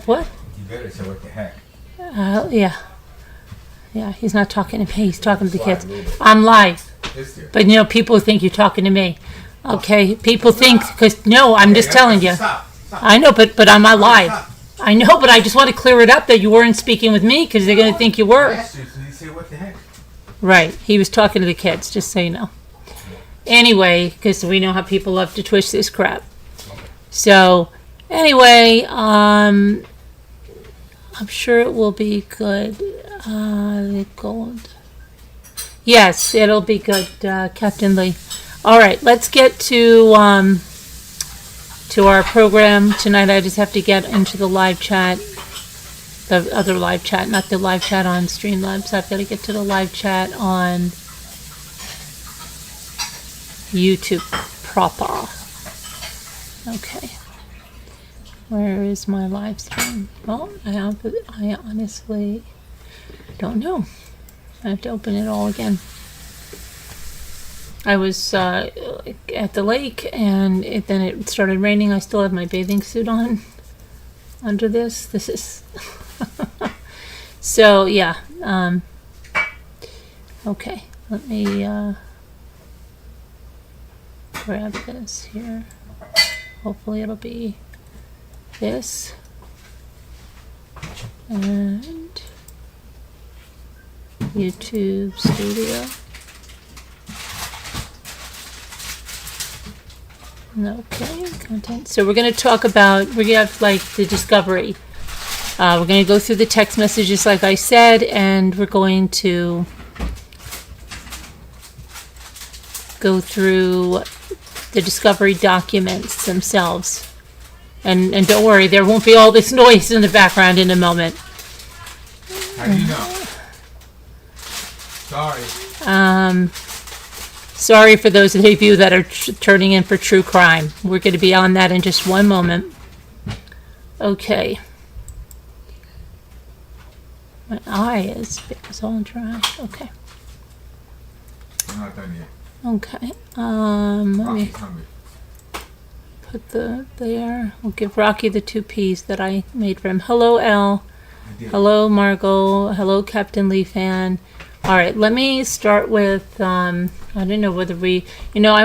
Of what? You better say what the heck. Yeah. Yeah, he's not talking to me. He's talking to the kids. I'm live. But, people think you're talking to me. Okay? People think, because, no, I'm just telling you. Stop. I know, but I'm not live. I know, but I just want to clear it up that you weren't speaking with me because they're going to think you were. Yes, you say what the heck. Right. He was talking to the kids, just so you know. Anyway, because we know how people love to twist this crap. So, anyway, I'm sure it will be good. The gold. Yes, it'll be good, Captain Lee. All right, let's get to our program tonight. I just have to get into the live chat, the other live chat, not the live chat on Streamlabs. I've got to get to the live chat on YouTube proper. Okay. Where is my live stream? Well, I honestly don't know. I have to open it all again. I was at the lake, and then it started raining. I still have my bathing suit on under this. This is... So, yeah. Okay. Let me grab this here. Hopefully it'll be this. And YouTube Studio. Okay, content. So we're going to talk about, we're going to have like the discovery. We're going to go through the text messages like I said, and we're going to go through the discovery documents themselves. And don't worry, there won't be all this noise in the background in a moment. How do you know? Sorry. Sorry for those of you that are turning in for true crime. We're going to be on that in just one moment. Okay. My eye is all dry. Okay. I'm not done yet. Okay. Let me put there. We'll give Rocky the 2 P's that I made for him. Hello, Al. Hello, Margot. Hello, Captain Lee fan. All right, let me start with, I don't know whether I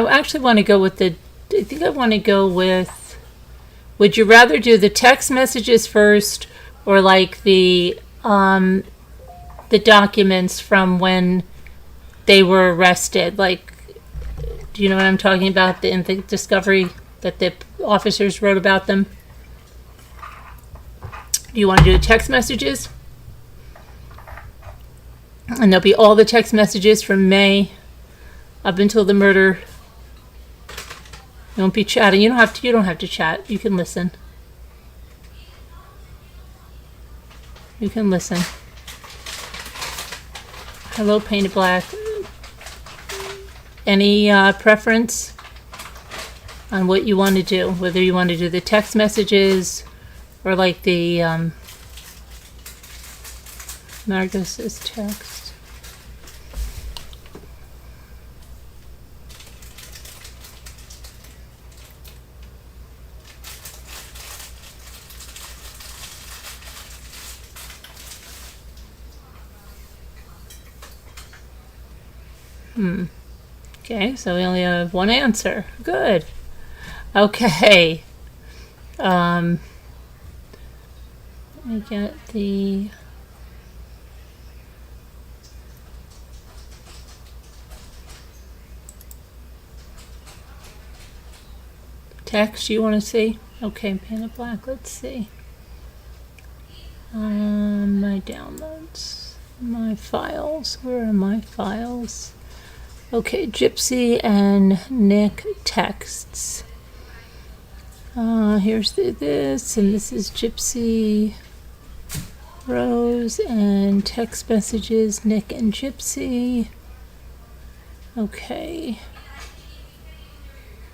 actually want to go with I think I want to go with, would you rather do the text messages first or like the documents from when they were arrested? Like, do you know what I'm talking about? In the discovery that the officers wrote about them? Do you want to do the text messages? And there'll be all the text messages from May up until the murder. You won't be chatting. You don't have to chat. You can listen. You can listen. Hello, Painted Black. Any preference on what you want to do? Whether you want to do the text messages or like the Margot says text. Okay, so we only have one answer. Good. Okay. Let me get the text you want to see. Okay, Painted Black. Let's see. My downloads, my files. Where are my files? Okay, Gypsy and Nick texts. Here's this, and this is Gypsy, Rose, and text messages, Nick and Gypsy. Okay.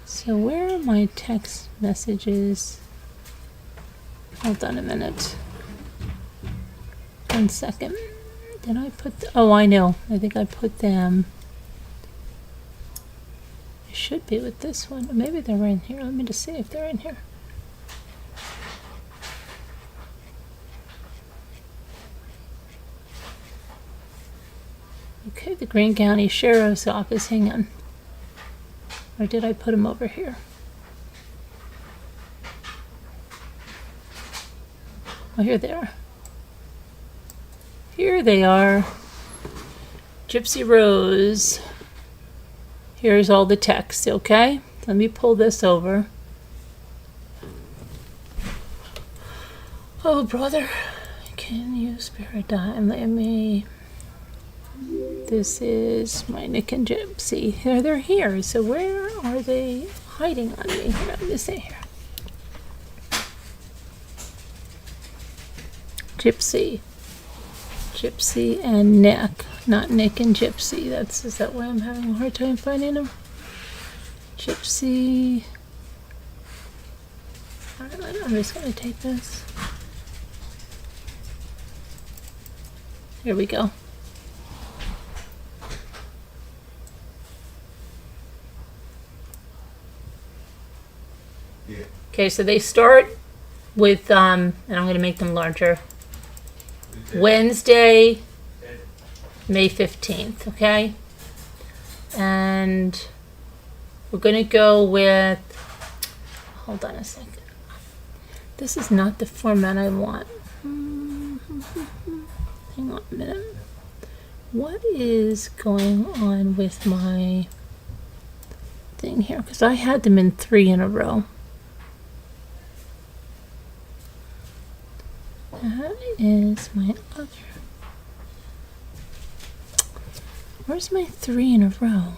So where are my text messages? Hold on a minute. 1 second. Did I put... oh, I know. I think I put them... should be with this one. Maybe they're in here. Let me just see if they're in here. Okay, the Greene County Sheriff's Office. Hang on. Or did I put them over here? Oh, here they are. Here they are. Gypsy Rose. Here's all the text, okay? Let me pull this over. Oh, brother. Can you spare a dime? Let me... This is my Nick and Gypsy. Here, they're here. So where are they hiding on me? Here, let me see here. Gypsy. Gypsy and Nick. Not Nick and Gypsy. Is that why I'm having a hard time finding them? Gypsy. Alright, I'm just going to take this. Here we go. Yeah. Okay, so they start with, and I'm going to make them larger. Wednesday, May 15th, okay? And we're going to go with, hold on a second. This is not the format I want. Hang on a minute. What is going on with my thing here? Because I had them in 3 in a row. That is my other. Where's my 3 in a row?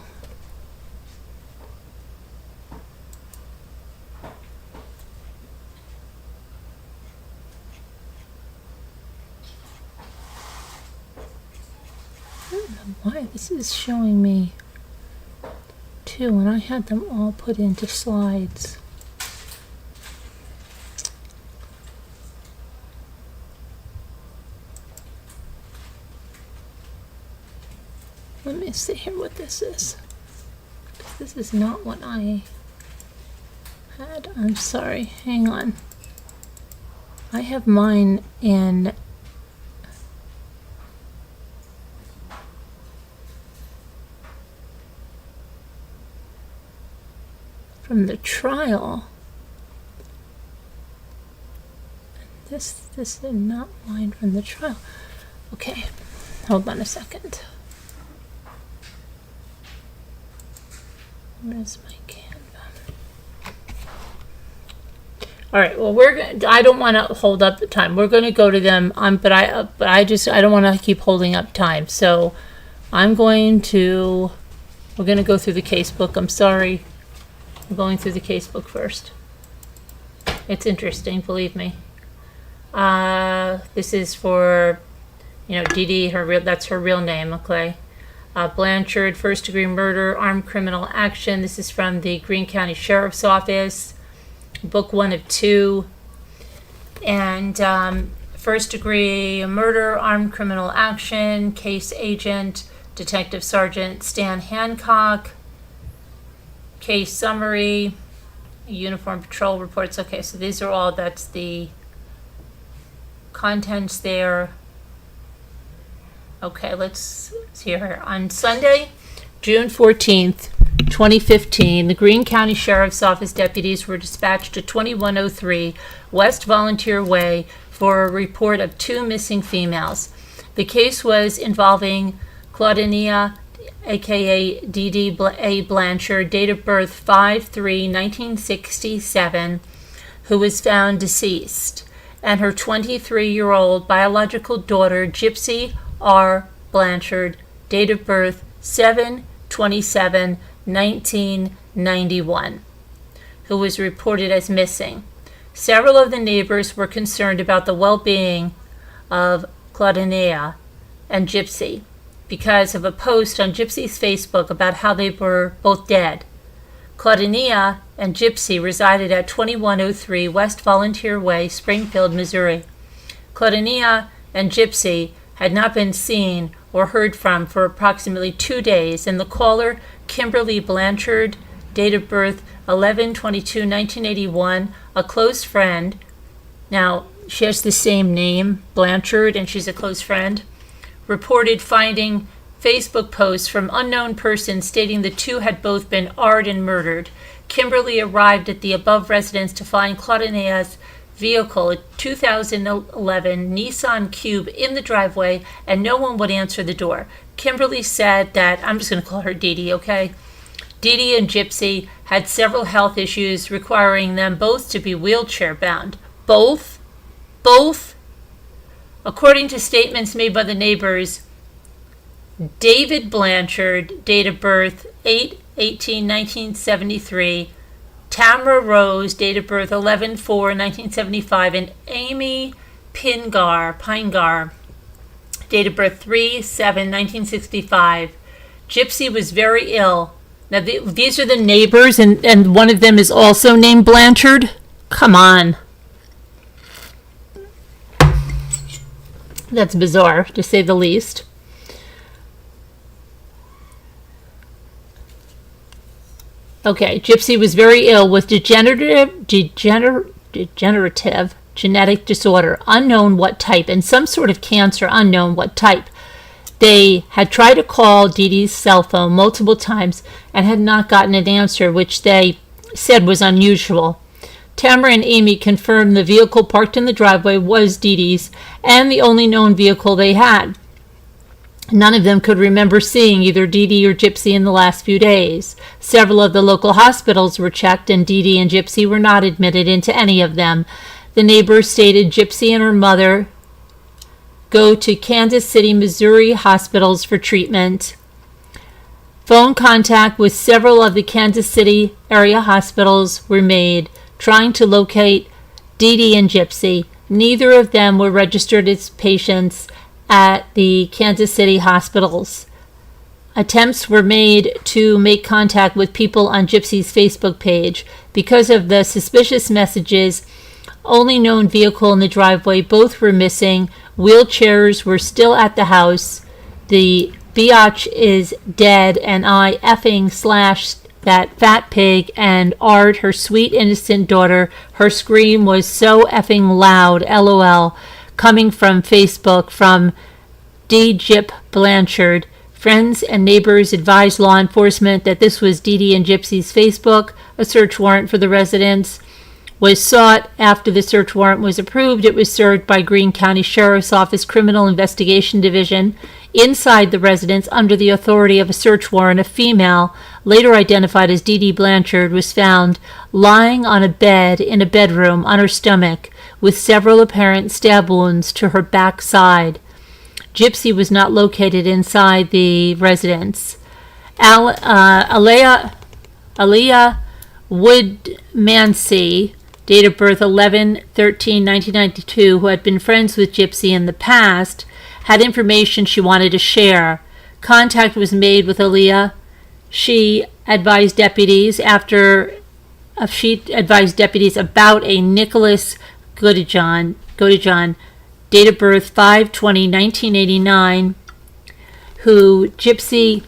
I don't know why this is showing me 2 when I had them all put into slides. Let me see here what this is. This is not what I had. I'm sorry. Hang on. I have mine in from the trial. This is not mine from the trial. Okay. Hold on a second. Where's my Canva? All right. Well, I don't want to hold up the time. We're going to go to them. But I don't want to keep holding up time. So, we're going to go through the casebook. I'm sorry. I'm going through the casebook first. It's interesting, believe me. This is for, Dee Dee. That's her real name. Okay. Blanchard, first-degree murder, armed criminal action. This is from the Greene County Sheriff's Office, book 1 of 2. And first-degree murder, armed criminal action, case agent, Detective Sergeant Stan Hancock, case summary, uniform patrol reports. Okay, so these are all, that's the contents there. Okay, let's see here. On Sunday, June 14th, 2015, the Greene County Sheriff's Office deputies were dispatched to 2103 West Volunteer Way for a report of 2 missing females. The case was involving Claudinia, aka Dee Dee A. Blanchard, date of birth 5/3/1967, who was found deceased, and her 23-year-old biological daughter, Gypsy R. Blanchard, date of birth 7/27/1991, who was reported as missing. Several of the neighbors were concerned about the well-being of Claudinia and Gypsy because of a post on Gypsy's Facebook about how they were both dead. Claudinia and Gypsy resided at 2103 West Volunteer Way, Springfield, Missouri. Claudinia and Gypsy had not been seen or heard from for approximately 2 days, and the caller, Kimberly Blanchard, date of birth 11/22/1981, a close friend. Now, she has the same name, Blanchard, and she's a close friend, reported finding Facebook posts from unknown persons stating the two had both been arred and murdered. Kimberly arrived at the above residence to find Claudina's vehicle, a 2011 Nissan Cube, in the driveway, and no one would answer the door. Kimberly said that, I'm just going to call her Dee Dee, okay? Dee Dee and Gypsy had several health issues requiring them both to be wheelchair bound. Both? According to statements made by the neighbors, David Blanchard, date of birth 8/18/1973, Tamara Rose, date of birth 11/4/1975, and Amy Pinegar, date of birth 3/7/1965. Gypsy was very ill. Now, these are the neighbors, and one of them is also named Blanchard? Come on. That's bizarre, to say the least. Okay, Gypsy was very ill with degenerative genetic disorder, unknown what type, and some sort of cancer, unknown what type. They had tried to call Dee Dee's cell phone multiple times and had not gotten an answer, which they said was unusual. Tamara and Amy confirmed the vehicle parked in the driveway was Dee Dee's and the only known vehicle they had. None of them could remember seeing either Dee Dee or Gypsy in the last few days. Several of the local hospitals were checked, and Dee Dee and Gypsy were not admitted into any of them. The neighbors stated Gypsy and her mother go to Kansas City, Missouri hospitals for treatment. Phone contact with several of the Kansas City area hospitals were made, trying to locate Dee Dee and Gypsy. Neither of them were registered as patients at the Kansas City hospitals. Attempts were made to make contact with people on Gypsy's Facebook page. Because of the suspicious messages, only known vehicle in the driveway, both were missing. Wheelchairs were still at the house. The biatch is dead, and I effing slashed that fat pig and Art, her sweet innocent daughter. Her scream was so effing loud, LOL, coming from Facebook from Gyp Blanchard. Friends and neighbors advised law enforcement that this was Dee Dee and Gypsy's Facebook. A search warrant for the residence was sought. After the search warrant was approved, it was served by Greene County Sheriff's Office Criminal Investigation Division. Inside the residence, under the authority of a search warrant, a female, later identified as Dee Dee Blanchard, was found lying on a bed in a bedroom on her stomach with several apparent stab wounds to her back side. Gypsy was not located inside the residence. Aliyah Woodmansey, date of birth 11/13/1992, who had been friends with Gypsy in the past, had information she wanted to share. Contact was made with Aliyah. She advised deputies about a Nicholas Godejohn, date of birth 5/20/1989, who Gypsy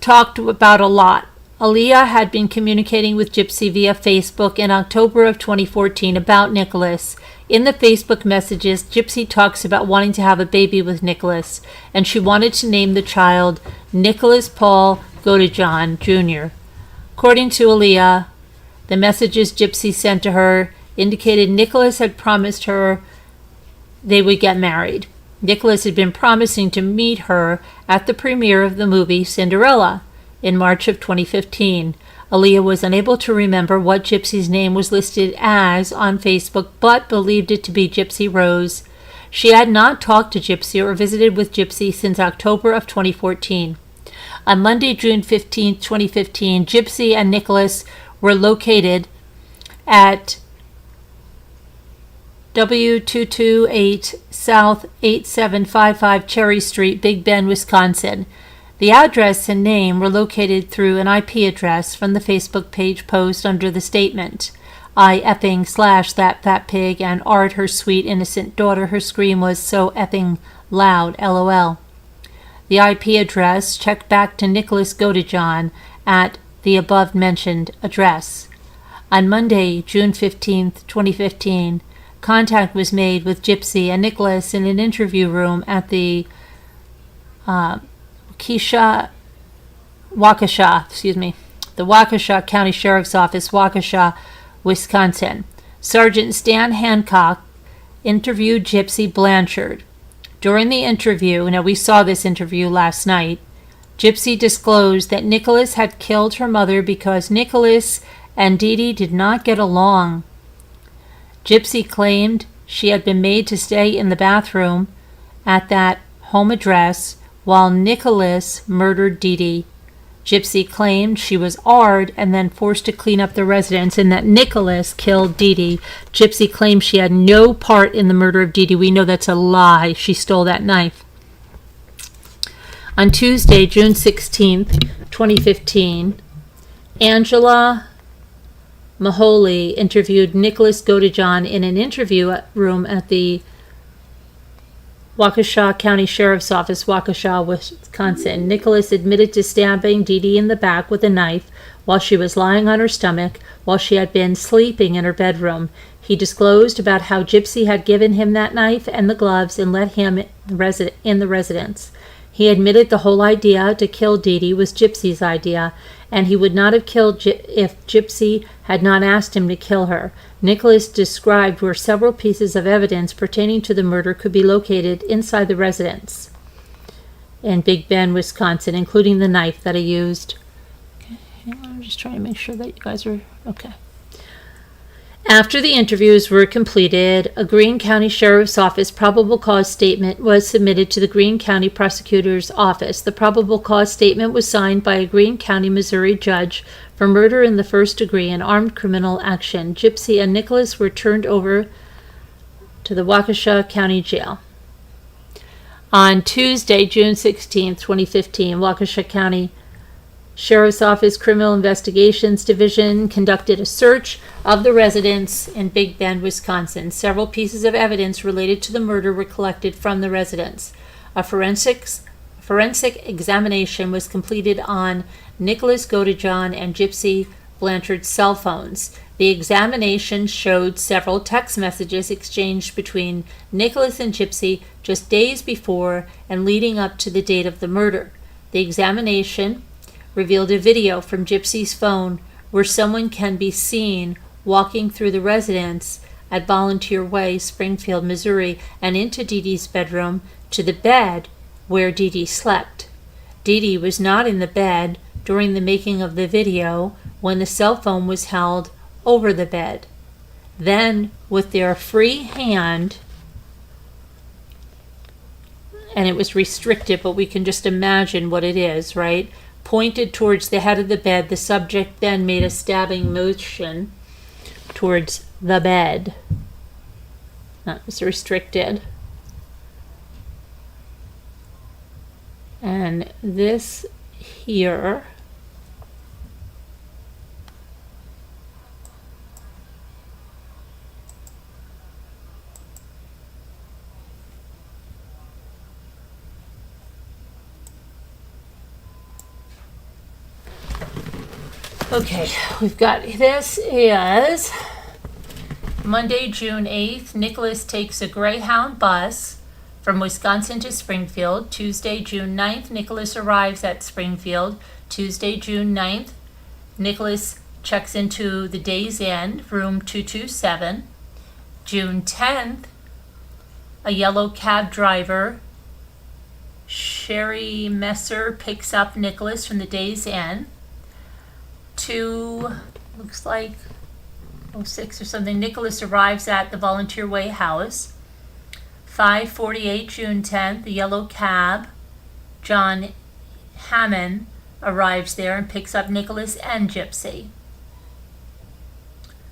talked about a lot. Aliyah had been communicating with Gypsy via Facebook in October of 2014 about Nicholas. In the Facebook messages, Gypsy talks about wanting to have a baby with Nicholas, and she wanted to name the child Nicholas Paul Godejohn Jr. According to Aliyah, the messages Gypsy sent to her indicated Nicholas had promised her they would get married. Nicholas had been promising to meet her at the premiere of the movie Cinderella in March of 2015. Aliyah was unable to remember what Gypsy's name was listed as on Facebook, but believed it to be Gypsy Rose. She had not talked to Gypsy or visited with Gypsy since October of 2014. On Monday, June 15, 2015, Gypsy and Nicholas were located at W228 South 8755 Cherry Street, Big Bend, Wisconsin. The address and name were located through an IP address from the Facebook page post under the statement. I effing slash that fat pig and Art, her sweet innocent daughter. Her scream was so effing loud, LOL. The IP address checked back to Nicholas Godejohn at the above mentioned address. On Monday, June 15, 2015, contact was made with Gypsy and Nicholas in an interview room at the the Waukesha County Sheriff's Office, Waukesha, Wisconsin. Sergeant Stan Hancock interviewed Gypsy Blanchard. During the interview, now we saw this interview last night, Gypsy disclosed that Nicholas had killed her mother because Nicholas and Dee Dee did not get along. Gypsy claimed she had been made to stay in the bathroom at that home address while Nicholas murdered Dee Dee. Gypsy claimed she was AR'd and then forced to clean up the residence and that Nicholas killed Dee Dee. Gypsy claimed she had no part in the murder of Dee Dee. We know that's a lie. She stole that knife. On Tuesday, June 16th, 2015, Angela Maholey interviewed Nicholas Godejohn in an interview room at the Waukesha County Sheriff's Office, Waukesha, Wisconsin. Nicholas admitted to stabbing Dee Dee in the back with a knife while she was lying on her stomach while she had been sleeping in her bedroom. He disclosed about how Gypsy had given him that knife and the gloves and let him in the residence. He admitted the whole idea to kill Dee Dee was Gypsy's idea, and he would not have killed if Gypsy had not asked him to kill her. Nicholas described where several pieces of evidence pertaining to the murder could be located inside the residence in Big Bend, Wisconsin, including the knife that he used. Okay, I'm just trying to make sure that you guys are okay. After the interviews were completed, a Greene County Sheriff's Office probable cause statement was submitted to the Greene County Prosecutor's Office. The probable cause statement was signed by a Greene County, Missouri judge for murder in the first degree and armed criminal action. Gypsy and Nicholas were turned over to the Waukesha County Jail. On Tuesday, June 16, 2015, Waukesha County Sheriff's Office Criminal Investigations Division conducted a search of the residence in Big Bend, Wisconsin. Several pieces of evidence related to the murder were collected from the residence. A forensic examination was completed on Nicholas Godejohn and Gypsy Blanchard's cell phones. The examination showed several text messages exchanged between Nicholas and Gypsy just days before and leading up to the date of the murder. The examination revealed a video from Gypsy's phone where someone can be seen walking through the residence at Volunteer Way, Springfield, Missouri, and into Dee Dee's bedroom to the bed where Dee Dee slept. Dee Dee was not in the bed during the making of the video when the cell phone was held over the bed. Then, with their free hand, and it was restricted, but we can just imagine what it is, right? Pointed towards the head of the bed, the subject then made a stabbing motion towards the bed. That was restricted. And this here okay, we've got, this is Monday, June 8th. Nicholas takes a Greyhound bus from Wisconsin to Springfield. Tuesday, June 9th, Nicholas arrives at Springfield. Tuesday, June 9th, Nicholas checks into the Days Inn, room 227. June 10th, a yellow cab driver, Sherry Messer, picks up Nicholas from the Days Inn. Looks like 06 or something, Nicholas arrives at the Volunteer Way house. 5:48, June 10th, the yellow cab, John Hammond, arrives there and picks up Nicholas and Gypsy.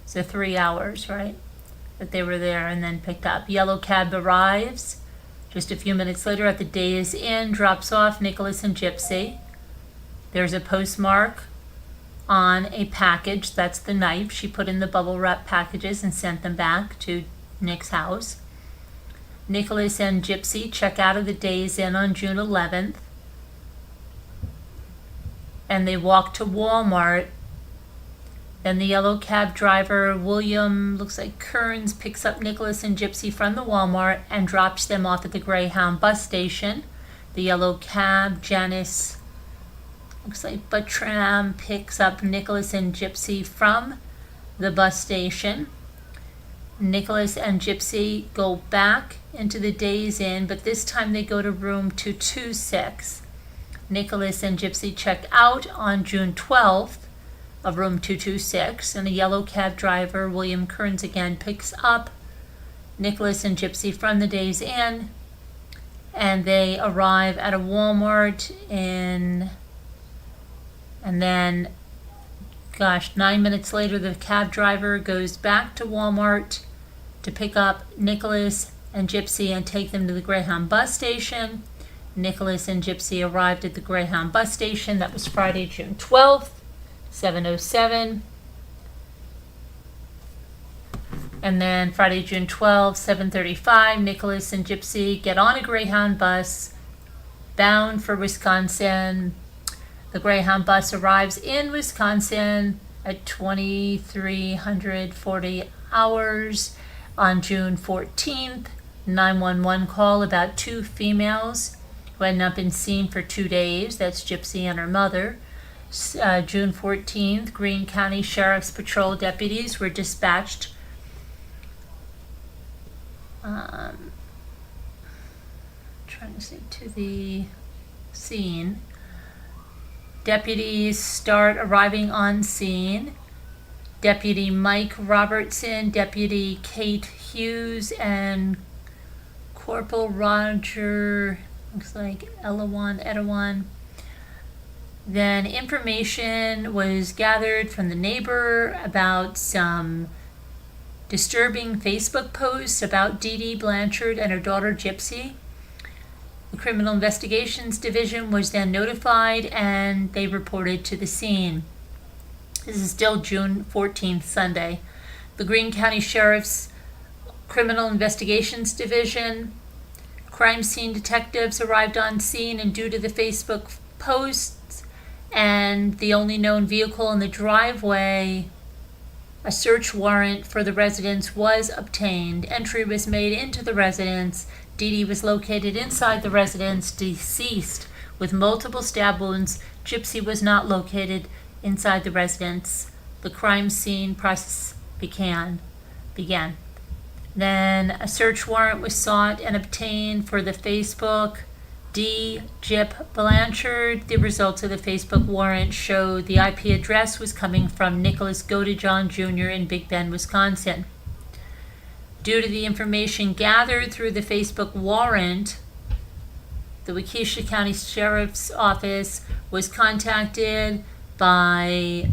So 3 hours, right, that they were there and then picked up. Yellow cab arrives just a few minutes later at the Days Inn, drops off Nicholas and Gypsy. There's a postmark on a package. That's the knife. She put in the bubble wrap packages and sent them back to Nick's house. Nicholas and Gypsy check out of the Days Inn on June 11th. And they walk to Walmart. Then the yellow cab driver, William, looks like Kearns, picks up Nicholas and Gypsy from the Walmart and drops them off at the Greyhound bus station. the yellow cab. Janice, looks like Buttram, picks up Nicholas and Gypsy from the bus station. Nicholas and Gypsy go back into the Days Inn, but this time they go to room 226. Nicholas and Gypsy check out on June 12th of room 226, and a yellow cab driver, William Kearns again, picks up Nicholas and Gypsy from the Days Inn, and they arrive at a Walmart and then 9 minutes later, the cab driver goes back to Walmart to pick up Nicholas and Gypsy and take them to the Greyhound bus station. Nicholas and Gypsy arrived at the Greyhound bus station. That was Friday, June 12th, 7:07. And then Friday, June 12th, 7:35, Nicholas and Gypsy get on a Greyhound bus bound for Wisconsin. The Greyhound bus arrives in Wisconsin at 2340 hours on June 14th. 911 call about 2 females who had not been seen for 2 days. That's Gypsy and her mother. June 14th, Greene County Sheriff's Patrol deputies were dispatched to the scene. Deputies start arriving on scene. Deputy Mike Robertson, Deputy Kate Hughes, and Corporal Roger, looks like Edawan. Then information was gathered from the neighbor about some disturbing Facebook posts about Dee Dee Blanchard and her daughter Gypsy. The Criminal Investigations Division was then notified and they reported to the scene. This is still June 14th, Sunday. The Greene County Sheriff's Criminal Investigations Division, crime scene detectives arrived on scene, and due to the Facebook posts and the only known vehicle in the driveway, a search warrant for the residence was obtained. Entry was made into the residence. Dee Dee was located inside the residence, deceased, with multiple stab wounds. Gypsy was not located inside the residence. The crime scene process began. Then a search warrant was sought and obtained for the Facebook Gypsy Blanchard. The results of the Facebook warrant showed the IP address was coming from Nicholas Godejohn Jr. in Big Bend, Wisconsin. Due to the information gathered through the Facebook warrant, the Waukesha County Sheriff's Office was contacted by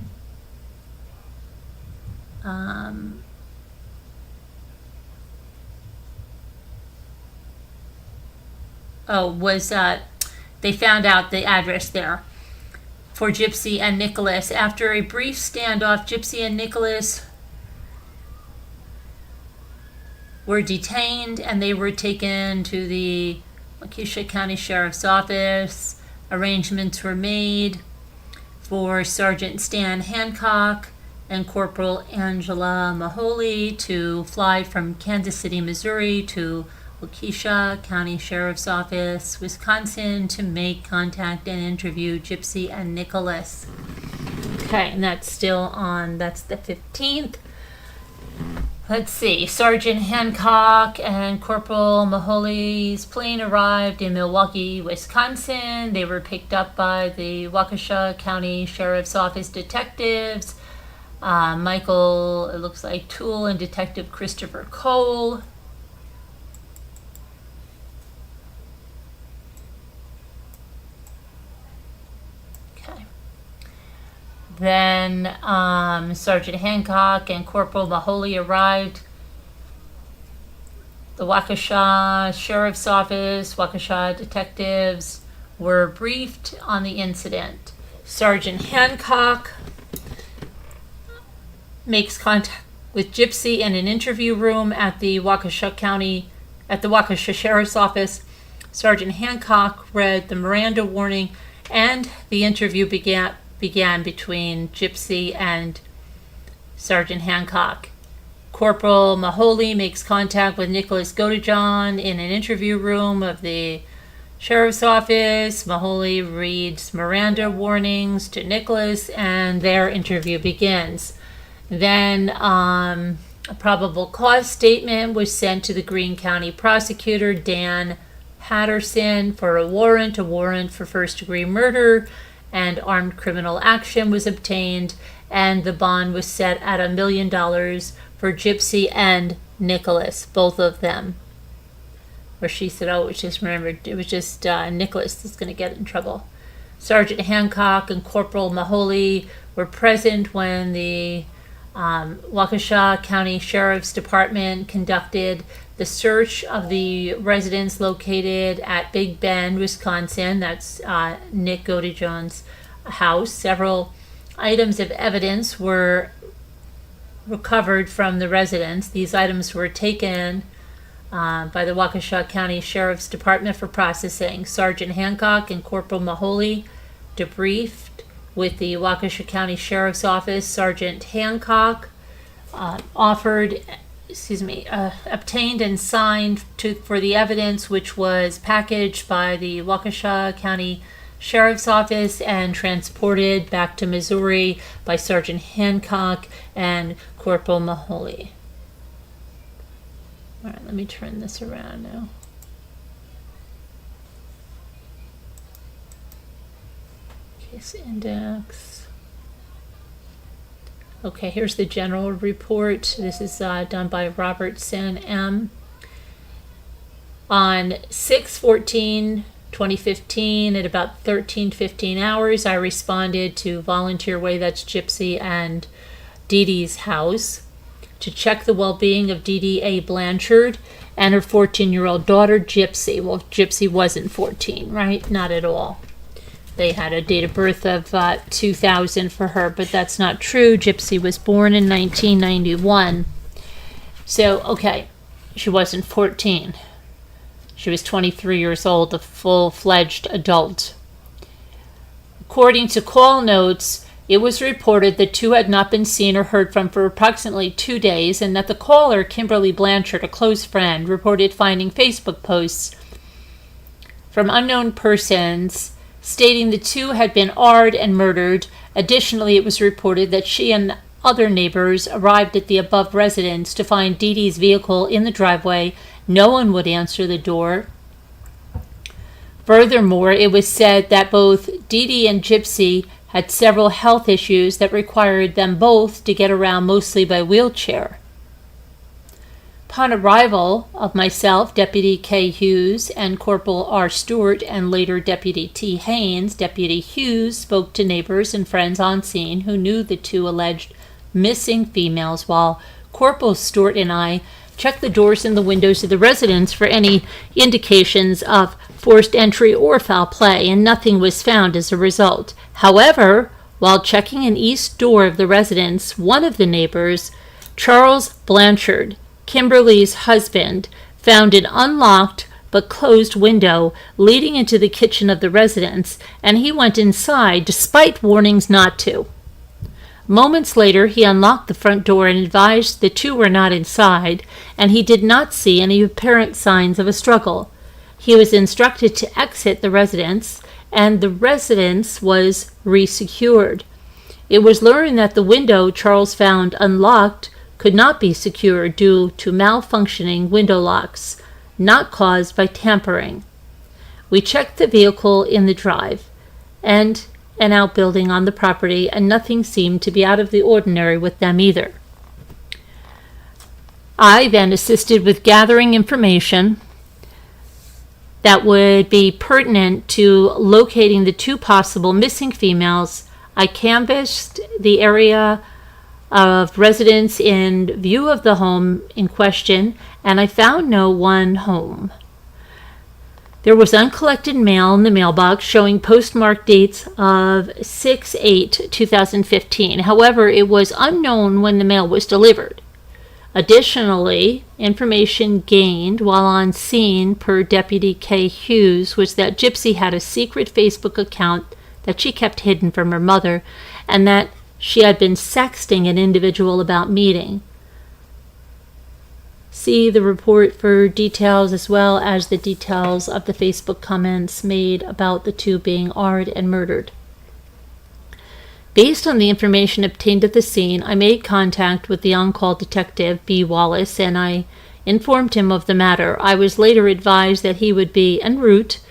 they found out the address there for Gypsy and Nicholas. After a brief standoff, Gypsy and Nicholas were detained and they were taken to the Waukesha County Sheriff's Office. Arrangements were made for Sergeant Stan Hancock and Corporal Angela Maholi to fly from Kansas City, Missouri to Waukesha County Sheriff's Office, Wisconsin, to make contact and interview Gypsy and Nicholas. Okay, and that's the 15th. Let's see, Sergeant Hancock and Corporal Maholi's plane arrived in Milwaukee, Wisconsin. They were picked up by the Waukesha County Sheriff's Office detectives, Michael, it looks like Toole, and Detective Christopher Cole. Then Sergeant Hancock and Corporal Maholi arrived. The Waukesha Sheriff's Office, Waukesha detectives were briefed on the incident. Sergeant Hancock makes contact with Gypsy in an interview room at the Waukesha Sheriff's Office. Sergeant Hancock read the Miranda warning, and the interview began between Gypsy and Sergeant Hancock. Corporal Maholi makes contact with Nicholas Godejohn in an interview room of the Sheriff's Office. Mahoney reads Miranda warnings to Nicholas, and their interview begins. Then a probable cause statement was sent to the Greene County prosecutor, Dan Patterson, for a warrant. A warrant for first-degree murder and armed criminal action was obtained, and the bond was set at $1 million for Gypsy and Nicholas, both of them. Where she said, oh, it was just Nicholas that's going to get in trouble. Sergeant Hancock and Corporal Mahoney were present when the Waukesha County Sheriff's Department conducted the search of the residence located at Big Bend, Wisconsin. That's Nick Godejohn's house. Several items of evidence were recovered from the residence. These items were taken by the Waukesha County Sheriff's Department for processing. Sergeant Hancock and Corporal Mahoney debriefed with the Waukesha County Sheriff's Office. Sergeant Hancock obtained and signed for the evidence, which was packaged by the Waukesha County Sheriff's Office and transported back to Missouri by Sergeant Hancock and Corporal Mahoney. All right, let me turn this around now. Case index. Okay, here's the general report. This is done by Robertson M. On 6/14/2015, at about 13:15 hours, I responded to Volunteer Way, that's Gypsy and Dee Dee's house, to check the well-being of Dee Dee A. Blanchard and her 14-year-old daughter, Gypsy. Well, Gypsy wasn't 14, right? Not at all. They had a date of birth of 2000 for her, but that's not true. Gypsy was born in 1991. So, okay, she wasn't 14. She was 23 years old, a full-fledged adult. According to call notes, it was reported that two had not been seen or heard from for approximately 2 days, and that the caller, Kimberly Blanchard, a close friend, reported finding Facebook posts from unknown persons stating the two had been arred and murdered. Additionally, it was reported that she and other neighbors arrived at the above residence to find Dee Dee's vehicle in the driveway. No one would answer the door. Furthermore, it was said that both Dee Dee and Gypsy had several health issues that required them both to get around mostly by wheelchair. Upon arrival of myself, Deputy K. Hughes, and Corporal R. Stewart, and later Deputy T. Haynes, Deputy Hughes spoke to neighbors and friends on scene who knew the two alleged missing females, while Corporal Stewart and I checked the doors and the windows of the residence for any indications of forced entry or foul play, and nothing was found as a result. However, while checking an east door of the residence, one of the neighbors, Charles Blanchard, Kimberly's husband, found an unlocked but closed window leading into the kitchen of the residence, and he went inside despite warnings not to. Moments later, he unlocked the front door and advised the two were not inside, and he did not see any apparent signs of a struggle. He was instructed to exit the residence, and the residence was resecured. It was learned that the window Charles found unlocked could not be secured due to malfunctioning window locks, not caused by tampering. We checked the vehicle in the drive and an outbuilding on the property, and nothing seemed to be out of the ordinary with them either. I then assisted with gathering information that would be pertinent to locating the two possible missing females. I canvassed the area of residence in view of the home in question, and I found no one home. There was uncollected mail in the mailbox showing postmark dates of 6/8/2015. However, it was unknown when the mail was delivered. Additionally, information gained while on scene per Deputy K. Hughes was that Gypsy had a secret Facebook account that she kept hidden from her mother, and that she had been sexting an individual about meeting. see the report for details as well as the details of the Facebook comments made about the two being arred and murdered. Based on the information obtained at the scene, I made contact with the on-call detective, B. Wallace, and I informed him of the matter. I was later advised that he would be en route,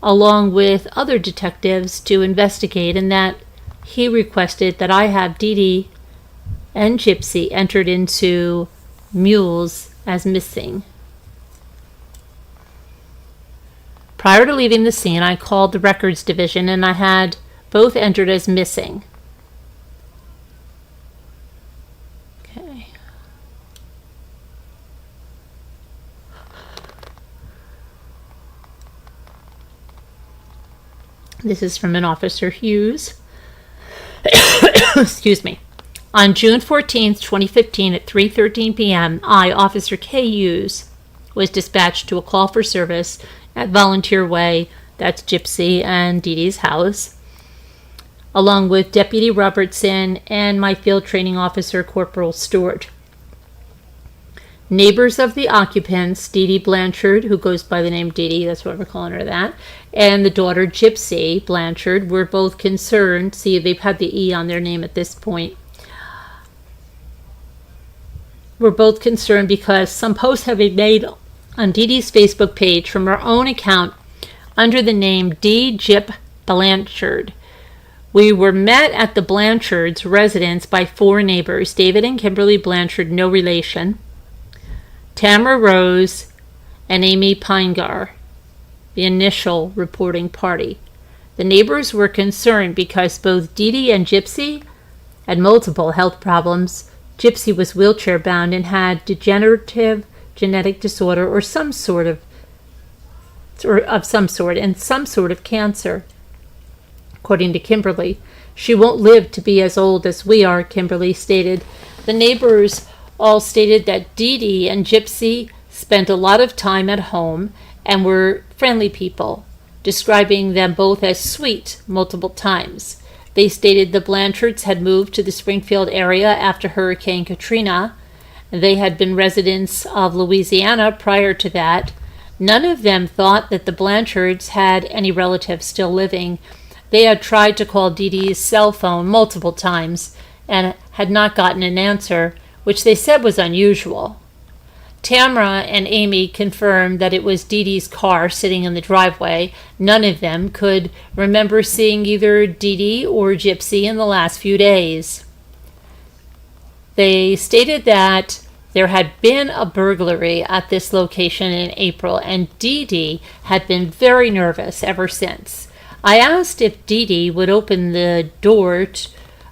along with other detectives, to investigate, and that he requested that I have Dee Dee and Gypsy entered into mules as missing. Prior to leaving the scene, I called the records division and I had both entered as missing. Okay. This is from an Officer Hughes. Excuse me. On June 14th, 2015 at 3:13 p.m., I, Officer K. Hughes, was dispatched to a call for service at Volunteer Way, that's Gypsy and Dee Dee's house, along with Deputy Robertson and my field training officer, Corporal Stewart. Neighbors of the occupants, Dee Dee Blanchard, who goes by the name Dee Dee, that's what we're calling her that, and the daughter Gypsy Blanchard were both concerned. See, they've had the E on their name at this point. We're both concerned because some posts have been made on Dee Dee's Facebook page from her own account under the name D. Gyp Blanchard. We were met at the Blanchards' residence by four neighbors, David and Kimberly Blanchard, no relation, Tamara Rose, and Amy Pinegar, the initial reporting party. The neighbors were concerned because both Dee Dee and Gypsy had multiple health problems. Gypsy was wheelchair bound and had degenerative genetic disorder or some sort of cancer. According to Kimberly, she won't live to be as old as we are, Kimberly stated. The neighbors all stated that Dee Dee and Gypsy spent a lot of time at home and were friendly people, describing them both as sweet multiple times. They stated the Blanchards had moved to the Springfield area after Hurricane Katrina. They had been residents of Louisiana prior to that. None of them thought that the Blanchards had any relatives still living. They had tried to call Dee Dee's cell phone multiple times and had not gotten an answer, which they said was unusual. Tamara and Amy confirmed that it was Dee Dee's car sitting in the driveway. None of them could remember seeing either Dee Dee or Gypsy in the last few days. They stated that there had been a burglary at this location in April, and Dee Dee had been very nervous ever since. I asked if Dee Dee would open the door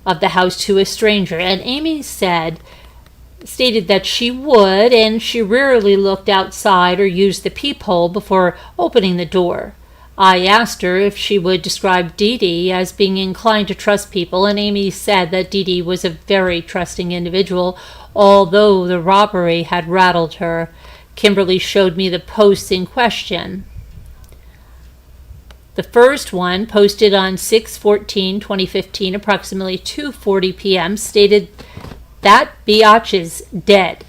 of the house to a stranger, and Amy stated that she would, and she rarely looked outside or used the peephole before opening the door. I asked her if she would describe Dee Dee as being inclined to trust people, and Amy said that Dee Dee was a very trusting individual, although the robbery had rattled her. Kimberly showed me the posts in question. The first one, posted on 6/14/2015, approximately 2:40 p.m., stated that biatch is dead.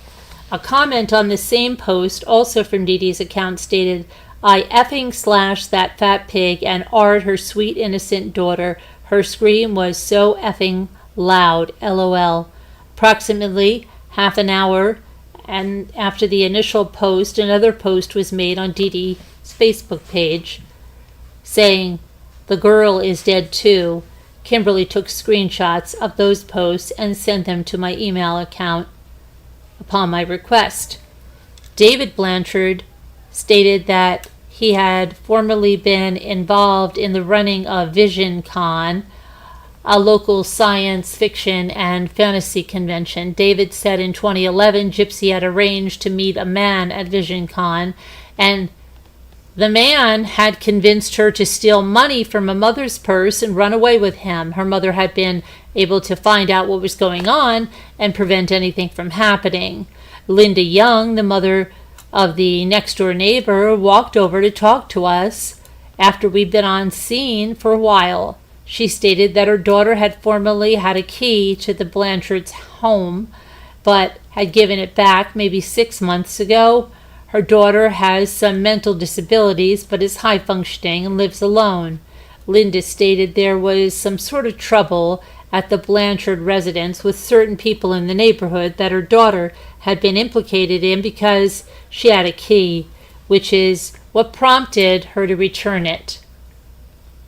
A comment on the same post, also from Dee Dee's account, stated, I effing slashed that fat pig and arred her sweet innocent daughter. Her scream was so effing loud, LOL. Approximately half an hour and after the initial post, another post was made on Dee Dee's Facebook page saying, the girl is dead too. Kimberly took screenshots of those posts and sent them to my email account upon my request. David Blanchard stated that he had formerly been involved in the running of Vision Con, a local science fiction and fantasy convention. David said in 2011 Gypsy had arranged to meet a man at Vision Con, and the man had convinced her to steal money from a mother's purse and run away with him. Her mother had been able to find out what was going on and prevent anything from happening. Linda Young, the mother of the next-door neighbor, walked over to talk to us after we'd been on scene for a while. She stated that her daughter had formerly had a key to the Blanchards' home but had given it back maybe 6 months ago. Her daughter has some mental disabilities but is high functioning and lives alone. Linda stated there was some sort of trouble at the Blanchard residence with certain people in the neighborhood that her daughter had been implicated in because she had a key, which is what prompted her to return it.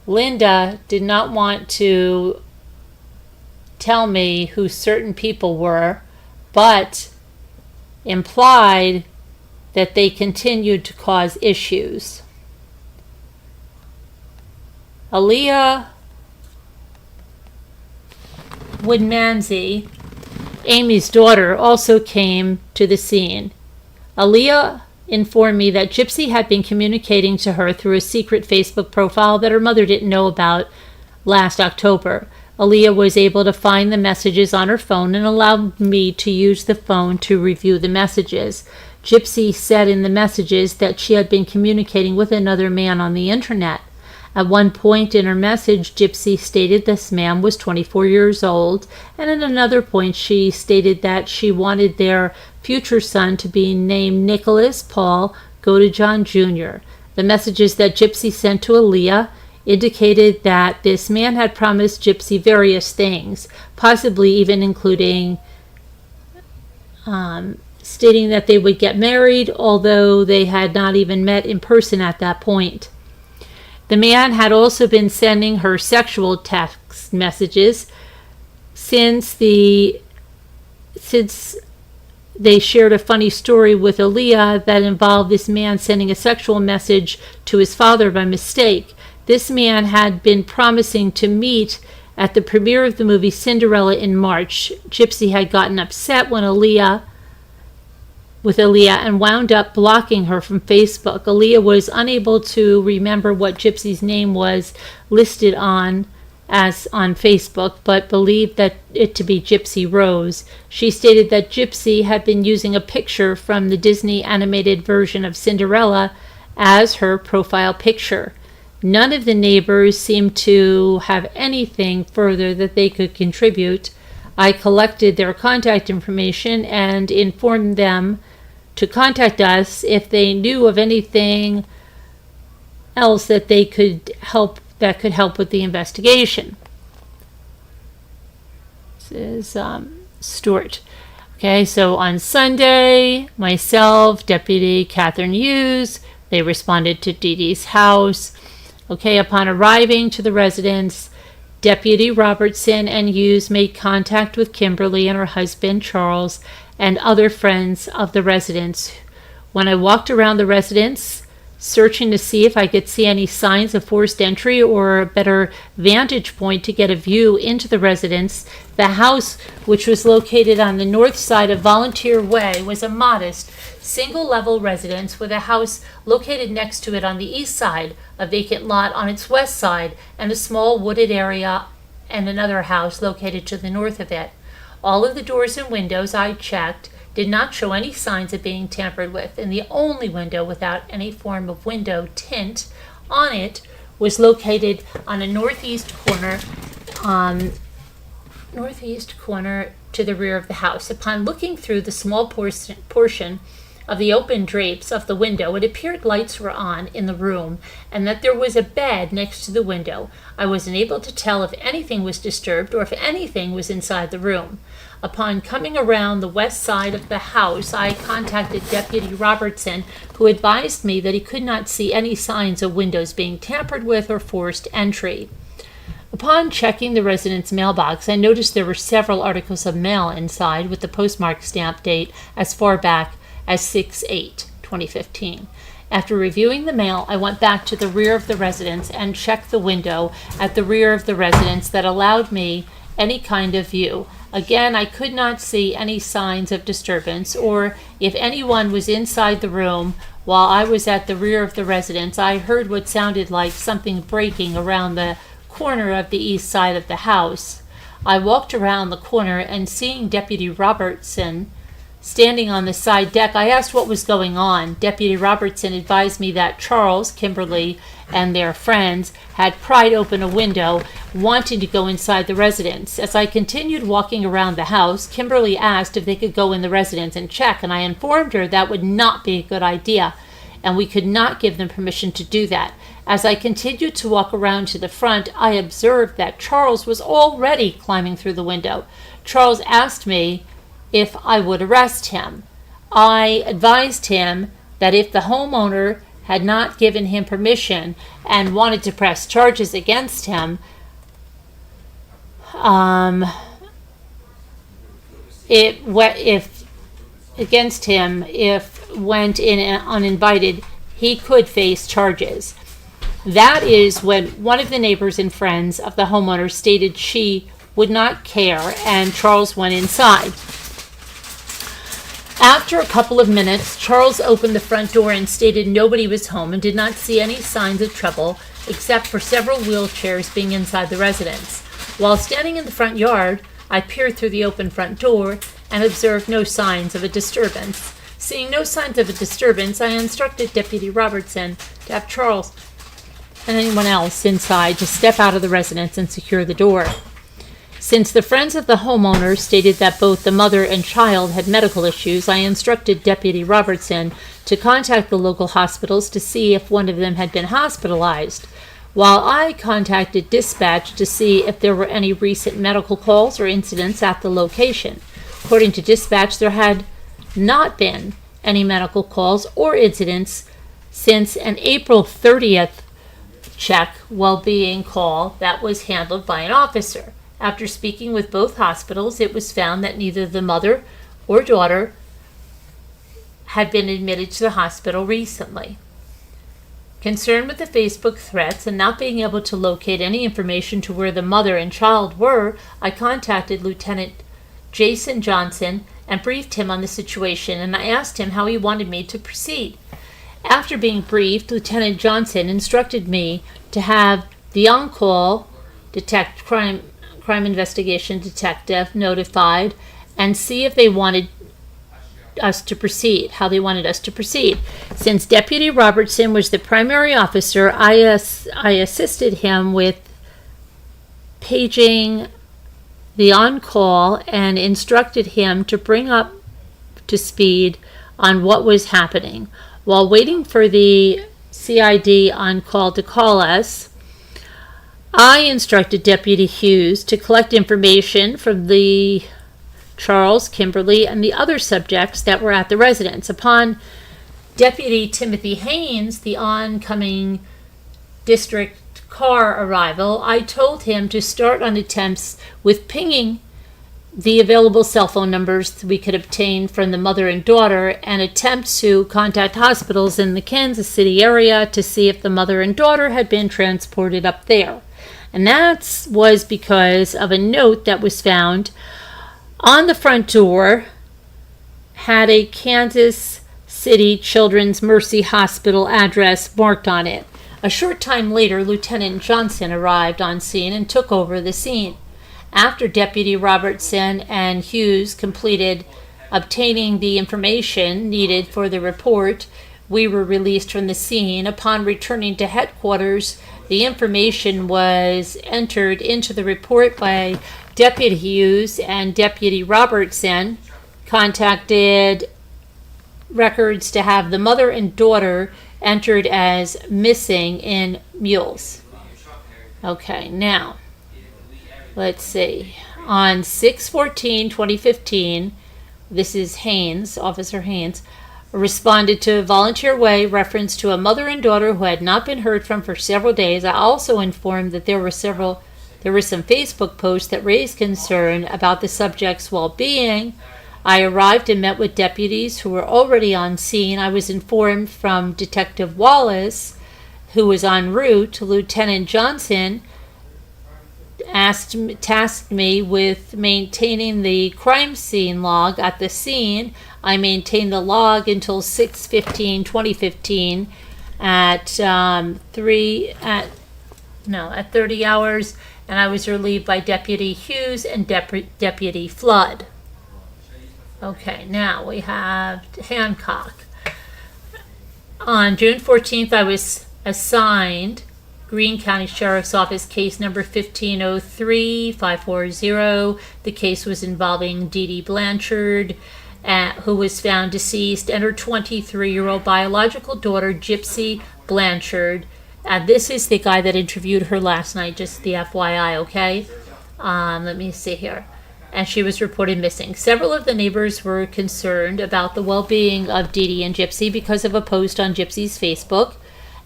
Linda did not want to tell me who certain people were, but implied that they continued to cause issues. Aaliyah Woodmansey, Amy's daughter, also came to the scene. Aaliyah informed me that Gypsy had been communicating to her through a secret Facebook profile that her mother didn't know about last October. Aaliyah was able to find the messages on her phone and allowed me to use the phone to review the messages. Gypsy said in the messages that she had been communicating with another man on the internet. At one point in her message, Gypsy stated this man was 24 years old, and at another point she stated that she wanted their future son to be named Nicholas Paul Godejohn Jr. The messages that Gypsy sent to Aaliyah indicated that this man had promised Gypsy various things, possibly even including stating that they would get married, although they had not even met in person at that point. The man had also been sending her sexual text messages since they shared a funny story with Aaliyah that involved this man sending a sexual message to his father by mistake. This man had been promising to meet at the premiere of the movie Cinderella in March. Gypsy had gotten upset with Aaliyah and wound up blocking her from Facebook. Aaliyah was unable to remember what Gypsy's name was listed on Facebook, but believed that it to be Gypsy Rose. She stated that Gypsy had been using a picture from the Disney animated version of Cinderella as her profile picture. None of the neighbors seemed to have anything further that they could contribute. I collected their contact information and informed them to contact us if they knew of anything else that could help with the investigation. This is Stuart. Okay, so on Sunday, myself, Deputy Catherine Hughes, they responded to Dee Dee's house. Okay, upon arriving to the residence, Deputy Robertson and Hughes made contact with Kimberly and her husband, Charles, and other friends of the residence. When I walked around the residence, searching to see if I could see any signs of forced entry or a better vantage point to get a view into the residence, the house, which was located on the north side of Volunteer Way, was a modest, single-level residence with a house located next to it on the east side, a vacant lot on its west side, and a small wooded area and another house located to the north of it. All of the doors and windows I checked did not show any signs of being tampered with, and the only window without any form of window tint on it was located on a northeast corner to the rear of the house. Upon looking through the small portion of the open drapes of the window, it appeared lights were on in the room and that there was a bed next to the window. I wasn't able to tell if anything was disturbed or if anything was inside the room. Upon coming around the west side of the house, I contacted Deputy Robertson, who advised me that he could not see any signs of windows being tampered with or forced entry. Upon checking the resident's mailbox, I noticed there were several articles of mail inside with the postmark stamp date as far back as 6/8/2015. After reviewing the mail, I went back to the rear of the residence and checked the window at the rear of the residence that allowed me any kind of view. Again, I could not see any signs of disturbance or if anyone was inside the room. While I was at the rear of the residence, I heard what sounded like something breaking around the corner of the east side of the house. I walked around the corner and seeing Deputy Robertson Standing on the side deck, I asked what was going on. Deputy Robertson advised me that Charles, Kimberly, and their friends had pried open a window, wanting to go inside the residence. As I continued walking around the house, Kimberly asked if they could go in the residence and check, and I informed her that would not be a good idea, and we could not give them permission to do that. As I continued to walk around to the front, I observed that Charles was already climbing through the window. Charles asked me if I would arrest him. I advised him that if the homeowner had not given him permission and wanted to press charges against him, if went in uninvited, he could face charges. That is when one of the neighbors and friends of the homeowner stated she would not care, and Charles went inside. After a couple of minutes, Charles opened the front door and stated nobody was home and did not see any signs of trouble except for several wheelchairs being inside the residence. While standing in the front yard, I peered through the open front door and observed no signs of a disturbance. Seeing no signs of a disturbance, I instructed Deputy Robertson to have Charles and anyone else inside to step out of the residence and secure the door. Since the friends of the homeowner stated that both the mother and child had medical issues, I instructed Deputy Robertson to contact the local hospitals to see if one of them had been hospitalized, while I contacted dispatch to see if there were any recent medical calls or incidents at the location. According to dispatch, there had not been any medical calls or incidents since an April 30th check well-being call that was handled by an officer. After speaking with both hospitals, it was found that neither the mother or daughter had been admitted to the hospital recently. Concerned with the Facebook threats and not being able to locate any information to where the mother and child were, I contacted Lieutenant Jason Johnson and briefed him on the situation, and I asked him how he wanted me to proceed. After being briefed, Lieutenant Johnson instructed me to have the on-call crime investigation detective notified and see if they wanted us to proceed, how they wanted us to proceed. Since Deputy Robertson was the primary officer, I assisted him with paging the on-call and instructed him to bring up to speed on what was happening. While waiting for the CID on-call to call us, I instructed Deputy Hughes to collect information from the Charles, Kimberly, and the other subjects that were at the residence. Upon Deputy Timothy Haynes, the oncoming district car arrival, I told him to start on attempts with pinging the available cell phone numbers we could obtain from the mother and daughter and attempt to contact hospitals in the Kansas City area to see if the mother and daughter had been transported up there. And that was because of a note that was found on the front door, had a Kansas City Children's Mercy Hospital address marked on it. A short time later, Lieutenant Johnson arrived on scene and took over the scene. After Deputy Robertson and Hughes completed obtaining the information needed for the report, we were released from the scene. Upon returning to headquarters, the information was entered into the report by Deputy Hughes, and Deputy Robertson contacted records to have the mother and daughter entered as missing in Mules. Okay, now, let's see. On 6/14/2015, this is Haynes, Officer Haynes, responded to a volunteer way reference to a mother and daughter who had not been heard from for several days. I also informed that there were some Facebook posts that raised concern about the subject's well-being. I arrived and met with deputies who were already on scene. I was informed from Detective Wallace, who was en route. Lieutenant Johnson tasked me with maintaining the crime scene log at the scene. I maintained the log until 6/15/2015 at 30 hours, and I was relieved by Deputy Hughes and Deputy Flood. Okay, now we have Hancock. On June 14th, I was assigned Greene County Sheriff's Office case number 1503540. The case was involving Dee Dee Blanchard, who was found deceased, and her 23-year-old biological daughter, Gypsy Blanchard. This is the guy that interviewed her last night, just the FYI, okay? Let me see here. And she was reported missing. Several of the neighbors were concerned about the well-being of Dee Dee and Gypsy because of a post on Gypsy's Facebook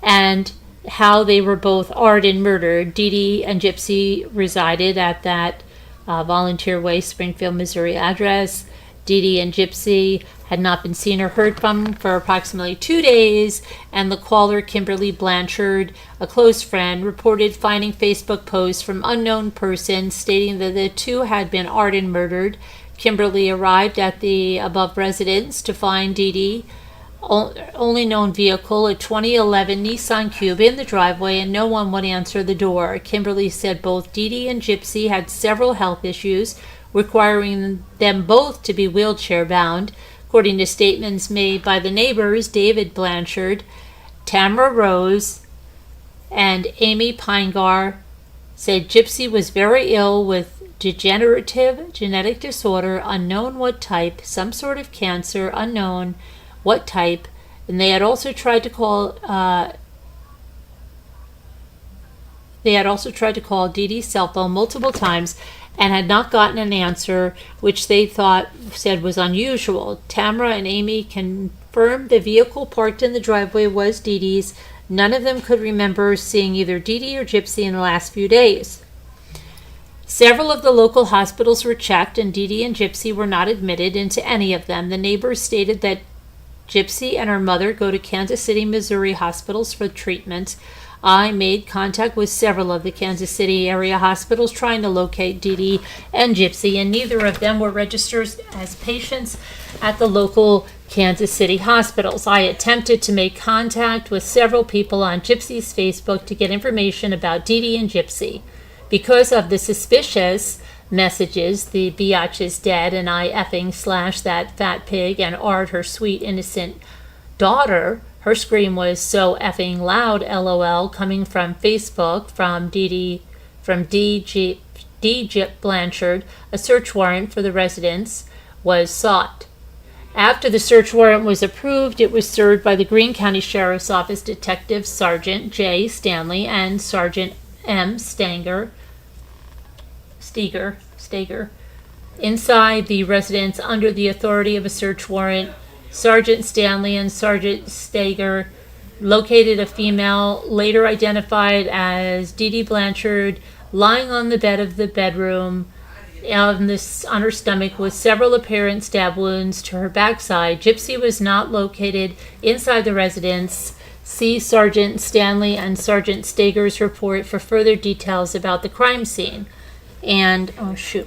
and how they were both arred and murdered. Dee Dee and Gypsy resided at that Volunteer Way, Springfield, Missouri address. Dee Dee and Gypsy had not been seen or heard from for approximately 2 days, and the caller, Kimberly Blanchard, a close friend, reported finding Facebook posts from unknown persons stating that the two had been arred and murdered. Kimberly arrived at the above residence to find Dee Dee, only known vehicle, a 2011 Nissan Cube, in the driveway, and no one would answer the door. Kimberly said both Dee Dee and Gypsy had several health issues, requiring them both to be wheelchair bound. According to statements made by the neighbors, David Blanchard, Tamara Rose, and Amy Pinegar said Gypsy was very ill with degenerative genetic disorder, unknown what type, some sort of cancer, unknown what type, and they had also tried to call Dee Dee's cell phone multiple times and had not gotten an answer, which they said was unusual. Tamara and Amy confirmed the vehicle parked in the driveway was Dee Dee's. None of them could remember seeing either Dee Dee or Gypsy in the last few days. Several of the local hospitals were checked, and Dee Dee and Gypsy were not admitted into any of them. The neighbors stated that Gypsy and her mother go to Kansas City, Missouri hospitals for treatment. I made contact with several of the Kansas City area hospitals trying to locate Dee Dee and Gypsy, and neither of them were registered as patients at the local Kansas City hospitals. I attempted to make contact with several people on Gypsy's Facebook to get information about Dee Dee and Gypsy. Because of the suspicious messages, the biatch is dead, and I effing slash that fat pig and ard her sweet innocent daughter. Her scream was so effing loud, LOL, coming from Facebook from Dee Blanchard. A search warrant for the residence was sought. After the search warrant was approved, it was served by the Greene County Sheriff's Office Detective Sergeant J. Stanley and Sergeant M. Steger. Inside the residence, under the authority of a search warrant, Sergeant Stanley and Sergeant Steger located a female, later identified as Dee Dee Blanchard, lying on the bed of the bedroom on her stomach with several apparent stab wounds to her backside. Gypsy was not located inside the residence. See Sergeant Stanley and Sergeant Steger's report for further details about the crime scene and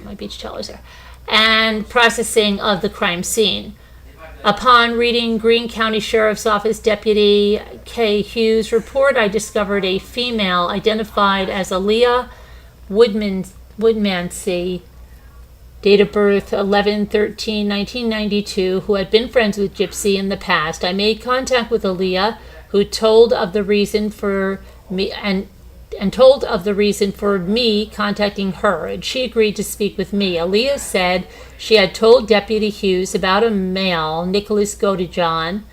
my beach towel is there, and processing of the crime scene. Upon reading Greene County Sheriff's Office Deputy K. Hughes' report, I discovered a female identified as Aaliyah Woodmansey, date of birth 11/13/1992, who had been friends with Gypsy in the past. I made contact with Aaliyah, who told of the reason for me contacting her, and she agreed to speak with me. Aaliyah said she had told Deputy Hughes about a male, Nicholas Godejohn,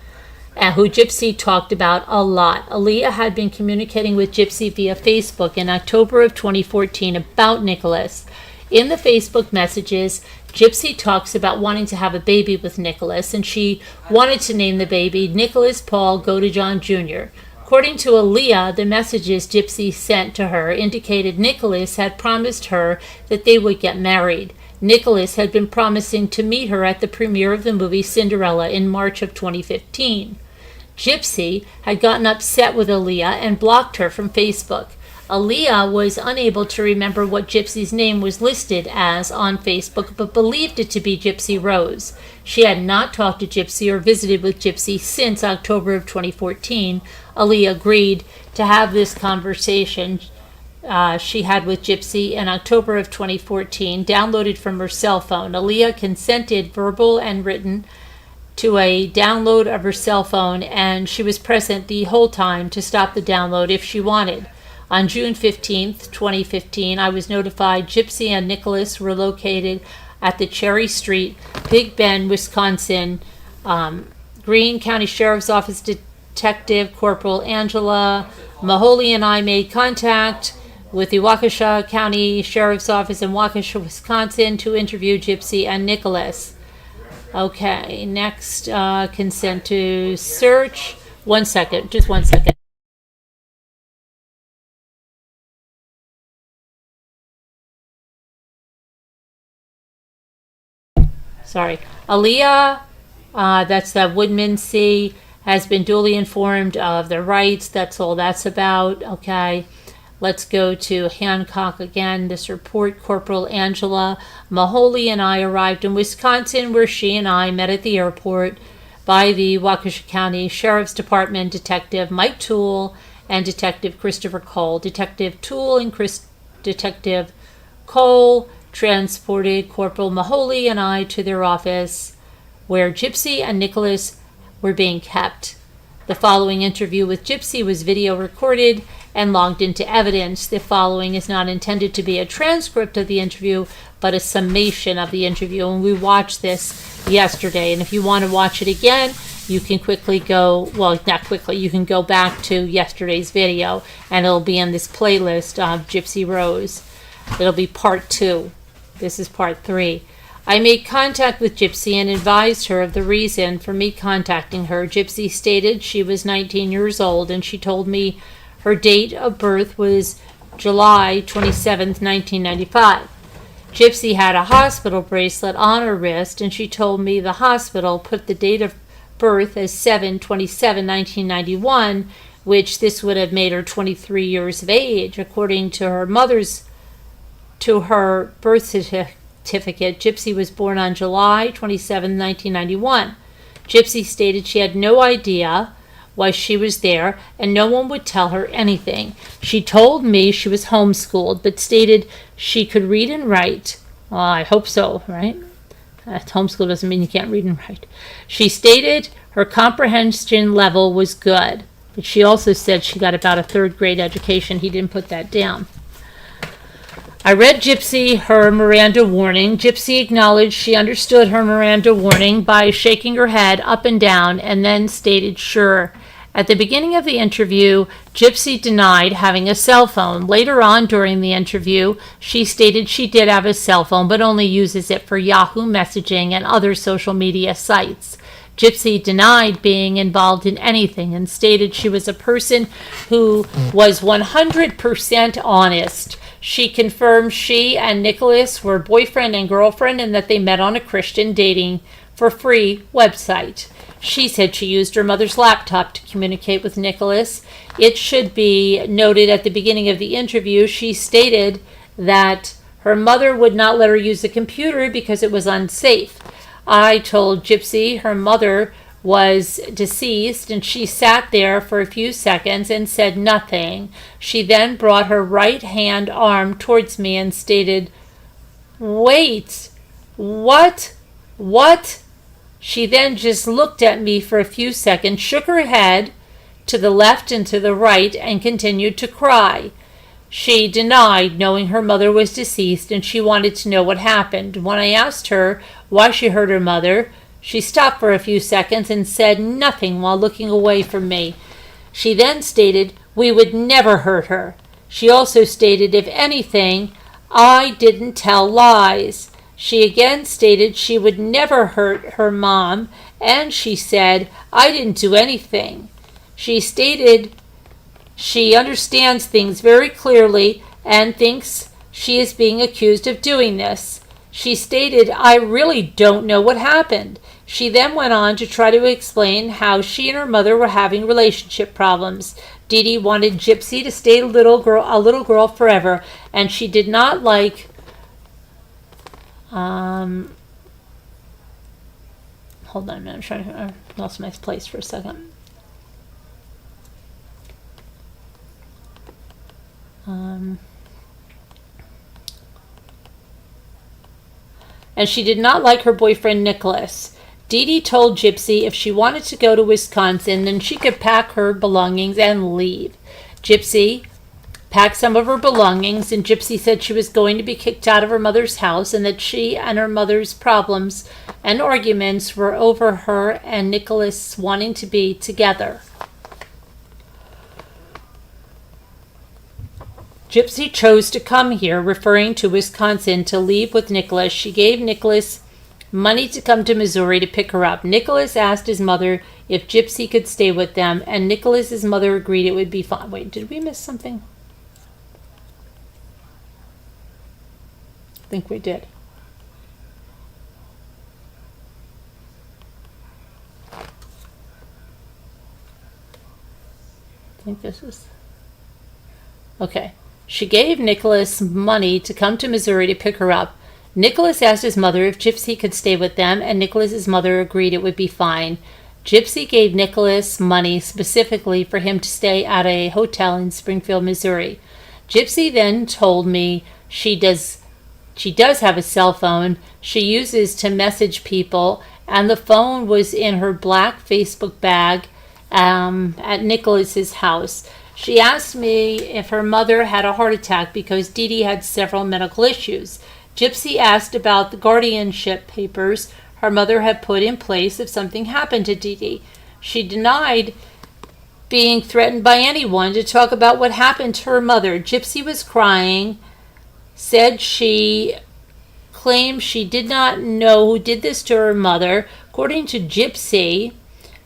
who Gypsy talked about a lot. Aaliyah had been communicating with Gypsy via Facebook in October of 2014 about Nicholas. In the Facebook messages, Gypsy talks about wanting to have a baby with Nicholas, and she wanted to name the baby Nicholas Paul Godejohn Jr. According to Aaliyah, the messages Gypsy sent to her indicated Nicholas had promised her that they would get married. Nicholas had been promising to meet her at the premiere of the movie Cinderella in March of 2015. Gypsy had gotten upset with Aaliyah and blocked her from Facebook. Aaliyah was unable to remember what Gypsy's name was listed as on Facebook, but believed it to be Gypsy Rose. She had not talked to Gypsy or visited with Gypsy since October of 2014. Aaliyah agreed to have this conversation she had with Gypsy in October of 2014, downloaded from her cell phone. Aaliyah consented, verbal and written, to a download of her cell phone, and she was present the whole time to stop the download if she wanted. On June 15th, 2015, I was notified Gypsy and Nicholas were located at the Cherry Street, Big Bend, Wisconsin. Greene County Sheriff's Office Detective Corporal Angela Mahoney and I made contact with the Waukesha County Sheriff's Office in Waukesha, Wisconsin to interview Gypsy and Nicholas. Okay, next, consent to search. 1 second, just 1 second. Sorry. Aaliyah, that's that Woodman C, has been duly informed of their rights. That's all that's about. Okay. Let's go to Hancock again. This report, Corporal Angela Mahoney and I arrived in Wisconsin, where she and I met at the airport by the Waukesha County Sheriff's Department Detective Mike Toole and Detective Christopher Cole. Detective Toole and Detective Cole transported Corporal Mahoney and I to their office, where Gypsy and Nicholas were being kept. The following interview with Gypsy was video recorded and logged into evidence. The following is not intended to be a transcript of the interview, but a summation of the interview. And we watched this yesterday. And if you want to watch it again, you can quickly go, well, not quickly, you can go back to yesterday's video, and it'll be in this playlist of Gypsy Rose. It'll be part 2. This is part 3. I made contact with Gypsy and advised her of the reason for me contacting her. Gypsy stated she was 19 years old, and she told me her date of birth was July 27, 1995. Gypsy had a hospital bracelet on her wrist, and she told me the hospital put the date of birth as 7/27/1991, which this would have made her 23 years of age. According to her birth certificate, Gypsy was born on July 27, 1991. Gypsy stated she had no idea why she was there, and no one would tell her anything. She told me she was homeschooled, but stated she could read and write. Well, I hope so, right? Homeschool doesn't mean you can't read and write. She stated her comprehension level was good, but she also said she got about a 3rd grade education. He didn't put that down. I read Gypsy her Miranda warning. Gypsy acknowledged she understood her Miranda warning by shaking her head up and down, and then stated sure. At the beginning of the interview, Gypsy denied having a cell phone. Later on during the interview, she stated she did have a cell phone, but only uses it for Yahoo messaging and other social media sites. Gypsy denied being involved in anything and stated she was a person who was 100% honest. She confirmed she and Nicholas were boyfriend and girlfriend and that they met on a Christian dating for free website. She said she used her mother's laptop to communicate with Nicholas. It should be noted at the beginning of the interview, she stated that her mother would not let her use the computer because it was unsafe. I told Gypsy her mother was deceased, and she sat there for a few seconds and said nothing. She then brought her right hand arm towards me and stated, "Wait, what? She then just looked at me for a few seconds, shook her head to the left and to the right, and continued to cry. She denied knowing her mother was deceased, and she wanted to know what happened. When I asked her why she hurt her mother, she stopped for a few seconds and said nothing while looking away from me. She then stated we would never hurt her. She also stated, if anything, I didn't tell lies. She again stated she would never hurt her mom, and she said, I didn't do anything. She stated she understands things very clearly and thinks she is being accused of doing this. She stated, I really don't know what happened. She then went on to try to explain how she and her mother were having relationship problems. Dee Dee wanted Gypsy to stay a little girl forever, and she did not like hold on a minute, I lost my place for a second. And she did not like her boyfriend Nicholas. Dee Dee told Gypsy if she wanted to go to Wisconsin, then she could pack her belongings and leave. Gypsy packed some of her belongings, and Gypsy said she was going to be kicked out of her mother's house and that she and her mother's problems and arguments were over her and Nicholas wanting to be together. Gypsy chose to come here, referring to Wisconsin, to leave with Nicholas. She gave Nicholas money to come to Missouri to pick her up. Nicholas asked his mother if Gypsy could stay with them, and Nicholas's mother agreed it would be fine. Wait, did we miss something? I think we did. I think this is... Okay. She gave Nicholas money to come to Missouri to pick her up. Nicholas asked his mother if Gypsy could stay with them, and Nicholas's mother agreed it would be fine. Gypsy gave Nicholas money specifically for him to stay at a hotel in Springfield, Missouri. Gypsy then told me she does have a cell phone she uses to message people, and the phone was in her black Facebook bag at Nicholas's house. She asked me if her mother had a heart attack because Dee Dee had several medical issues. Gypsy asked about the guardianship papers her mother had put in place if something happened to Dee Dee. She denied being threatened by anyone to talk about what happened to her mother. Gypsy was crying, said she claimed she did not know who did this to her mother. According to Gypsy,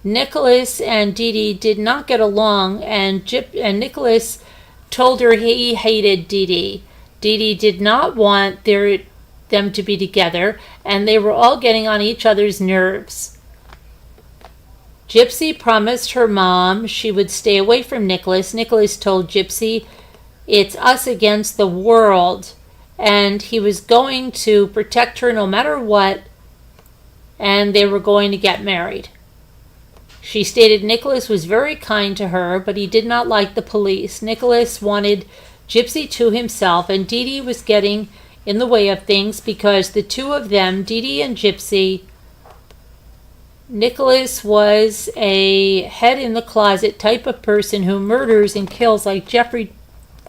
Nicholas and Dee Dee did not get along, and Nicholas told her he hated Dee Dee. Dee Dee did not want them to be together, and they were all getting on each other's nerves. Gypsy promised her mom she would stay away from Nicholas. Nicholas told Gypsy it's us against the world, and he was going to protect her no matter what, and they were going to get married. She stated Nicholas was very kind to her, but he did not like the police. Nicholas wanted Gypsy to himself, and Dee Dee was getting in the way of things because the two of them, Dee Dee and Gypsy, Nicholas was a head-in-the-closet type of person who murders and kills like Jeffrey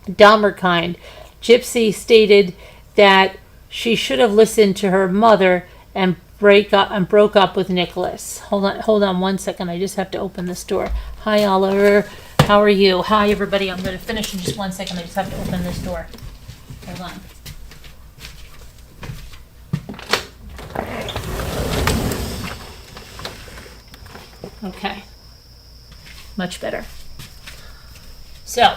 Dahmer kind. Gypsy stated that she should have listened to her mother and broke up with Nicholas. Hold on 1 second. I just have to open this door. Hi, Oliver. How are you? Hi, everybody. I'm going to finish in just 1 second. I just have to open this door. Hold on. Okay. Much better. So,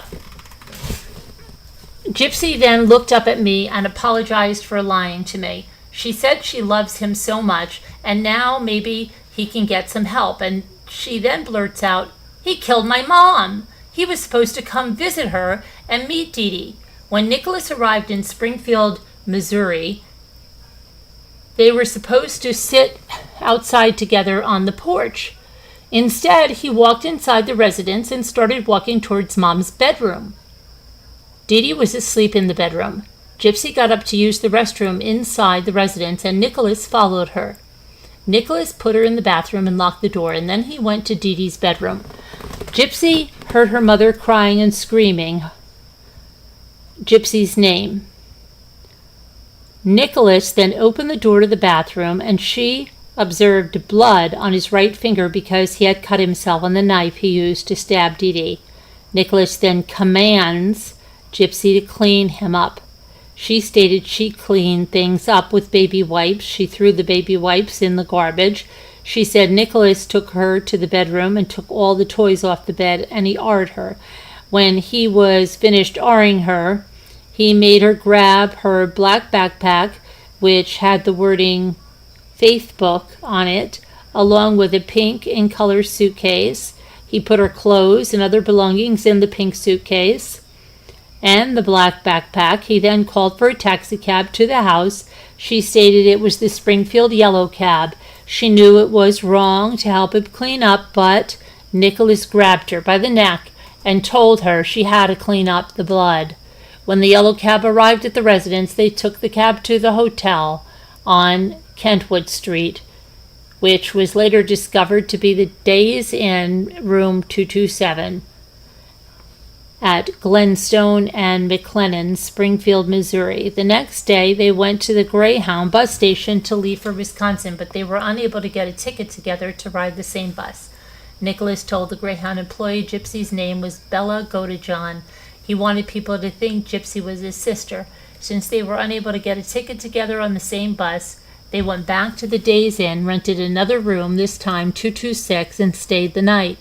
Gypsy then looked up at me and apologized for lying to me. She said she loves him so much, and now maybe he can get some help. And she then blurts out, "He killed my mom. He was supposed to come visit her and meet Dee Dee." When Nicholas arrived in Springfield, Missouri, they were supposed to sit outside together on the porch. Instead, he walked inside the residence and started walking towards Mom's bedroom. Dee Dee was asleep in the bedroom. Gypsy got up to use the restroom inside the residence, and Nicholas followed her. Nicholas put her in the bathroom and locked the door, and then he went to Dee Dee's bedroom. Gypsy heard her mother crying and screaming Gypsy's name. Nicholas then opened the door to the bathroom, and she observed blood on his right finger because he had cut himself on the knife he used to stab Dee Dee. Nicholas then commands Gypsy to clean him up. She stated she cleaned things up with baby wipes. She threw the baby wipes in the garbage. She said Nicholas took her to the bedroom and took all the toys off the bed, and he R-ed her. When he was finished R-ing her, he made her grab her black backpack, which had the wording Faith Book on it, along with a pink in color suitcase. He put her clothes and other belongings in the pink suitcase and the black backpack. He then called for a taxi cab to the house. She stated it was the Springfield yellow cab. She knew it was wrong to help him clean up, but Nicholas grabbed her by the neck and told her she had to clean up the blood. When the yellow cab arrived at the residence, they took the cab to the hotel on Kentwood Street, which was later discovered to be the Days Inn, room 227, at Glenstone and McLennan, Springfield, Missouri. The next day, they went to the Greyhound bus station to leave for Wisconsin, but they were unable to get a ticket together to ride the same bus. Nicholas told the Greyhound employee Gypsy's name was Bella Godejohn. He wanted people to think Gypsy was his sister. Since they were unable to get a ticket together on the same bus, they went back to the Days Inn, rented another room, this time 226, and stayed the night.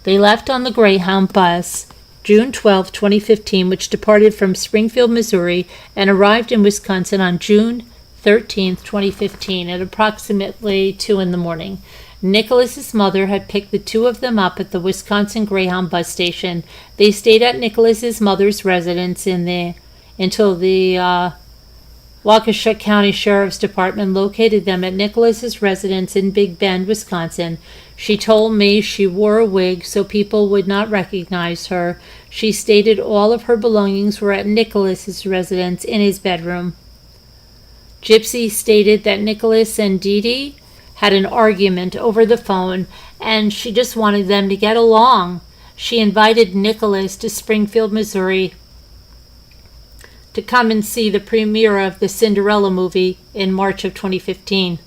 They left on the Greyhound bus June 12, 2015, which departed from Springfield, Missouri, and arrived in Wisconsin on June 13, 2015, at approximately 2 in the morning. Nicholas's mother had picked the two of them up at the Wisconsin Greyhound bus station. They stayed at Nicholas's mother's residence until the Waukesha County Sheriff's Department located them at Nicholas's residence in Big Bend, Wisconsin. She told me she wore a wig so people would not recognize her. She stated all of her belongings were at Nicholas's residence in his bedroom. Gypsy stated that Nicholas and Dee Dee had an argument over the phone, and she just wanted them to get along. She invited Nicholas to Springfield, Missouri, to come and see the premiere of the Cinderella movie in March of 2015.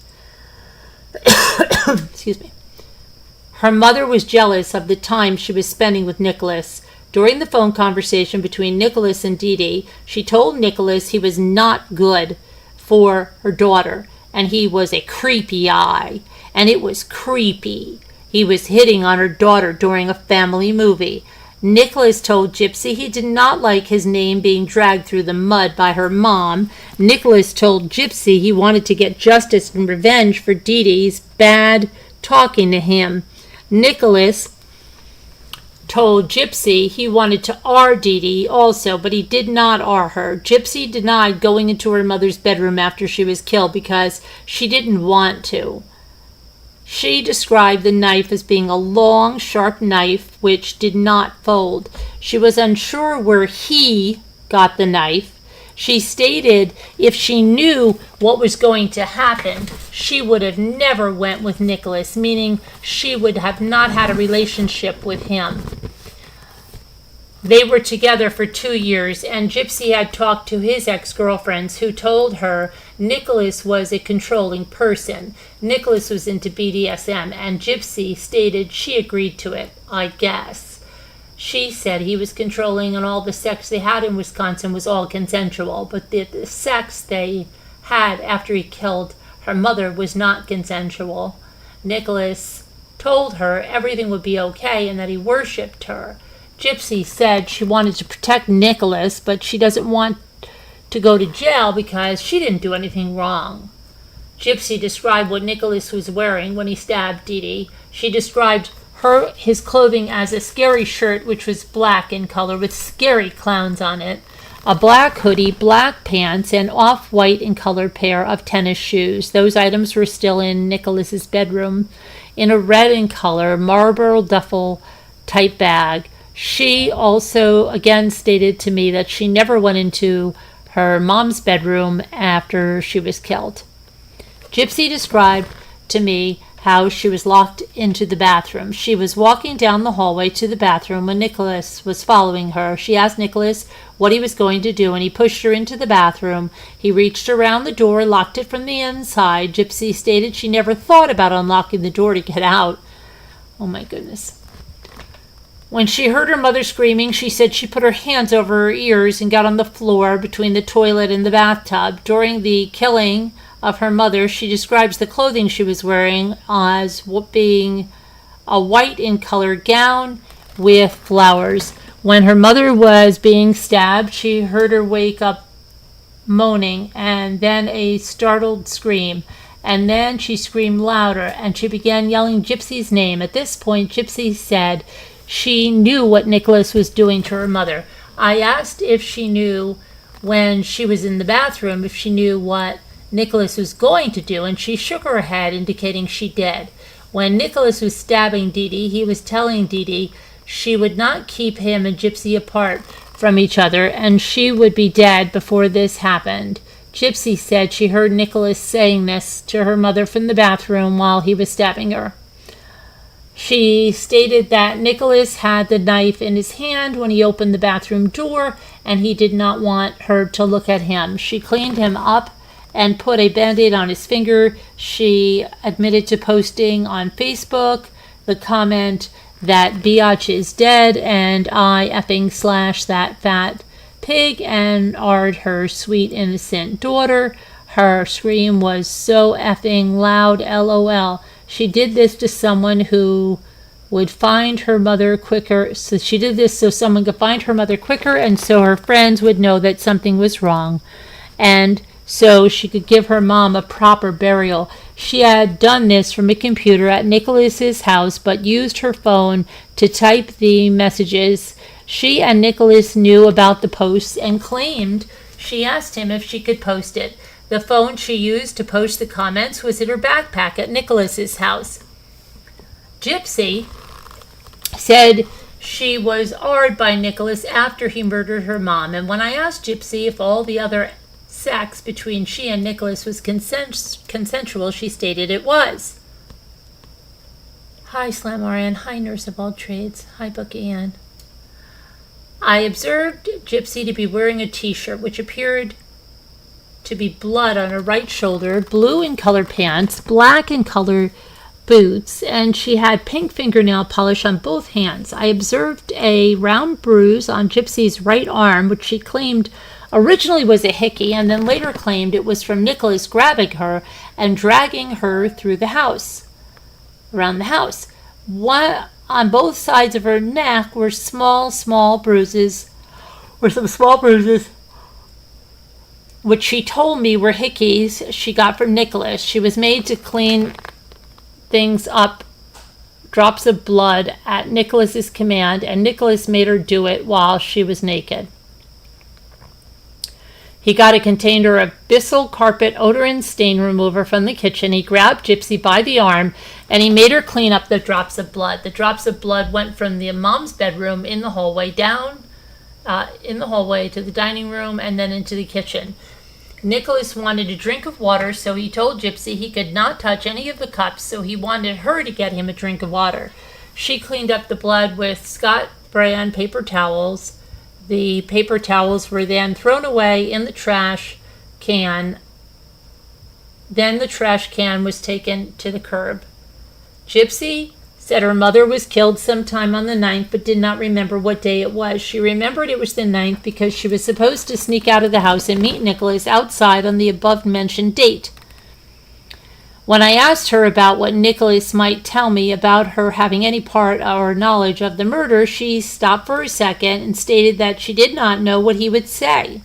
Excuse me. Her mother was jealous of the time she was spending with Nicholas. During the phone conversation between Nicholas and Dee Dee, she told Nicholas he was not good for her daughter, and he was a creepy eye, and it was creepy. He was hitting on her daughter during a family movie. Nicholas told Gypsy he did not like his name being dragged through the mud by her mom. Nicholas told Gypsy he wanted to get justice and revenge for Dee Dee's bad talking to him. Nicholas told Gypsy he wanted to R Dee Dee also, but he did not R her. Gypsy denied going into her mother's bedroom after she was killed because she didn't want to. She described the knife as being a long, sharp knife which did not fold. She was unsure where he got the knife. She stated if she knew what was going to happen, she would have never went with Nicholas, meaning she would have not had a relationship with him. They were together for 2 years, and Gypsy had talked to his ex-girlfriends who told her Nicholas was a controlling person. Nicholas was into BDSM, and Gypsy stated she agreed to it, I guess. She said he was controlling and all the sex they had in Wisconsin was all consensual, but the sex they had after he killed her mother was not consensual. Nicholas told her everything would be okay and that he worshipped her. Gypsy said she wanted to protect Nicholas, but she doesn't want to go to jail because she didn't do anything wrong. Gypsy described what Nicholas was wearing when he stabbed Dee Dee. She described his clothing as a scary shirt, which was black in color with scary clowns on it, a black hoodie, black pants, and off-white in color pair of tennis shoes. Those items were still in Nicholas's bedroom, in a red in color Marlboro duffel type bag. She also again stated to me that she never went into her mom's bedroom after she was killed. Gypsy described to me how she was locked into the bathroom. She was walking down the hallway to the bathroom when Nicholas was following her. She asked Nicholas what he was going to do, and he pushed her into the bathroom. He reached around the door, locked it from the inside. Gypsy stated she never thought about unlocking the door to get out. Oh my goodness. When she heard her mother screaming, she said she put her hands over her ears and got on the floor between the toilet and the bathtub. During the killing of her mother, she describes the clothing she was wearing as being a white in color gown with flowers. When her mother was being stabbed, she heard her wake up moaning and then a startled scream. And then she screamed louder and she began yelling Gypsy's name. At this point, Gypsy said she knew what Nicholas was doing to her mother. I asked if she knew when she was in the bathroom, if she knew what Nicholas was going to do, and she shook her head, indicating she did. When Nicholas was stabbing Dee Dee, he was telling Dee Dee she would not keep him and Gypsy apart from each other, and she would be dead before this happened. Gypsy said she heard Nicholas saying this to her mother from the bathroom while he was stabbing her. She stated that Nicholas had the knife in his hand when he opened the bathroom door, and he did not want her to look at him. She cleaned him up and put a band-aid on his finger. She admitted to posting on Facebook the comment that biatch is dead and I effing slash that fat pig and ard her sweet innocent daughter. Her scream was so effing loud, LOL. She did this to someone who would find her mother quicker. So she did this so someone could find her mother quicker, and so her friends would know that something was wrong, and so she could give her mom a proper burial. She had done this from a computer at Nicholas's house, but used her phone to type the messages. She and Nicholas knew about the posts and claimed she asked him if she could post it. The phone she used to post the comments was in her backpack at Nicholas's house. Gypsy said she was awed by Nicholas after he murdered her mom, and when I asked Gypsy if all the other sex between she and Nicholas was consensual, she stated it was. Hi, Slamorian. Hi, Nurse of All Trades. Hi, Bookie Ann. I observed Gypsy to be wearing a t-shirt which appeared to be blood on her right shoulder, blue in color pants, black in color boots, and she had pink fingernail polish on both hands. I observed a round bruise on Gypsy's right arm, which she claimed originally was a hickey, and then later claimed it was from Nicholas grabbing her and dragging her through the house, around the house. On both sides of her neck were some small bruises, which she told me were hickeys she got from Nicholas. She was made to clean things up, drops of blood, at Nicholas's command, and Nicholas made her do it while she was naked. He got a container of Bissell carpet odor and stain remover from the kitchen. He grabbed Gypsy by the arm and he made her clean up the drops of blood. The drops of blood went from the mom's bedroom in the hallway down in the hallway to the dining room and then into the kitchen. Nicholas wanted a drink of water, so he told Gypsy he could not touch any of the cups, so he wanted her to get him a drink of water. She cleaned up the blood with Scott brand paper towels. The paper towels were then thrown away in the trash can. Then the trash can was taken to the curb. Gypsy said her mother was killed sometime on the 9th, but did not remember what day it was. She remembered it was the 9th because she was supposed to sneak out of the house and meet Nicholas outside on the above-mentioned date. When I asked her about what Nicholas might tell me about her having any part or knowledge of the murder, she stopped for a second and stated that she did not know what he would say.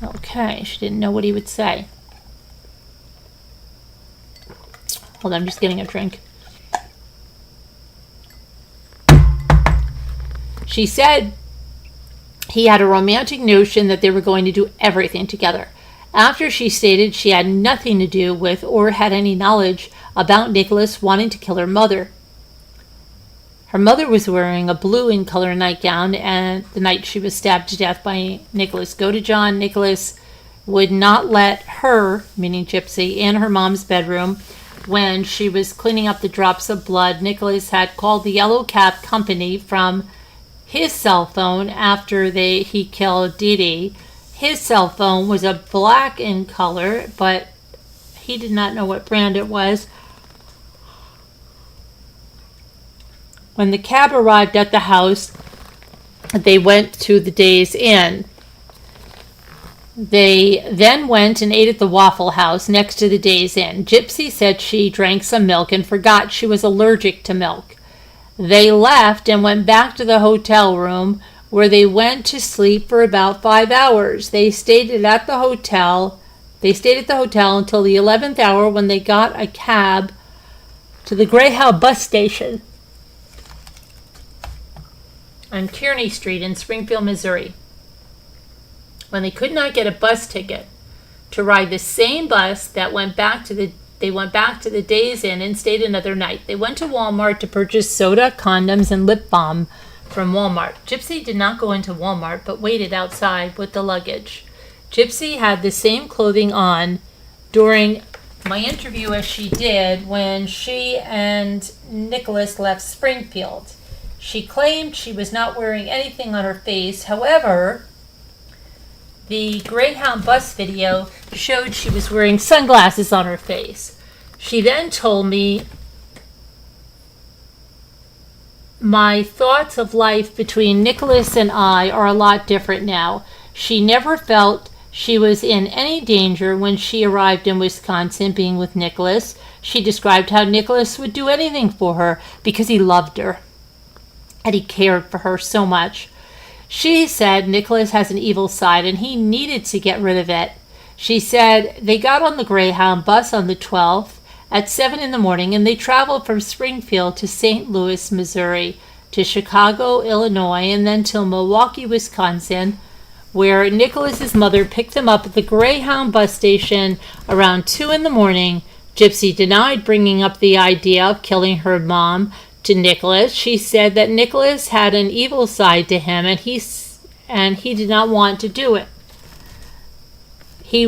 Okay, she didn't know what he would say. Hold on, I'm just getting a drink. She said he had a romantic notion that they were going to do everything together. After she stated she had nothing to do with or had any knowledge about Nicholas wanting to kill her mother. Her mother was wearing a blue in color nightgown and the night she was stabbed to death by Nicholas Godejohn. Nicholas would not let her, meaning Gypsy, in her mom's bedroom. When she was cleaning up the drops of blood, Nicholas had called the Yellow Cab Company from his cell phone after he killed Dee Dee. His cell phone was a black in color, but he did not know what brand it was. When the cab arrived at the house, they went to the Days Inn. They then went and ate at the Waffle House next to the Days Inn. Gypsy said she drank some milk and forgot she was allergic to milk. They left and went back to the hotel room where they went to sleep for about 5 hours. They stayed at the hotel until the 11th hour when they got a cab to the Greyhound bus station on Kearney Street in Springfield, Missouri. When they could not get a bus ticket to ride the same bus that went back to the Days Inn and stayed another night. They went to Walmart to purchase soda, condoms, and lip balm from Walmart. Gypsy did not go into Walmart, but waited outside with the luggage. Gypsy had the same clothing on during my interview as she did when she and Nicholas left Springfield. She claimed she was not wearing anything on her face. However, the Greyhound bus video showed she was wearing sunglasses on her face. She then told me my thoughts of life between Nicholas and I are a lot different now. She never felt she was in any danger when she arrived in Wisconsin being with Nicholas. She described how Nicholas would do anything for her because he loved her and he cared for her so much. She said Nicholas has an evil side and he needed to get rid of it. She said they got on the Greyhound bus on the 12th at 7 in the morning and they traveled from Springfield to St. Louis, Missouri, to Chicago, Illinois, and then to Milwaukee, Wisconsin, where Nicholas's mother picked them up at the Greyhound bus station around 2 in the morning. Gypsy denied bringing up the idea of killing her mom to Nicholas. She said that Nicholas had an evil side to him and he did not want to do it. He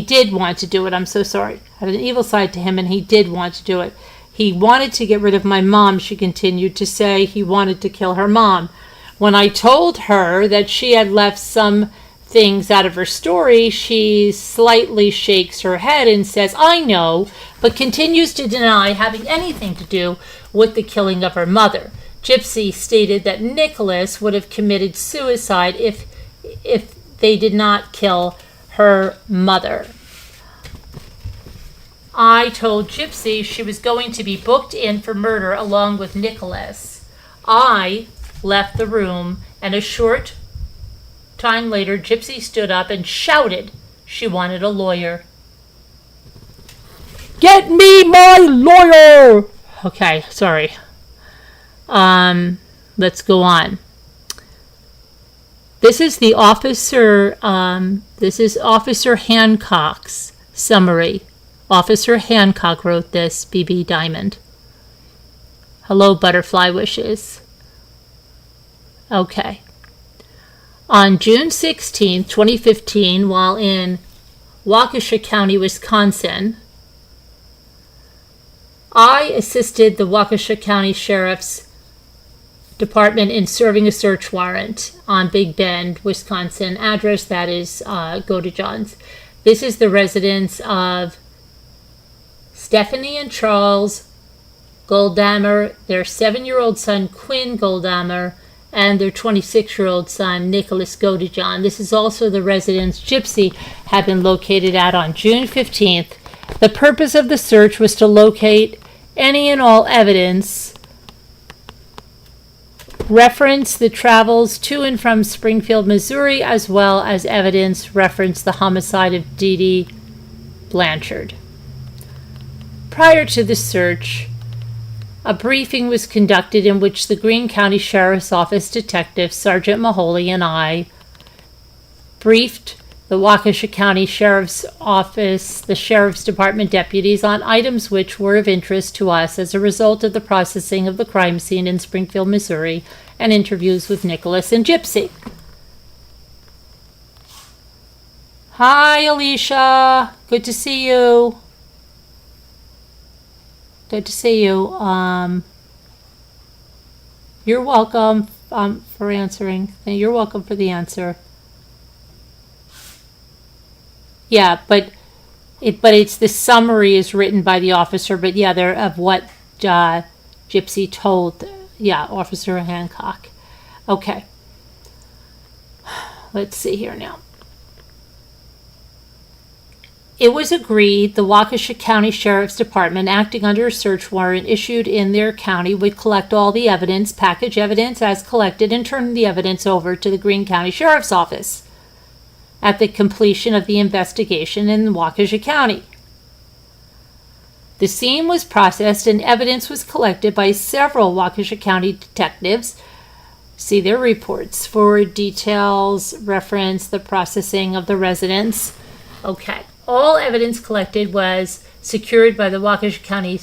did want to do it. I'm so sorry. Had an evil side to him and he did want to do it. He wanted to get rid of my mom, she continued to say. He wanted to kill her mom. When I told her that she had left some things out of her story, she slightly shakes her head and says, I know, but continues to deny having anything to do with the killing of her mother. Gypsy stated that Nicholas would have committed suicide if they did not kill her mother. I told Gypsy she was going to be booked in for murder along with Nicholas. I left the room, and a short time later, Gypsy stood up and shouted she wanted a lawyer. Get me my lawyer! Okay, sorry. Let's go on. This is the officer, this is Officer Hancock's summary. Officer Hancock wrote this, BB Diamond. Hello, butterfly wishes. Okay. On June 16, 2015, while in Waukesha County, Wisconsin, I assisted the Waukesha County Sheriff's Department in serving a search warrant on Big Bend, Wisconsin address that is Godejohn's. This is the residence of Stephanie and Charles Goldammer, their 7-year-old son Quinn Goldammer, and their 26-year-old son Nicholas Godejohn. This is also the residence Gypsy had been located at on June 15th. The purpose of the search was to locate any and all evidence reference the travels to and from Springfield, Missouri, as well as evidence reference the homicide of Gypsy Blanchard. Prior to the search, a briefing was conducted in which the Greene County Sheriff's Office Detective Sergeant Maholey and I briefed the Waukesha County Sheriff's Office, the Sheriff's Department deputies on items which were of interest to us as a result of the processing of the crime scene in Springfield, Missouri, and interviews with Nicholas and Gypsy. Hi, Alicia. Good to see you. Good to see you. You're welcome for answering. You're welcome for the answer. Yeah, but it's the summary is written by the officer. But yeah, they're of what Gypsy told. Yeah, Officer Hancock. Okay. Let's see here now. It was agreed the Waukesha County Sheriff's Department, acting under a search warrant issued in their county, would collect all the evidence, package evidence as collected, and turn the evidence over to the Greene County Sheriff's Office at the completion of the investigation in Waukesha County. The scene was processed and evidence was collected by several Waukesha County detectives. See their reports for details, reference the processing of the residence. Okay. All evidence collected was secured by the Waukesha County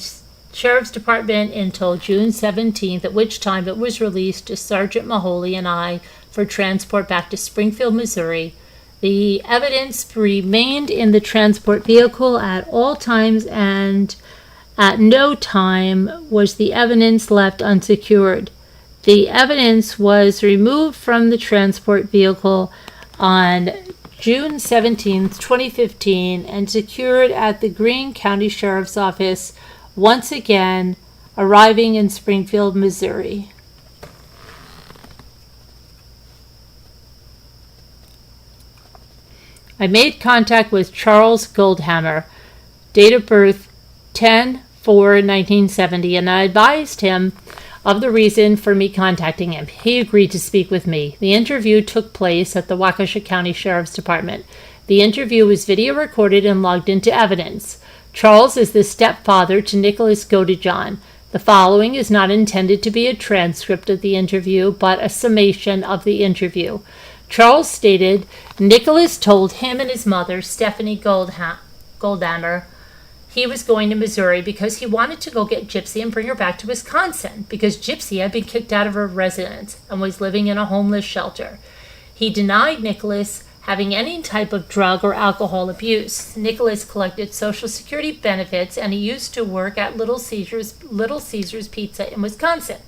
Sheriff's Department until June 17th, at which time it was released to Sergeant Mahoney and I for transport back to Springfield, Missouri. The evidence remained in the transport vehicle at all times, and at no time was the evidence left unsecured. The evidence was removed from the transport vehicle on June 17, 2015, and secured at the Greene County Sheriff's Office, once again arriving in Springfield, Missouri. I made contact with Charles Goldhammer, date of birth 10/4/1970, and I advised him of the reason for me contacting him. He agreed to speak with me. The interview took place at the Waukesha County Sheriff's Department. The interview was video recorded and logged into evidence. Charles is the stepfather to Nicholas Godejohn. The following is not intended to be a transcript of the interview, but a summation of the interview. Charles stated Nicholas told him and his mother, Stephanie Godejohn, he was going to Missouri because he wanted to go get Gypsy and bring her back to Wisconsin because Gypsy had been kicked out of her residence and was living in a homeless shelter. He denied Nicholas having any type of drug or alcohol abuse. Nicholas collected Social Security benefits, and he used to work at Little Caesars Pizza in Wisconsin.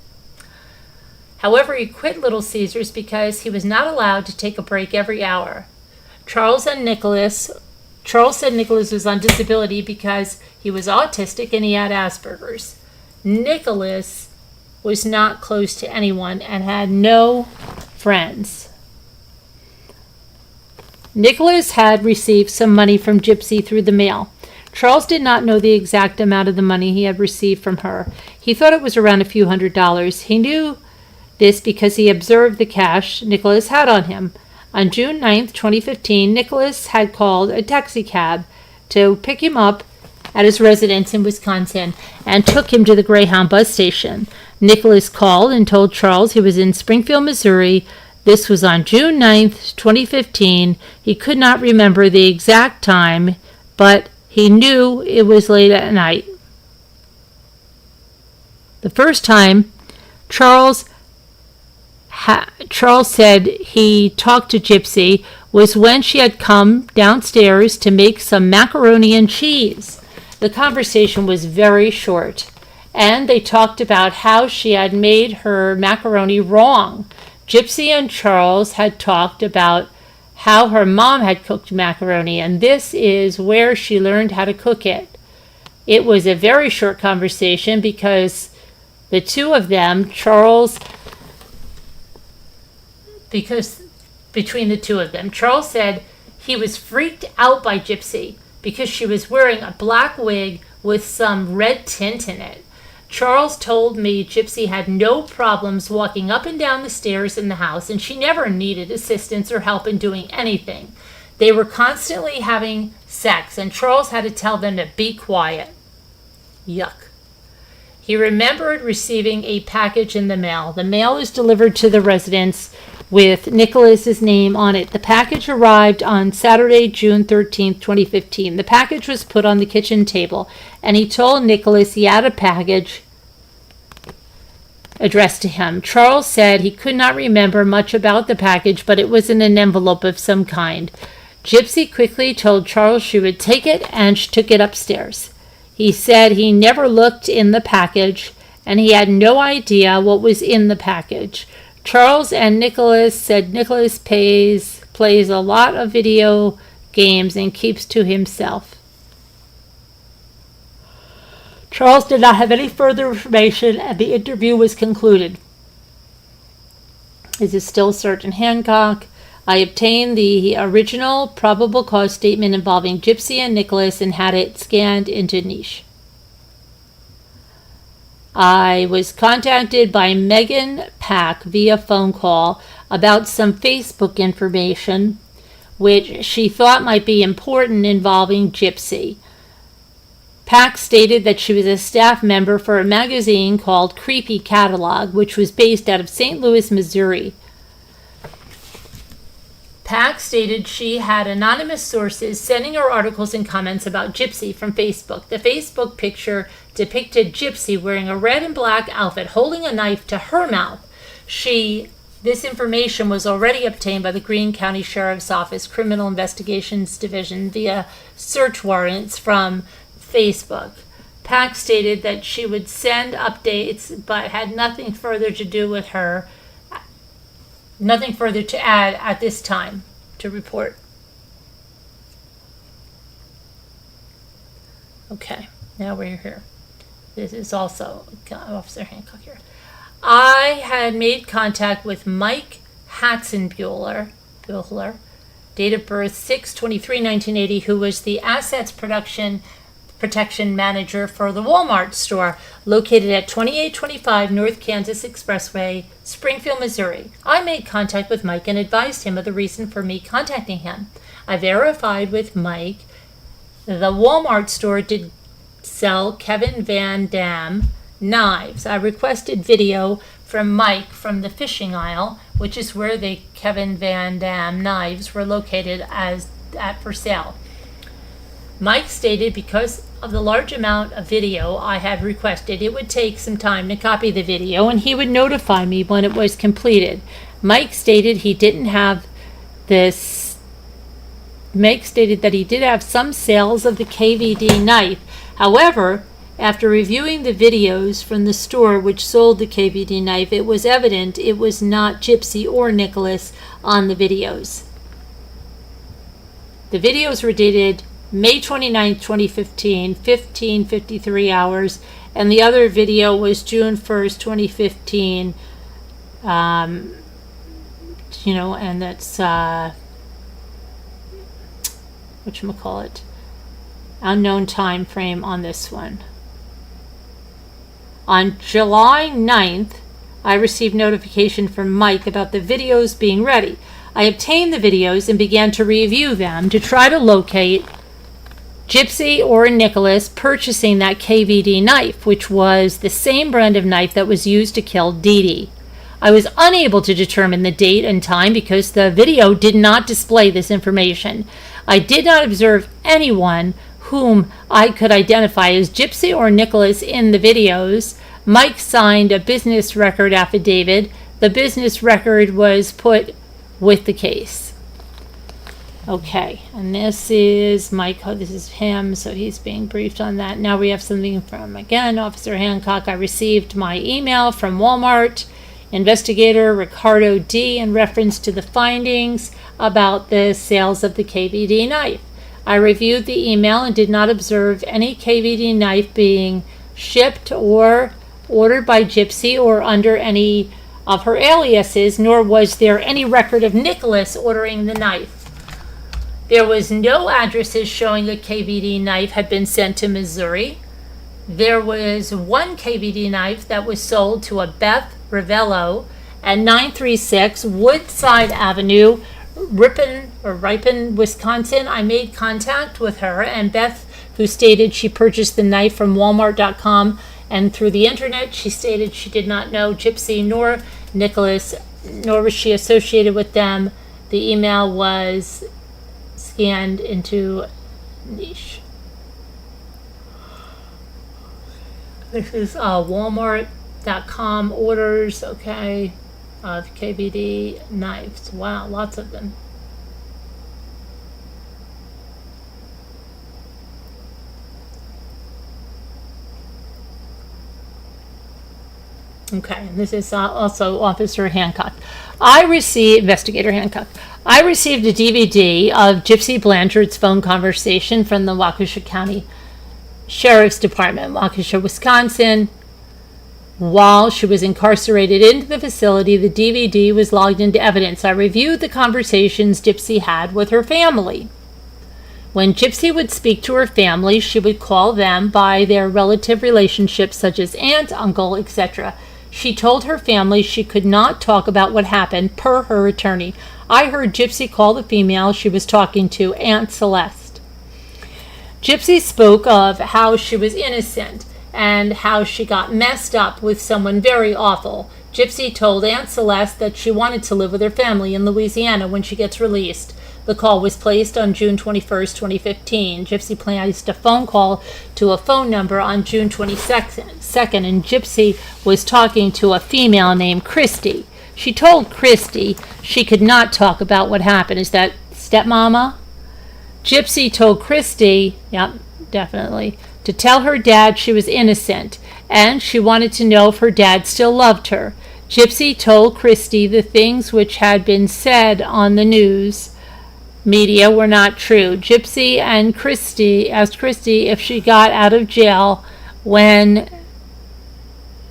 However, he quit Little Caesars because he was not allowed to take a break every hour. Charles said Nicholas was on disability because he was autistic and he had Asperger's. Nicholas was not close to anyone and had no friends. Nicholas had received some money from Gypsy through the mail. Charles did not know the exact amount of the money he had received from her. He thought it was around a few $100s. He knew this because he observed the cash Nicholas had on him. On June 9th, 2015, Nicholas had called a taxi cab to pick him up at his residence in Wisconsin and took him to the Greyhound bus station. Nicholas called and told Charles he was in Springfield, Missouri. This was on June 9th, 2015. He could not remember the exact time, but he knew it was late at night. The first time Charles said he talked to Gypsy was when she had come downstairs to make some macaroni and cheese. The conversation was very short, and they talked about how she had made her macaroni wrong. Gypsy and Charles had talked about how her mom had cooked macaroni, and this is where she learned how to cook it. It was a very short conversation because the two of them, between the two of them, Charles said he was freaked out by Gypsy because she was wearing a black wig with some red tint in it. Charles told me Gypsy had no problems walking up and down the stairs in the house, and she never needed assistance or help in doing anything. They were constantly having sex, and Charles had to tell them to be quiet. Yuck. He remembered receiving a package in the mail. The mail was delivered to the residence with Nicholas's name on it. The package arrived on Saturday, June 13th, 2015. The package was put on the kitchen table, and he told Nicholas he had a package addressed to him. Charles said he could not remember much about the package, but it was in an envelope of some kind. Gypsy quickly told Charles she would take it, and she took it upstairs. He said he never looked in the package, and he had no idea what was in the package. Charles and Nicholas said Nicholas plays a lot of video games and keeps to himself. Charles did not have any further information, and the interview was concluded. This is still Sergeant Hancock. I obtained the original probable cause statement involving Gypsy and Nicholas and had it scanned into Niche. I was contacted by Megan Pack via phone call about some Facebook information which she thought might be important involving Gypsy. Pack stated that she was a staff member for a magazine called Creepy Catalog, which was based out of St. Louis, Missouri. Pack stated she had anonymous sources sending her articles and comments about Gypsy from Facebook. The Facebook picture depicted Gypsy wearing a red and black outfit, holding a knife to her mouth. This information was already obtained by the Greene County Sheriff's Office Criminal Investigations Division via search warrants from Facebook. Pack stated that she would send updates, but had nothing further to do with her, nothing further to add at this time to report. Okay, now we're here. This is also Officer Hancock here. I had made contact with Mike Hatzenbuehler, date of birth 6/23/1980, who was the Assets Protection Manager for the Walmart store located at 2825 North Kansas Expressway, Springfield, Missouri. I made contact with Mike and advised him of the reason for me contacting him. I verified with Mike the Walmart store did sell Kevin Van Dam knives. I requested video from Mike from the fishing aisle, which is where the Kevin Van Dam knives were located for sale. Mike stated because of the large amount of video I had requested, it would take some time to copy the video and he would notify me when it was completed. Mike stated that he did have some sales of the KVD knife. However, after reviewing the videos from the store which sold the KVD knife, it was evident it was not Gypsy or Nicholas on the videos. The videos were dated May 29, 2015, 15:53 hours, and the other video was June 1st, 2015. And that's whatchamacallit, unknown time frame on this one. On July 9th, I received notification from Mike about the videos being ready. I obtained the videos and began to review them to try to locate Gypsy or Nicholas purchasing that KVD knife, which was the same brand of knife that was used to kill Dee Dee. I was unable to determine the date and time because the video did not display this information. I did not observe anyone whom I could identify as Gypsy or Nicholas in the videos. Mike signed a business record affidavit. The business record was put with the case. Okay, and this is Mike. This is him, so he's being briefed on that. Now we have something from, again, Officer Hancock. I received my email from Walmart investigator Ricardo D. in reference to the findings about the sales of the KVD knife. I reviewed the email and did not observe any KVD knife being shipped or ordered by Gypsy or under any of her aliases, nor was there any record of Nicholas ordering the knife. There was no addresses showing a KVD knife had been sent to Missouri. There was one KVD knife that was sold to a Beth Ravello at 936 Woodside Avenue, Ripon, Wisconsin. I made contact with her, and Beth, who stated she purchased the knife from Walmart.com and through the internet, she stated she did not know Gypsy nor Nicholas, nor was she associated with them. The email was scanned into niche. This is Walmart.com orders, okay, of KVD knives. Wow, lots of them. Okay, and this is also Officer Hancock. Investigator Hancock. I received a DVD of Gypsy Blanchard's phone conversation from the Waukesha County Sheriff's Department, Waukesha, Wisconsin. While she was incarcerated into the facility, the DVD was logged into evidence. I reviewed the conversations Gypsy had with her family. When Gypsy would speak to her family, she would call them by their relative relationships, such as aunt, uncle, etc. She told her family she could not talk about what happened, per her attorney. I heard Gypsy call the female she was talking to Aunt Celeste. Gypsy spoke of how she was innocent and how she got messed up with someone very awful. Gypsy told Aunt Celeste that she wanted to live with her family in Louisiana when she gets released. The call was placed on June 21st, 2015. Gypsy placed a phone call to a phone number on June 22nd, and Gypsy was talking to a female named Christy. She told Christy she could not talk about what happened. Is that stepmama? Gypsy told Christy, yep, definitely, to tell her dad she was innocent, and she wanted to know if her dad still loved her. Gypsy told Christy the things which had been said on the news media were not true. Gypsy and Christy asked Christy if she got out of jail when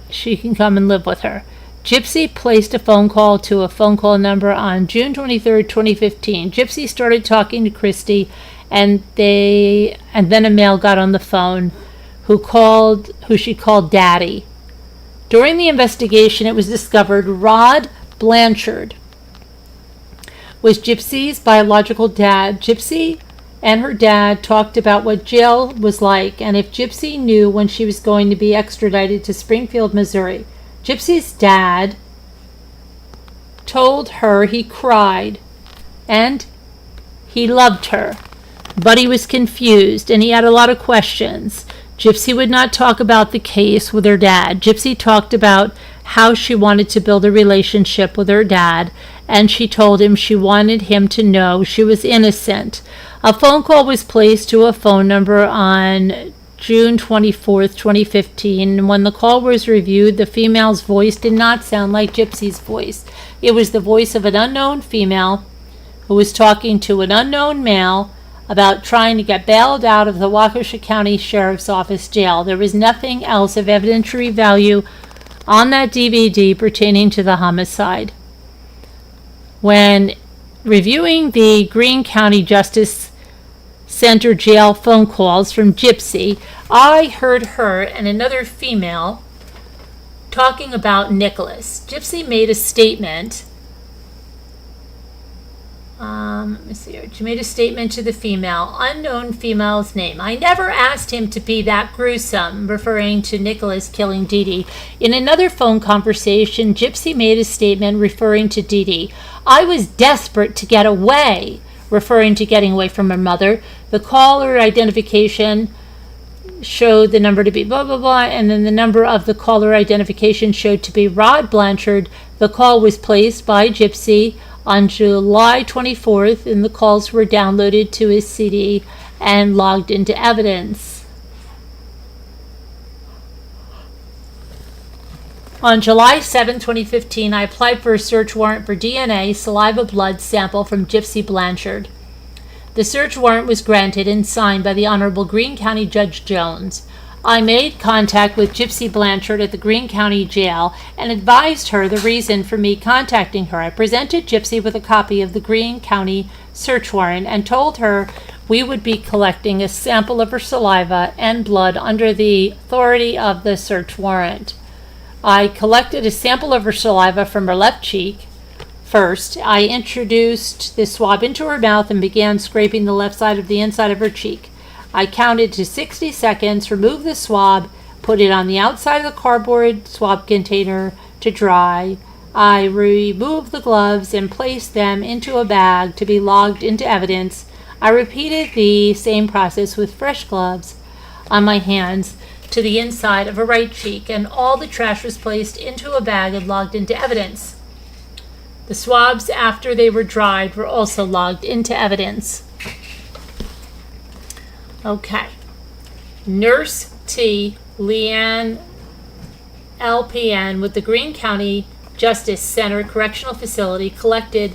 she can come and live with her. Gypsy placed a phone call to a phone call number on June 23rd, 2015. Gypsy started talking to Christy, and then a male got on the phone who she called Daddy. During the investigation, it was discovered Rod Blanchard was Gypsy's biological dad. Gypsy and her dad talked about what jail was like and if Gypsy knew when she was going to be extradited to Springfield, Missouri. Gypsy's dad told her he cried and he loved her, but he was confused and he had a lot of questions. Gypsy would not talk about the case with her dad. Gypsy talked about how she wanted to build a relationship with her dad, and she told him she wanted him to know she was innocent. A phone call was placed to a phone number on June 24th, 2015, and when the call was reviewed, the female's voice did not sound like Gypsy's voice. It was the voice of an unknown female who was talking to an unknown male about trying to get bailed out of the Waukesha County Sheriff's Office jail. There was nothing else of evidentiary value on that DVD pertaining to the homicide. When reviewing the Greene County Justice Center jail phone calls from Gypsy, I heard her and another female talking about Nicholas. Gypsy made a statement. Let me see here. She made a statement to the female, unknown female's name. I never asked him to be that gruesome, referring to Nicholas killing Dee Dee. In another phone conversation, Gypsy made a statement referring to Dee Dee. I was desperate to get away, referring to getting away from her mother. The caller identification showed the number to be blah, blah, blah, and then the number of the caller identification showed to be Rod Blanchard. The call was placed by Gypsy on July 24th, and the calls were downloaded to his CD and logged into evidence. On July 7, 2015, I applied for a search warrant for DNA saliva blood sample from Gypsy Blanchard. The search warrant was granted and signed by the Honorable Greene County Judge Jones. I made contact with Gypsy Blanchard at the Greene County Jail and advised her the reason for me contacting her. I presented Gypsy with a copy of the Greene County search warrant and told her we would be collecting a sample of her saliva and blood under the authority of the search warrant. I collected a sample of her saliva from her left cheek. First, I introduced the swab into her mouth and began scraping the left side of the inside of her cheek. I counted to 60 seconds, removed the swab, put it on the outside of the cardboard swab container to dry. I removed the gloves and placed them into a bag to be logged into evidence. I repeated the same process with fresh gloves on my hands to the inside of her right cheek, and all the trash was placed into a bag and logged into evidence. The swabs, after they were dried, were also logged into evidence. Okay. Nurse T. Leanne, LPN, with the Greene County Justice Center Correctional Facility, collected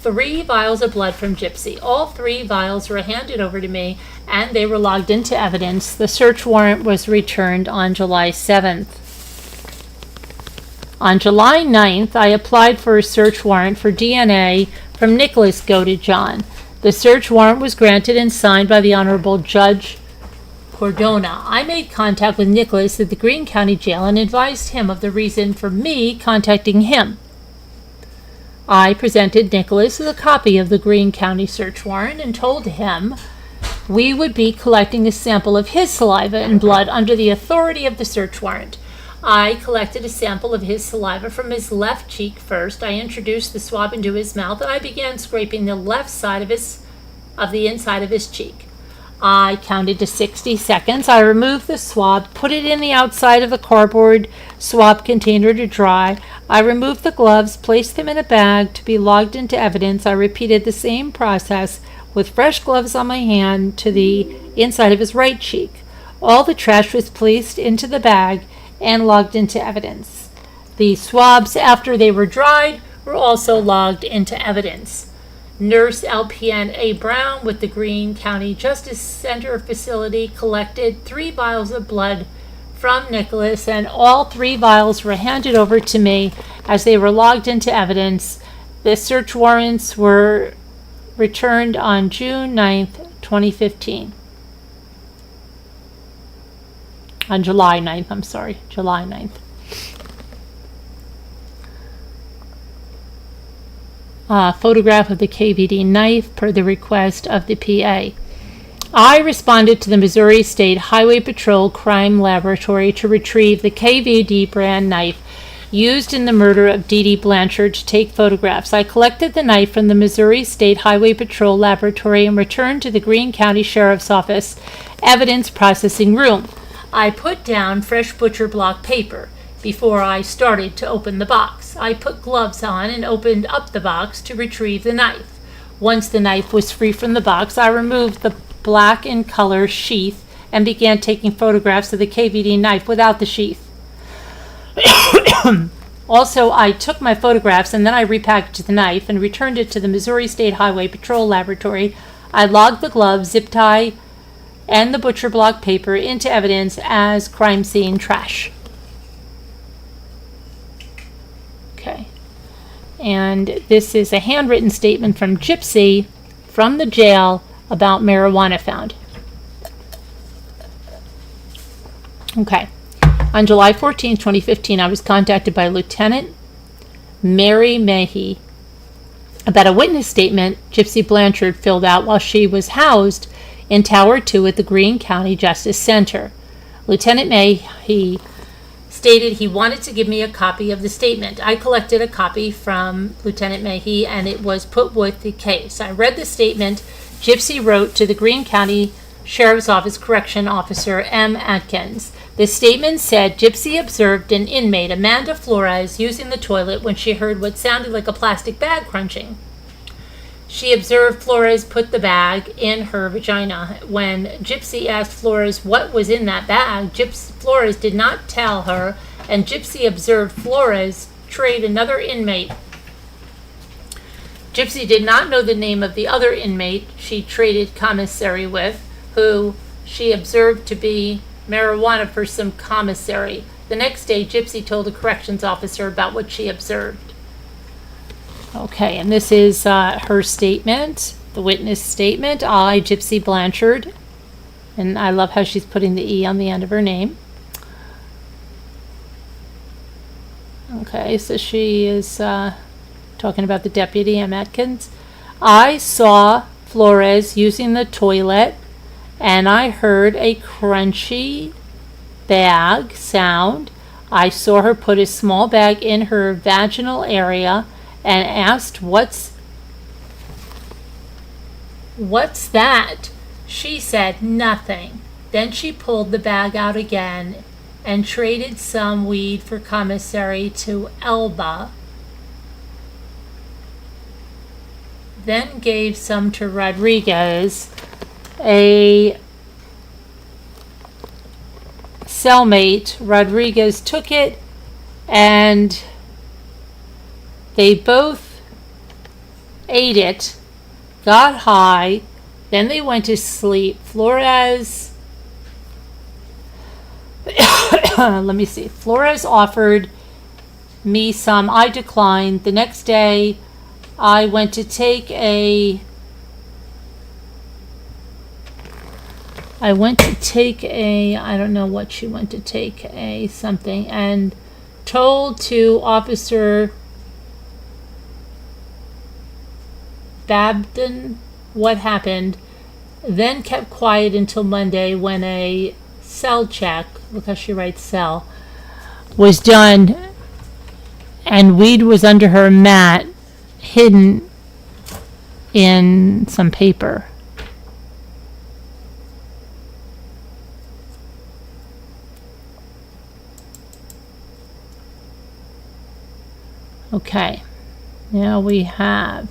3 vials of blood from Gypsy. All 3 vials were handed over to me, and they were logged into evidence. The search warrant was returned on July 7th. On July 9th, I applied for a search warrant for DNA from Nicholas Godejohn. The search warrant was granted and signed by the Honorable Judge Cordona. I made contact with Nicholas at the Greene County Jail and advised him of the reason for me contacting him. I presented Nicholas with a copy of the Greene County search warrant and told him we would be collecting a sample of his saliva and blood under the authority of the search warrant. I collected a sample of his saliva from his left cheek first. I introduced the swab into his mouth, and I began scraping the left side of the inside of his cheek. I counted to 60 seconds. I removed the swab, put it in the outside of the cardboard swab container to dry. I removed the gloves, placed them in a bag to be logged into evidence. I repeated the same process with fresh gloves on my hand to the inside of his right cheek. All the trash was placed into the bag and logged into evidence. The swabs, after they were dried, were also logged into evidence. Nurse LPN A. Brown with the Greene County Justice Center facility collected 3 vials of blood from Nicholas, and all 3 vials were handed over to me as they were logged into evidence. The search warrants were returned on June 9th, 2015. On July 9th, July 9th. Photograph of the KVD knife per the request of the PA. I responded to the Missouri State Highway Patrol Crime Laboratory to retrieve the KVD brand knife used in the murder of Dee Dee Blanchard to take photographs. I collected the knife from the Missouri State Highway Patrol Laboratory and returned to the Greene County Sheriff's Office Evidence Processing Room. I put down fresh butcher block paper before I started to open the box. I put gloves on and opened up the box to retrieve the knife. Once the knife was free from the box, I removed the black in color sheath and began taking photographs of the KVD knife without the sheath. Also, I took my photographs and then I repackaged the knife and returned it to the Missouri State Highway Patrol Laboratory. I logged the gloves, zip tie, and the butcher block paper into evidence as crime scene trash. Okay. And this is a handwritten statement from Gypsy from the jail about marijuana found. Okay. On July 14, 2015, I was contacted by Lieutenant Mary Mahey about a witness statement Gypsy Blanchard filled out while she was housed in Tower 2 at the Greene County Justice Center. Lieutenant Mahey stated he wanted to give me a copy of the statement. I collected a copy from Lieutenant Mahey and it was put with the case. I read the statement Gypsy wrote to the Greene County Sheriff's Office Correction Officer M. Atkins. The statement said Gypsy observed an inmate, Amanda Flores, using the toilet when she heard what sounded like a plastic bag crunching. She observed Flores put the bag in her vagina. When Gypsy asked Flores what was in that bag, Flores did not tell her, and Gypsy observed Flores trade another inmate. Gypsy did not know the name of the other inmate she traded commissary with, who she observed to be marijuana for some commissary. The next day, Gypsy told a corrections officer about what she observed. Okay, and this is her statement, the witness statement. I, Gypsy Blanchard, and I love how she's putting the E on the end of her name. Okay, so she is talking about the deputy, M. Atkins. I saw Flores using the toilet, and I heard a crunchy bag sound. I saw her put a small bag in her vaginal area and asked, what's that? She said nothing. Then she pulled the bag out again and traded some weed for commissary to Elba. Then gave some to Rodriguez, a cellmate. Rodriguez took it and they both ate it, got high, then they went to sleep. Flores, let me see. Flores offered me some. I declined. The next day, I went to take a I don't know what she went to take, a something, and told to Officer Babden what happened, then kept quiet until Monday when a cell check, look how she writes cell, was done and weed was under her mat, hidden in some paper. Okay, now we have,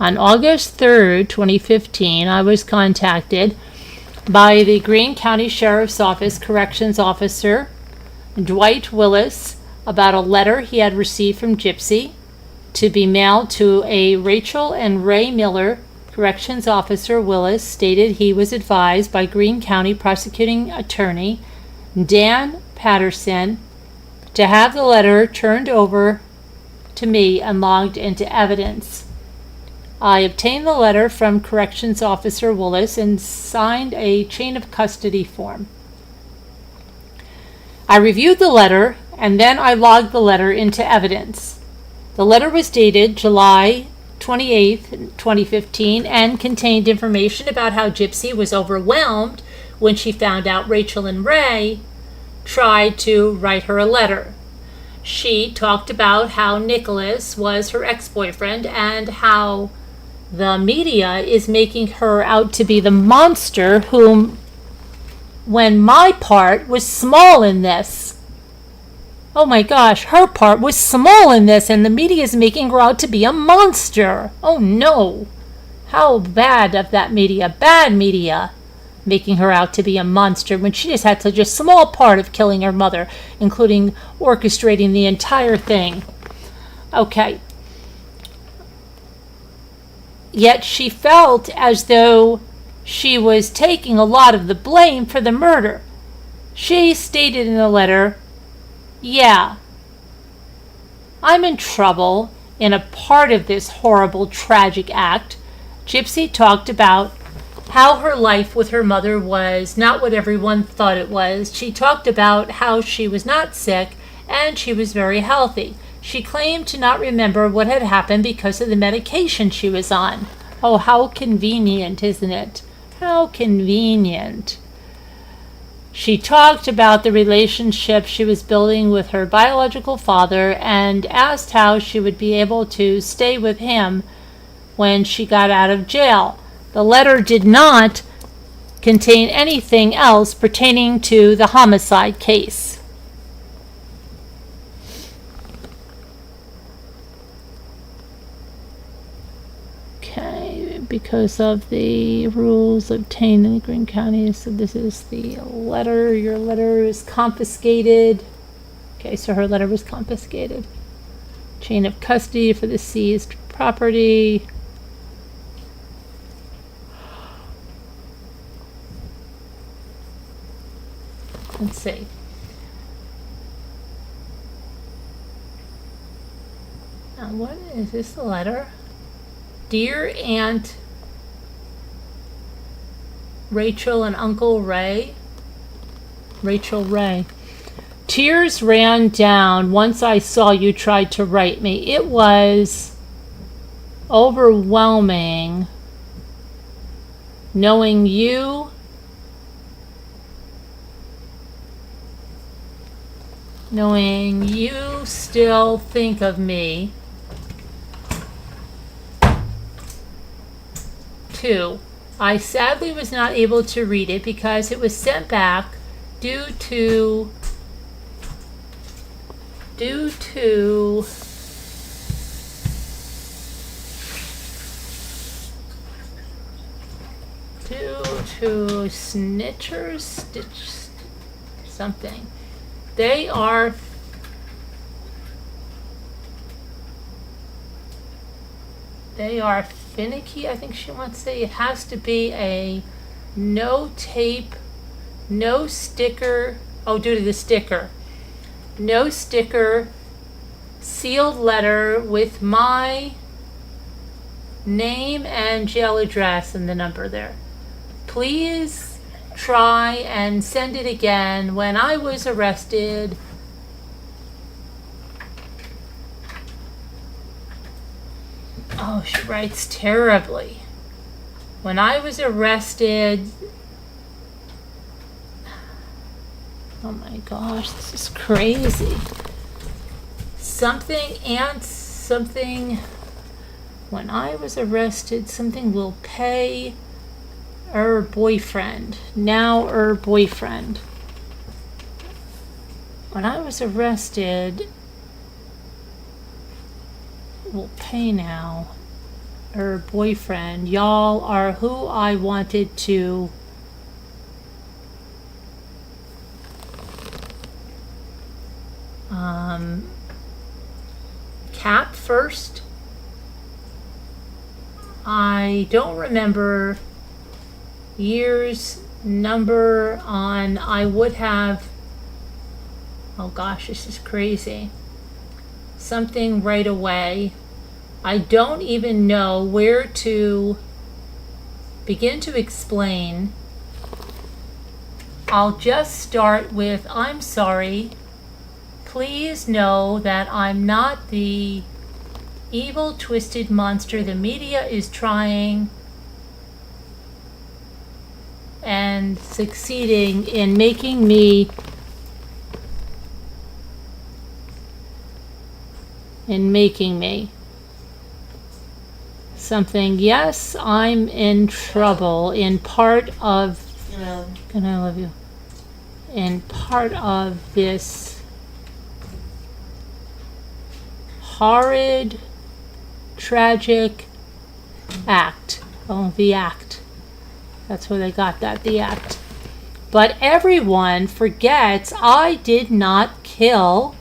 on August 3rd, 2015, I was contacted by the Greene County Sheriff's Office Corrections Officer Dwight Willis about a letter he had received from Gypsy to be mailed to a Rachel and Ray Miller. Corrections Officer Willis stated he was advised by Greene County Prosecuting Attorney Dan Patterson to have the letter turned over to me and logged into evidence. I obtained the letter from Corrections Officer Willis and signed a chain of custody form. I reviewed the letter and then I logged the letter into evidence. The letter was dated July 28th, 2015 and contained information about how Gypsy was overwhelmed when she found out Rachel and Ray tried to write her a letter. She talked about how Nicholas was her ex-boyfriend and how the media is making her out to be the monster when my part was small in this. Oh my gosh, her part was small in this and the media is making her out to be a monster. Oh no. How bad of that media, bad media, making her out to be a monster when she just had such a small part of killing her mother, including orchestrating the entire thing. Okay. Yet she felt as though she was taking a lot of the blame for the murder. She stated in the letter, "Yeah, I'm in trouble in a part of this horrible, tragic act." Gypsy talked about how her life with her mother was not what everyone thought it was. She talked about how she was not sick and she was very healthy. She claimed to not remember what had happened because of the medication she was on. Oh, how convenient, isn't it? How convenient. She talked about the relationship she was building with her biological father and asked how she would be able to stay with him when she got out of jail. The letter did not contain anything else pertaining to the homicide case. Okay, because of the rules obtained in Greene County, so this is the letter. Your letter is confiscated. Okay, so her letter was confiscated. Chain of custody for the seized property. Let's see. Now, what is this letter? Dear Aunt Rachel and Uncle Ray. Rachel Ray. Tears ran down once I saw you tried to write me. It was overwhelming knowing you still think of me. 2. I sadly was not able to read it because it was sent back due to snitchers, something. They are finicky, I think she wants to say. It has to be a no tape, no sticker. Oh, due to the sticker. No sticker, sealed letter with my name and jail address and the number there. Please try and send it again. When I was arrested, oh, she writes terribly. When I was arrested, Oh my gosh, this is crazy. Something, when I was arrested, something will pay her boyfriend. Now her boyfriend. When I was arrested, will pay now. Her boyfriend. Y'all are who I wanted to cap first. I don't remember years number on. I would have, oh gosh, this is crazy, something right away. I don't even know where to begin to explain. I'll just start with, I'm sorry. Please know that I'm not the evil, twisted monster the media is trying and succeeding in making me something. Yes, I'm in trouble in part of, and I love you, in part of this horrid, tragic act. Oh, the act. That's where they got that, the act. But everyone forgets I did not kill.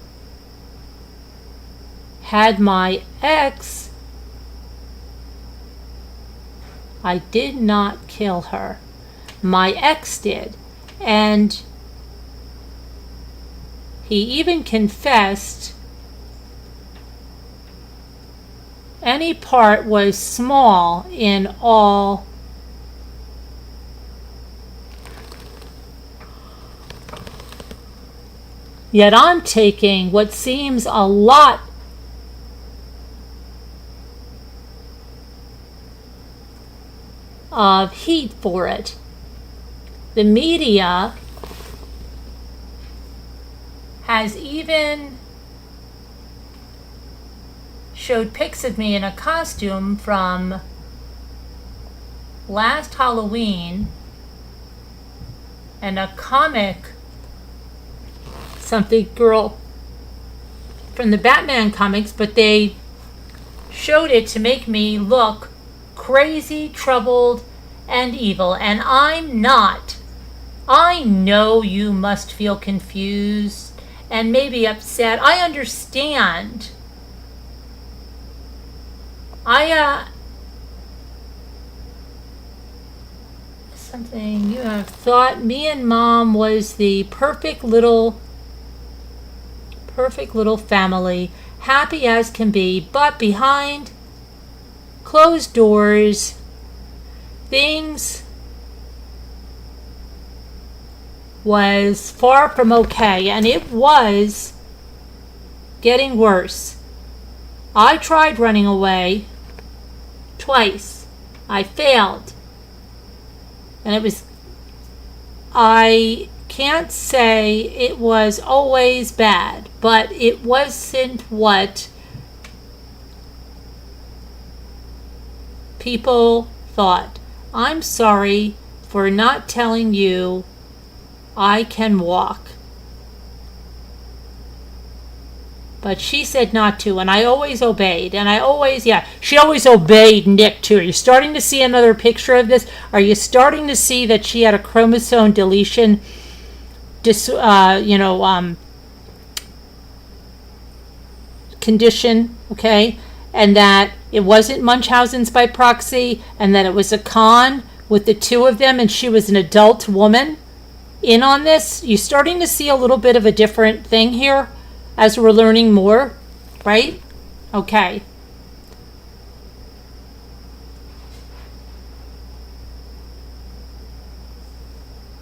Had my ex, I did not kill her. My ex did. And he even confessed any part was small in all. Yet I'm taking what seems a lot of heat for it. The media has even showed pics of me in a costume from last Halloween and a comic something girl from the Batman comics, but they showed it to make me look crazy, troubled, and evil, and I'm not. I know you must feel confused and maybe upset. I understand. Something you have thought me and Mom was the perfect little family, happy as can be, but behind closed doors, things was far from okay, and it was getting worse. I tried running away twice. I failed. And I can't say it was always bad, but it wasn't what people thought. I'm sorry for not telling you I can walk. But she said not to, and I always obeyed. And she always obeyed Nick too. Are you starting to see another picture of this? Are you starting to see that she had a chromosome deletion condition, okay? And that it wasn't Munchausen's by proxy, and that it was a con with the two of them, and she was an adult woman in on this. You're starting to see a little bit of a different thing here as we're learning more, right? Okay.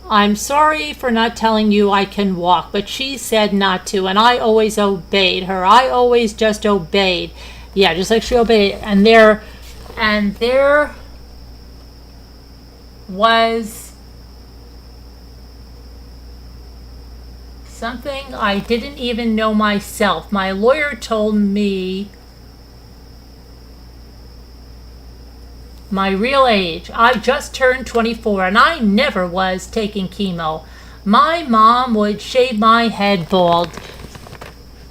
I'm sorry for not telling you I can walk, but she said not to, and I always obeyed her. I always just obeyed. Yeah, just like she obeyed. And there was something I didn't even know myself. My lawyer told me my real age. I just turned 24 and I never was taking chemo. My mom would shave my head bald.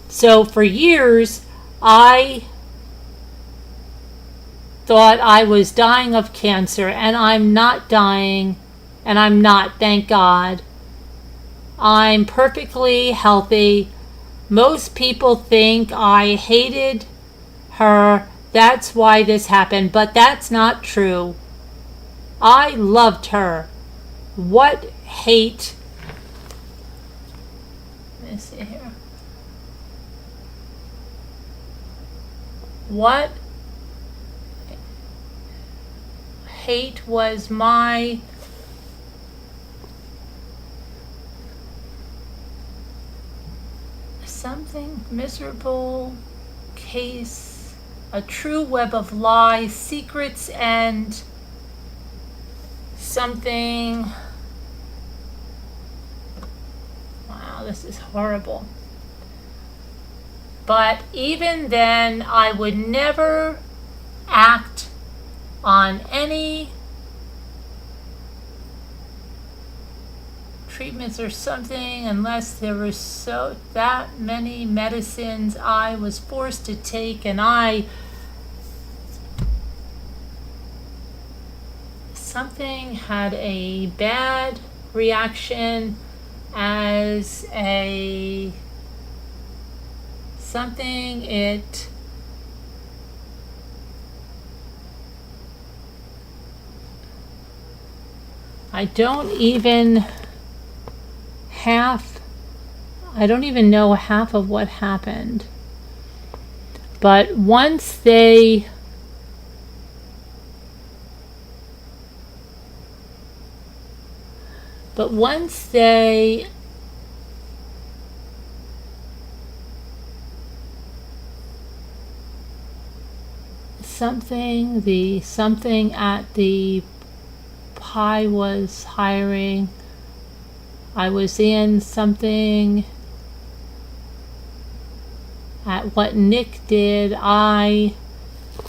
So for years, I thought I was dying of cancer, and I'm not dying, and I'm not, thank God. I'm perfectly healthy. Most people think I hated her. That's why this happened, but that's not true. I loved her. What hate? Let me see here. What hate was my something miserable case, a true web of lies, secrets, and something. Wow, this is horrible. But even then, I would never act on any treatments or something unless there were so that many medicines I was forced to take, and something had a bad reaction as a something it I don't even know half of what happened. But once they something at the Pi was hiring, I was in something at what Nick did. I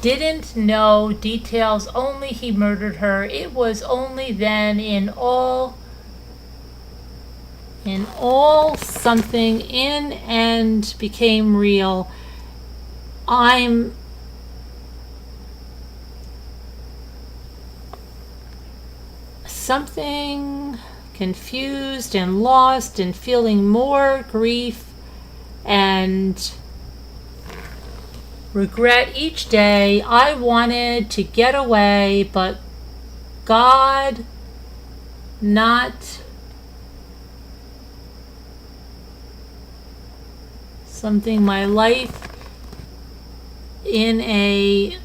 didn't know details, only he murdered her. It was only then in all something in and became real. I'm something confused and lost and feeling more grief and regret each day. I wanted to get away, but God, not something, my life in a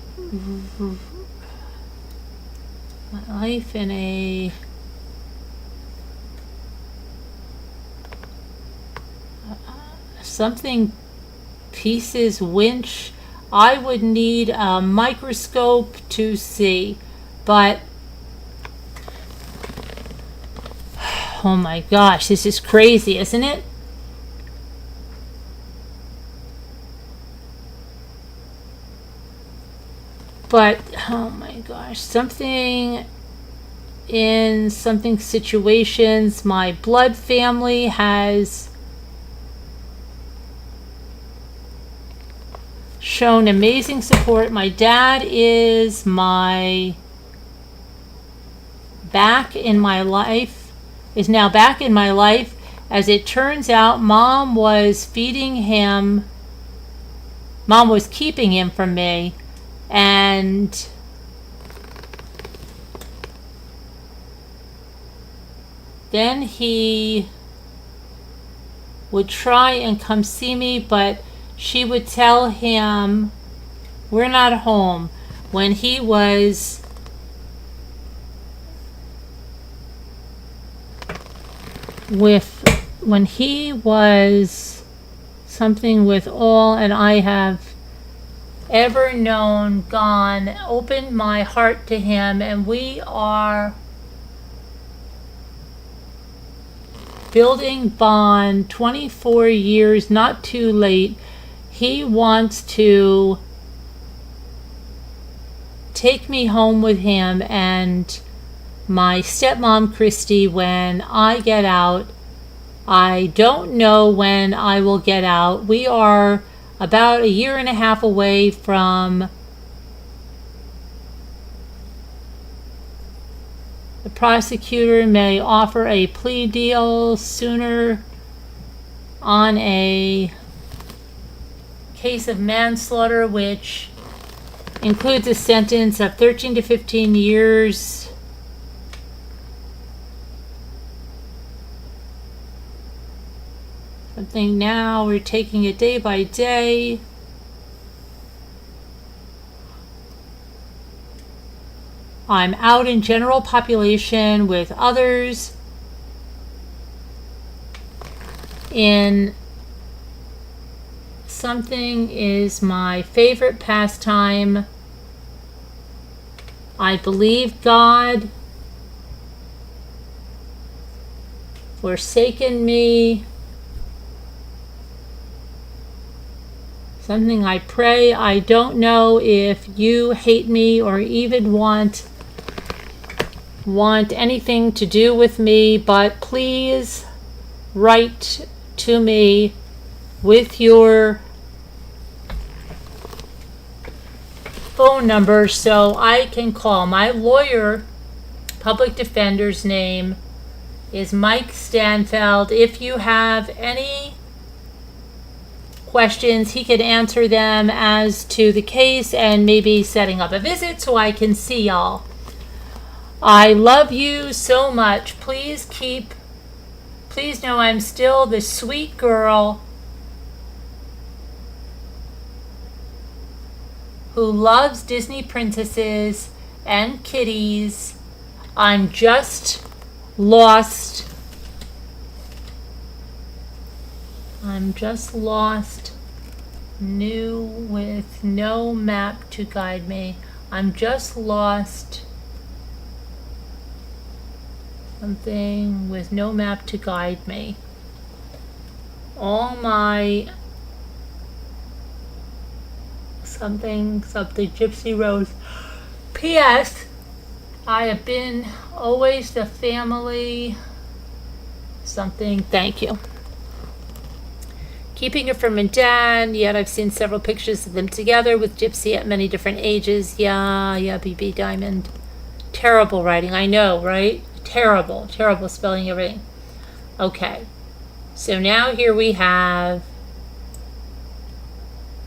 something pieces winch. I would need a microscope to see, but oh my gosh, this is crazy, isn't it? But oh my gosh, something in something situations, my blood family has shown amazing support. My dad is now back in my life. As it turns out, Mom was keeping him from me, and then he would try and come see me, but she would tell him we're not home. When he was something with all and I have ever known gone, opened my heart to him, and we are building bond, 24 years, not too late. He wants to take me home with him and my stepmom, Christy, when I get out. I don't know when I will get out. We are about a year and a half away from the prosecutor may offer a plea deal sooner on a case of manslaughter, which includes a sentence of 13 to 15 years. Something now, we're taking it day by day. I'm out in general population with others in something is my favorite pastime. I believe God forsaken me. Something I pray. I don't know if you hate me or even want anything to do with me, but please write to me with your phone number so I can call. My lawyer, public defender's name is Mike Stanfeld. If you have any questions, he can answer them as to the case and maybe setting up a visit so I can see y'all. I love you so much. Please know I'm still the sweet girl who loves Disney princesses and kitties. I'm just lost. New with no map to guide me. I'm just lost. Something with no map to guide me. All my something Gypsy Rose. P.S. I have been always the family something. Thank you. Keeping it from my dad, yet I've seen several pictures of them together with Gypsy at many different ages. Yeah, BB Diamond. Terrible writing, I know, right? Terrible spelling everything. Okay, so now here we have,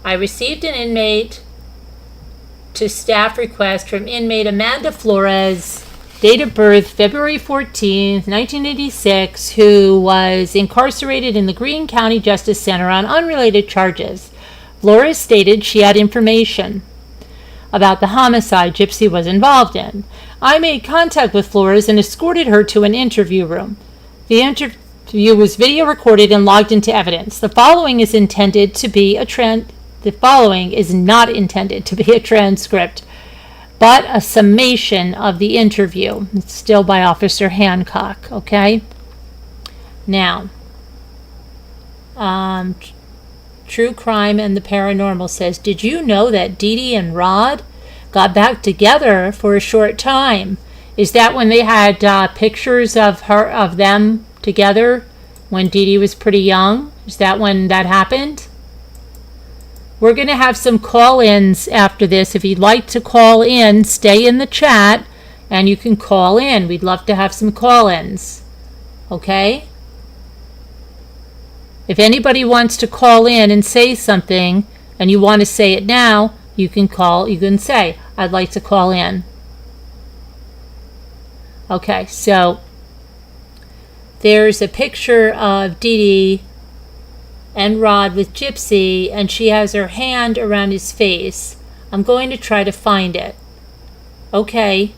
I received an inmate to staff request from inmate Amanda Flores, date of birth February 14th, 1986, who was incarcerated in the Greene County Justice Center on unrelated charges. Flores stated she had information about the homicide Gypsy was involved in. I made contact with Flores and escorted her to an interview room. The interview was video recorded and logged into evidence. The following is not intended to be a transcript, but a summation of the interview. It's still by Officer Hancock, okay? Now, True Crime and the Paranormal says, did you know that Dee Dee and Rod got back together for a short time? Is that when they had pictures of them together when Dee Dee was pretty young? Is that when that happened? We're going to have some call-ins after this. If you'd like to call in, stay in the chat and you can call in. We'd love to have some call-ins. Okay? If anybody wants to call in and say something and you want to say it now, you can call, you can say, I'd like to call in. Okay, so there's a picture of Dee Dee and Rod with Gypsy, and she has her hand around his face. I'm going to try to find it. Okay.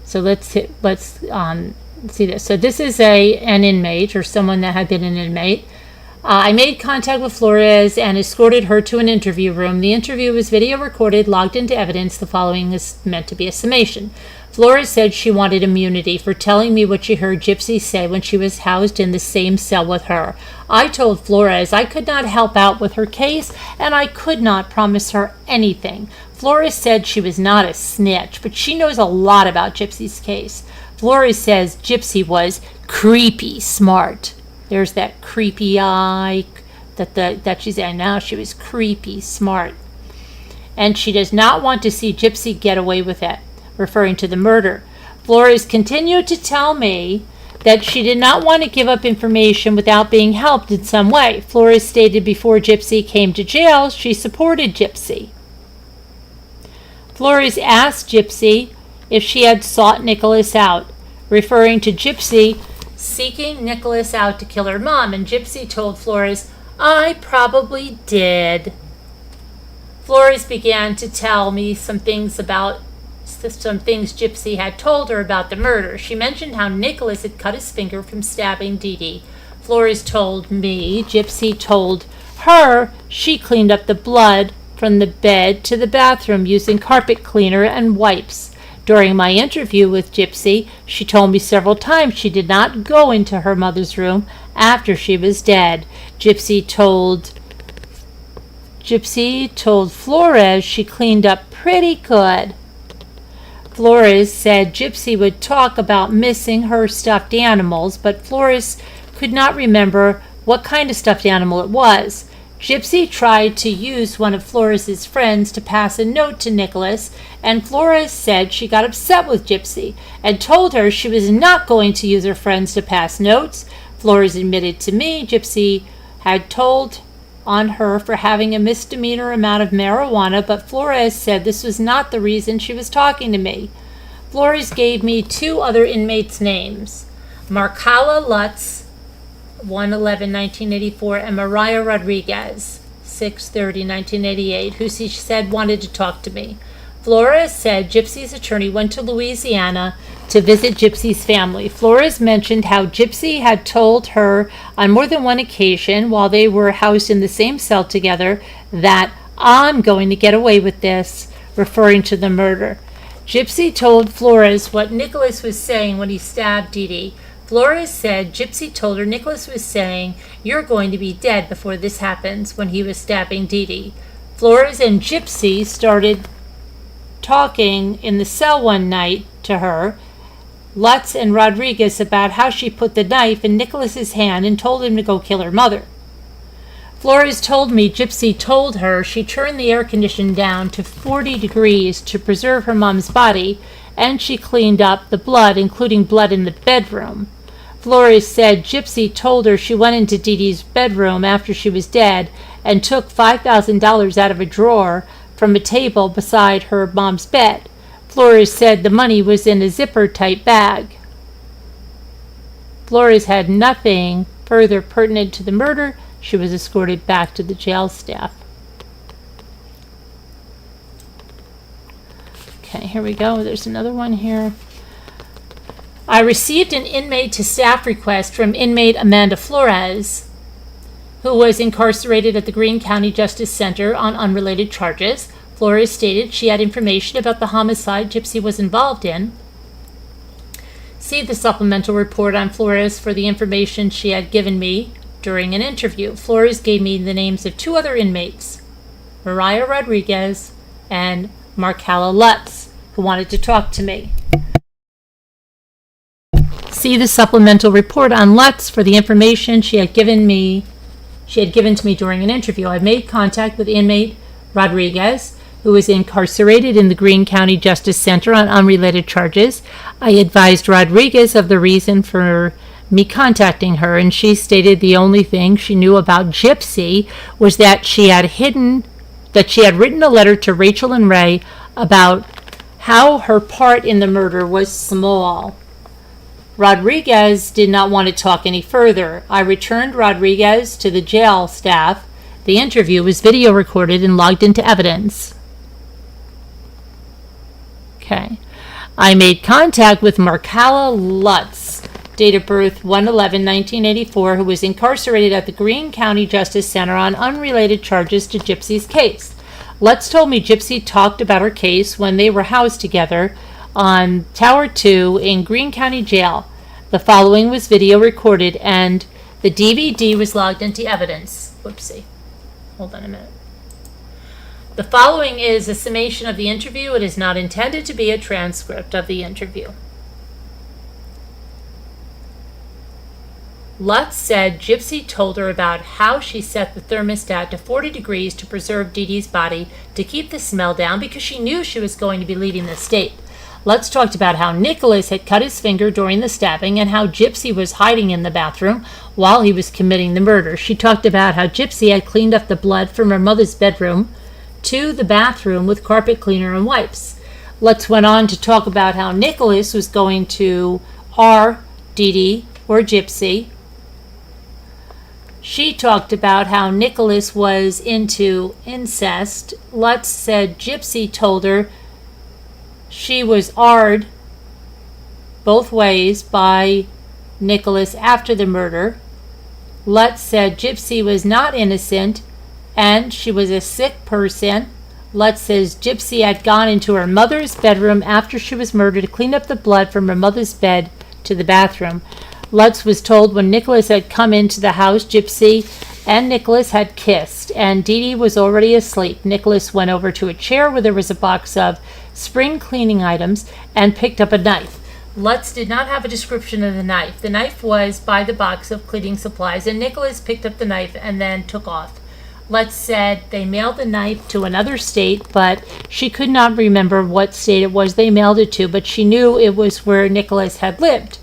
So let's see this. So this is an inmate or someone that had been an inmate. I made contact with Flores and escorted her to an interview room. The interview was video recorded, logged into evidence. The following is meant to be a summation. Flores said she wanted immunity for telling me what she heard Gypsy say when she was housed in the same cell with her. I told Flores I could not help out with her case and I could not promise her anything. Flores said she was not a snitch, but she knows a lot about Gypsy's case. Flores says Gypsy was creepy smart. There's that creepy eye that she's in now. She was creepy smart. And she does not want to see Gypsy get away with it, referring to the murder. Flores continued to tell me that she did not want to give up information without being helped in some way. Flores stated before Gypsy came to jail, she supported Gypsy. Flores asked Gypsy if she had sought Nicholas out, referring to Gypsy seeking Nicholas out to kill her mom, and Gypsy told Flores, I probably did. Flores began to tell me some things Gypsy had told her about the murder. She mentioned how Nicholas had cut his finger from stabbing Dee Dee. Flores told me Gypsy told her she cleaned up the blood from the bed to the bathroom using carpet cleaner and wipes. During my interview with Gypsy, she told me several times she did not go into her mother's room after she was dead. Gypsy told Flores she cleaned up pretty good. Flores said Gypsy would talk about missing her stuffed animals, but Flores could not remember what kind of stuffed animal it was. Gypsy tried to use one of Flores's friends to pass a note to Nicholas, and Flores said she got upset with Gypsy and told her she was not going to use her friends to pass notes. Flores admitted to me Gypsy had told on her for having a misdemeanor amount of marijuana, but Flores said this was not the reason she was talking to me. Flores gave me two other inmates' names, Marcala Lutz, 1/11/1984, and Mariah Rodriguez, 6/30/1988, who she said wanted to talk to me. Flores said Gypsy's attorney went to Louisiana to visit Gypsy's family. Flores mentioned how Gypsy had told her on more than one occasion while they were housed in the same cell together that I'm going to get away with this, referring to the murder. Gypsy told Flores what Nicholas was saying when he stabbed Dee Dee. Flores said Gypsy told her Nicholas was saying, you're going to be dead before this happens, when he was stabbing Dee Dee. Flores and Gypsy started talking in the cell one night to her, Lutz and Rodriguez, about how she put the knife in Nicholas's hand and told him to go kill her mother. Flores told me Gypsy told her she turned the air conditioning down to 40 degrees to preserve her mom's body, and she cleaned up the blood, including blood in the bedroom. Flores said Gypsy told her she went into Dee Dee's bedroom after she was dead and took $5,000 out of a drawer from a table beside her mom's bed. Flores said the money was in a zipper-type bag. Flores had nothing further pertinent to the murder. She was escorted back to the jail staff. Okay, here we go. There's another one here. I received an inmate to staff request from inmate Amanda Flores, who was incarcerated at the Greene County Justice Center on unrelated charges. Flores stated she had information about the homicide Gypsy was involved in. See the supplemental report on Flores for the information she had given me during an interview. Flores gave me the names of two other inmates, Mariah Rodriguez and Marcala Lutz, who wanted to talk to me. See the supplemental report on Lutz for the information she had given to me during an interview. I made contact with inmate Rodriguez, who was incarcerated in the Greene County Justice Center on unrelated charges. I advised Rodriguez of the reason for me contacting her, and she stated the only thing she knew about Gypsy was that she had written a letter to Rachel and Ray about how her part in the murder was small. Rodriguez did not want to talk any further. I returned Rodriguez to the jail staff. The interview was video recorded and logged into evidence. Okay. I made contact with Marcala Lutz, date of birth 1/11/1984, who was incarcerated at the Greene County Justice Center on unrelated charges to Gypsy's case. Lutz told me Gypsy talked about her case when they were housed together on Tower 2 in Greene County Jail. The following was video recorded and the DVD was logged into evidence. Whoopsie. Hold on a minute. The following is a summation of the interview. It is not intended to be a transcript of the interview. Lutz said Gypsy told her about how she set the thermostat to 40 degrees to preserve Dee Dee's body to keep the smell down because she knew she was going to be leaving the state. Lutz talked about how Nicholas had cut his finger during the stabbing and how Gypsy was hiding in the bathroom while he was committing the murder. She talked about how Gypsy had cleaned up the blood from her mother's bedroom to the bathroom with carpet cleaner and wipes. Lutz went on to talk about how Nicholas was going to R Dee Dee or Gypsy. She talked about how Nicholas was into incest. Lutz said Gypsy told her she was R'd both ways by Nicholas after the murder. Lutz said Gypsy was not innocent and she was a sick person. Lutz says Gypsy had gone into her mother's bedroom after she was murdered to clean up the blood from her mother's bed to the bathroom. Lutz was told when Nicholas had come into the house, Gypsy and Nicholas had kissed, and Dee Dee was already asleep. Nicholas went over to a chair where there was a box of spring cleaning items and picked up a knife. Lutz did not have a description of the knife. The knife was by the box of cleaning supplies, and Nicholas picked up the knife and then took off. Lutz said they mailed the knife to another state, but she could not remember what state it was they mailed it to, but she knew it was where Nicholas had lived.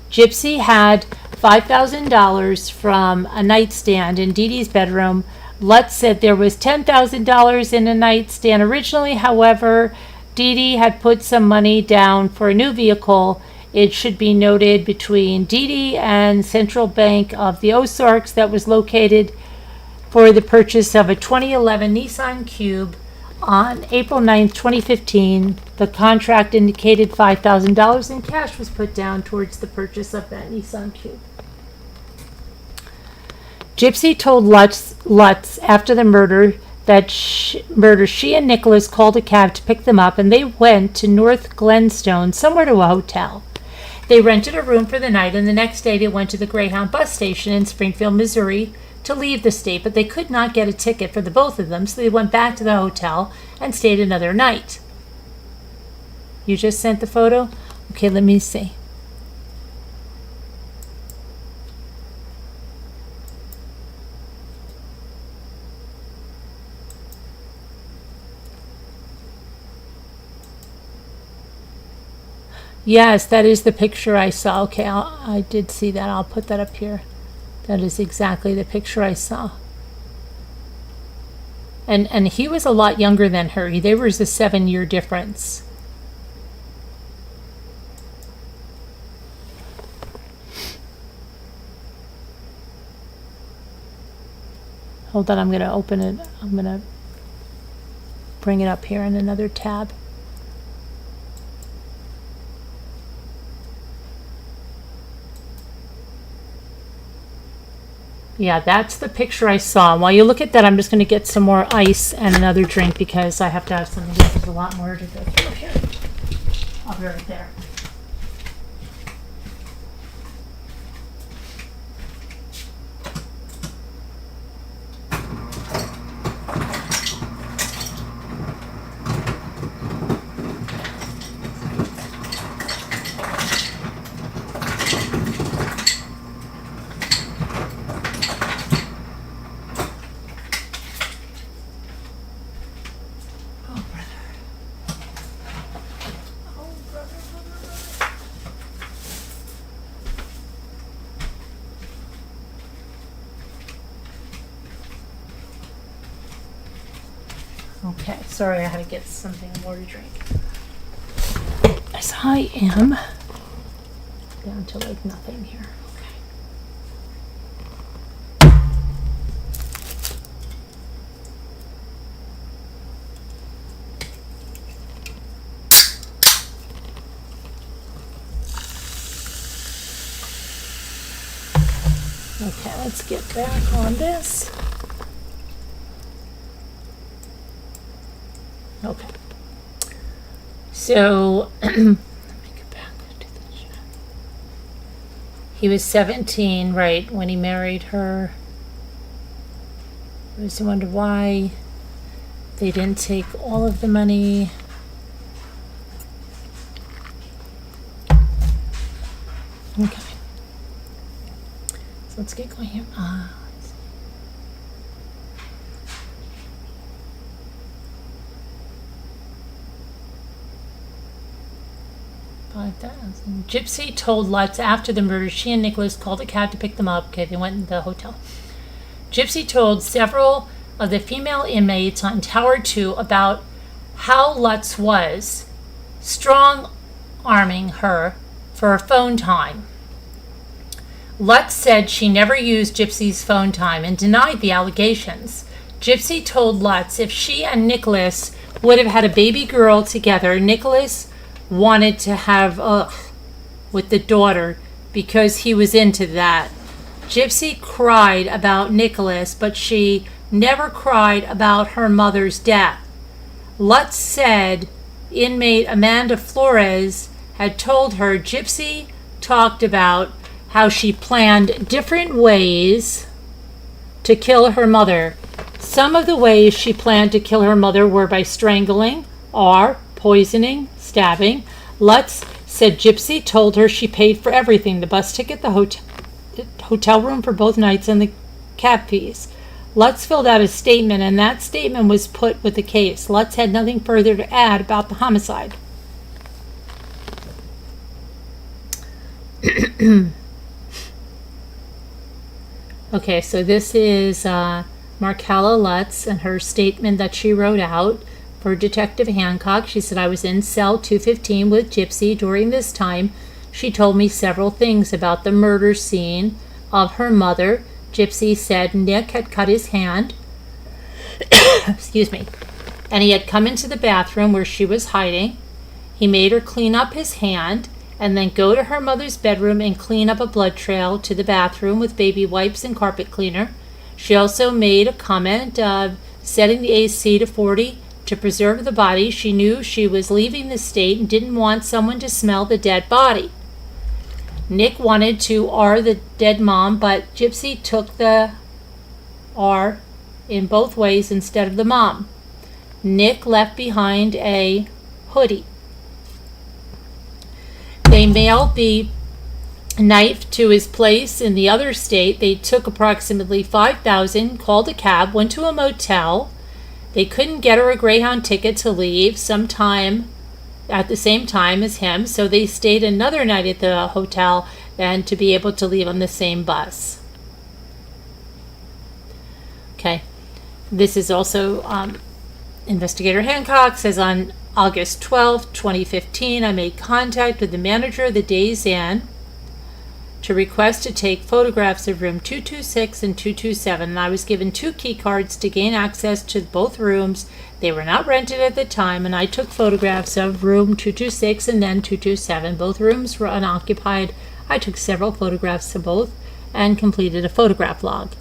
Gypsy had $5,000 from a nightstand in Dee Dee's bedroom. Lutz said there was $10,000 in a nightstand originally. However, Dee Dee had put some money down for a new vehicle. It should be noted between Dee Dee and Central Bank of the Ozarks that was located for the purchase of a 2011 Nissan Cube on April 9th, 2015. The contract indicated $5,000 in cash was put down towards the purchase of that Nissan Cube. Gypsy told Lutz after the murder she and Nicholas called a cab to pick them up, and they went to North Glenstone, somewhere to a hotel. They rented a room for the night, and the next day they went to the Greyhound bus station in Springfield, Missouri, to leave the state, but they could not get a ticket for the both of them, so they went back to the hotel and stayed another night. You just sent the photo? Okay, let me see. Yes, that is the picture I saw. Okay, I did see that. I'll put that up here. That is exactly the picture I saw. And he was a lot younger than her. There was a 7-year difference. Hold on, I'm going to open it. I'm going to bring it up here in another tab. Yeah, that's the picture I saw. While you look at that, I'm just going to get some more ice and another drink because I have to have something. There's a lot more to go through here. I'll be right there. Okay, sorry, I had to get something more to drink. As I am down to like nothing here. Okay. Okay, let's get back on this. Okay. So, let me get back to the chat. He was 17, right, when he married her. I was wonder why they didn't take all of the money. Okay. So let's get going here. Let's see. 5,000. Gypsy told Lutz after the murder she and Nicholas called a cab to pick them up. Okay, they went in the hotel. Gypsy told several of the female inmates on Tower 2 about how Lutz was strong-arming her for her phone time. Lutz said she never used Gypsy's phone time and denied the allegations. Gypsy told Lutz if she and Nicholas would have had a baby girl together, Nicholas wanted to have with the daughter because he was into that. Gypsy cried about Nicholas, but she never cried about her mother's death. Lutz said inmate Amanda Flores had told her Gypsy talked about how she planned different ways to kill her mother. Some of the ways she planned to kill her mother were by strangling or poisoning, stabbing. Lutz said Gypsy told her she paid for everything, the bus ticket, the hotel room for both nights, and the cab fees. Lutz filled out a statement, and that statement was put with the case. Lutz had nothing further to add about the homicide. Okay, so this is Markella Lutz and her statement that she wrote out for Detective Hancock. She said, I was in cell 215 with Gypsy. During this time, she told me several things about the murder scene of her mother. Gypsy said Nick had cut his hand, excuse me, and he had come into the bathroom where she was hiding. He made her clean up his hand and then go to her mother's bedroom and clean up a blood trail to the bathroom with baby wipes and carpet cleaner. She also made a comment of setting the AC to 40 to preserve the body. She knew she was leaving the state and didn't want someone to smell the dead body. Nick wanted to R the dead mom, but Gypsy took the R in both ways instead of the mom. Nick left behind a hoodie. They mailed the knife to his place in the other state. They took approximately $5,000, called a cab, went to a motel. They couldn't get her a Greyhound ticket to leave sometime at the same time as him, so they stayed another night at the hotel then to be able to leave on the same bus. Okay, this is also Investigator Hancock says on August 12, 2015, I made contact with the manager of the Days Inn to request to take photographs of room 226 and 227, and I was given 2 key cards to gain access to both rooms. They were not rented at the time, and I took photographs of room 226 and then 227. Both rooms were unoccupied. I took several photographs of both and completed a photograph log.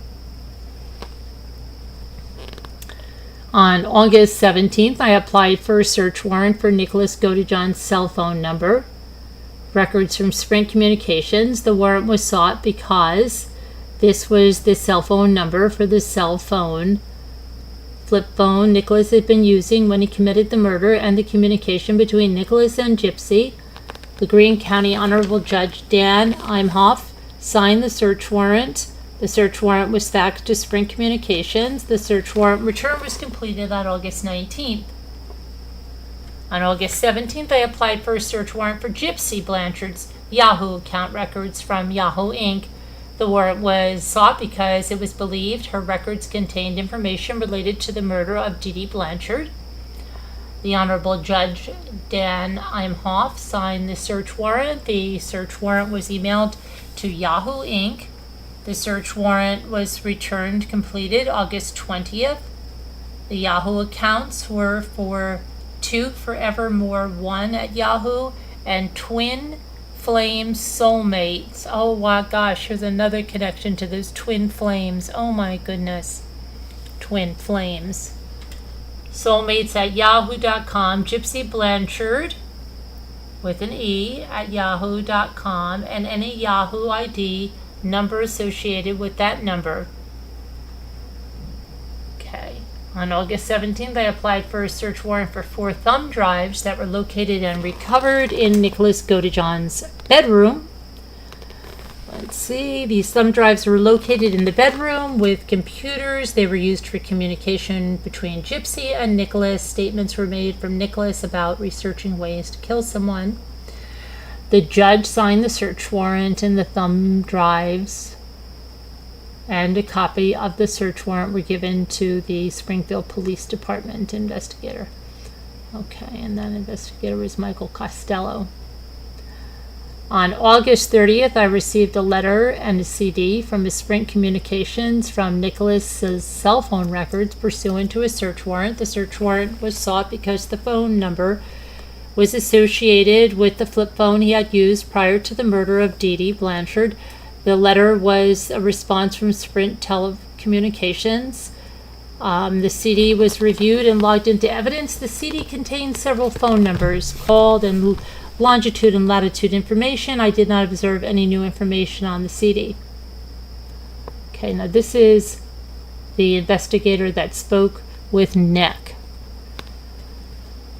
On August 17th, I applied for a search warrant for Nicholas Godejohn's cell phone number. Records from Sprint Communications. The warrant was sought because this was the cell phone number for the cell phone, flip phone Nicholas had been using when he committed the murder, and the communication between Nicholas and Gypsy. The Greene County Honorable Judge Dan Imhoff signed the search warrant. The search warrant was faxed to Sprint Communications. The search warrant return was completed on August 19th. On August 17th, I applied for a search warrant for Gypsy Blanchard's Yahoo account records from Yahoo Inc. The warrant was sought because it was believed her records contained information related to the murder of Dee Dee Blanchard. The Honorable Judge Dan Imhoff signed the search warrant. The search warrant was emailed to Yahoo Inc. The search warrant was returned completed August 20th. The Yahoo accounts were for 2 Forevermore 1 at Yahoo and Twin flames soulmates. Oh my gosh, here's another connection to those twin flames. Oh my goodness. Twin flames. Soulmates at yahoo.com. Gypsy Blanchard with an E at yahoo.com, and any Yahoo ID number associated with that number. Okay. On August 17th, I applied for a search warrant for 4 thumb drives that were located and recovered in Nicholas Godejohn's bedroom. Let's see. These thumb drives were located in the bedroom with computers. They were used for communication between Gypsy and Nicholas. Statements were made from Nicholas about researching ways to kill someone. The judge signed the search warrant, and the thumb drives and a copy of the search warrant were given to the Springfield Police Department investigator. Okay, and that investigator was Michael Costello. On August 30th, I received a letter and a CD from Sprint Communications from Nicholas's cell phone records pursuant to a search warrant. The search warrant was sought because the phone number was associated with the flip phone he had used prior to the murder of Dee Dee Blanchard. The letter was a response from Sprint Telecommunications. The CD was reviewed and logged into evidence. The CD contained several phone numbers, called and longitude and latitude information. I did not observe any new information on the CD. Okay, now this is the investigator that spoke with Nick.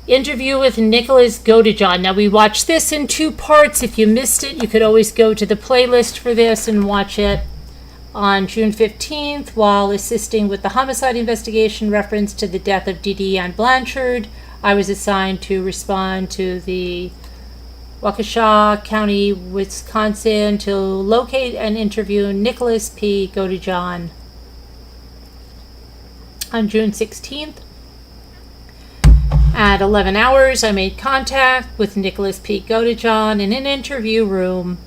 Interview with Nicholas Godejohn. Now, we watched this in 2 parts. If you missed it, you could always go to the playlist for this and watch it. On June 15th, while assisting with the homicide investigation reference to the death of Dee Dee Ann Blanchard, I was assigned to respond to the Waukesha County, Wisconsin, to locate and interview Nicholas P. Godejohn. On June 16th, at 11 hours, I made contact with Nicholas P. Godejohn in an interview room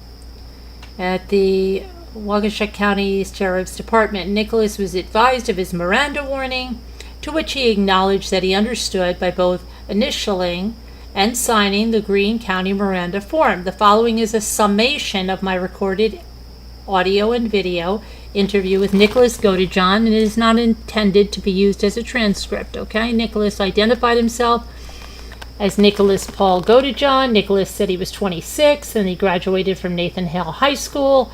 at the Waukesha County Sheriff's Department. Nicholas was advised of his Miranda warning, to which he acknowledged that he understood by both initialing and signing the Greene County Miranda form. The following is a summation of my recorded audio and video interview with Nicholas Godejohn, and it is not intended to be used as a transcript, okay? Nicholas identified himself as Nicholas Paul Godejohn. Nicholas said he was 26 and he graduated from Nathan Hale High School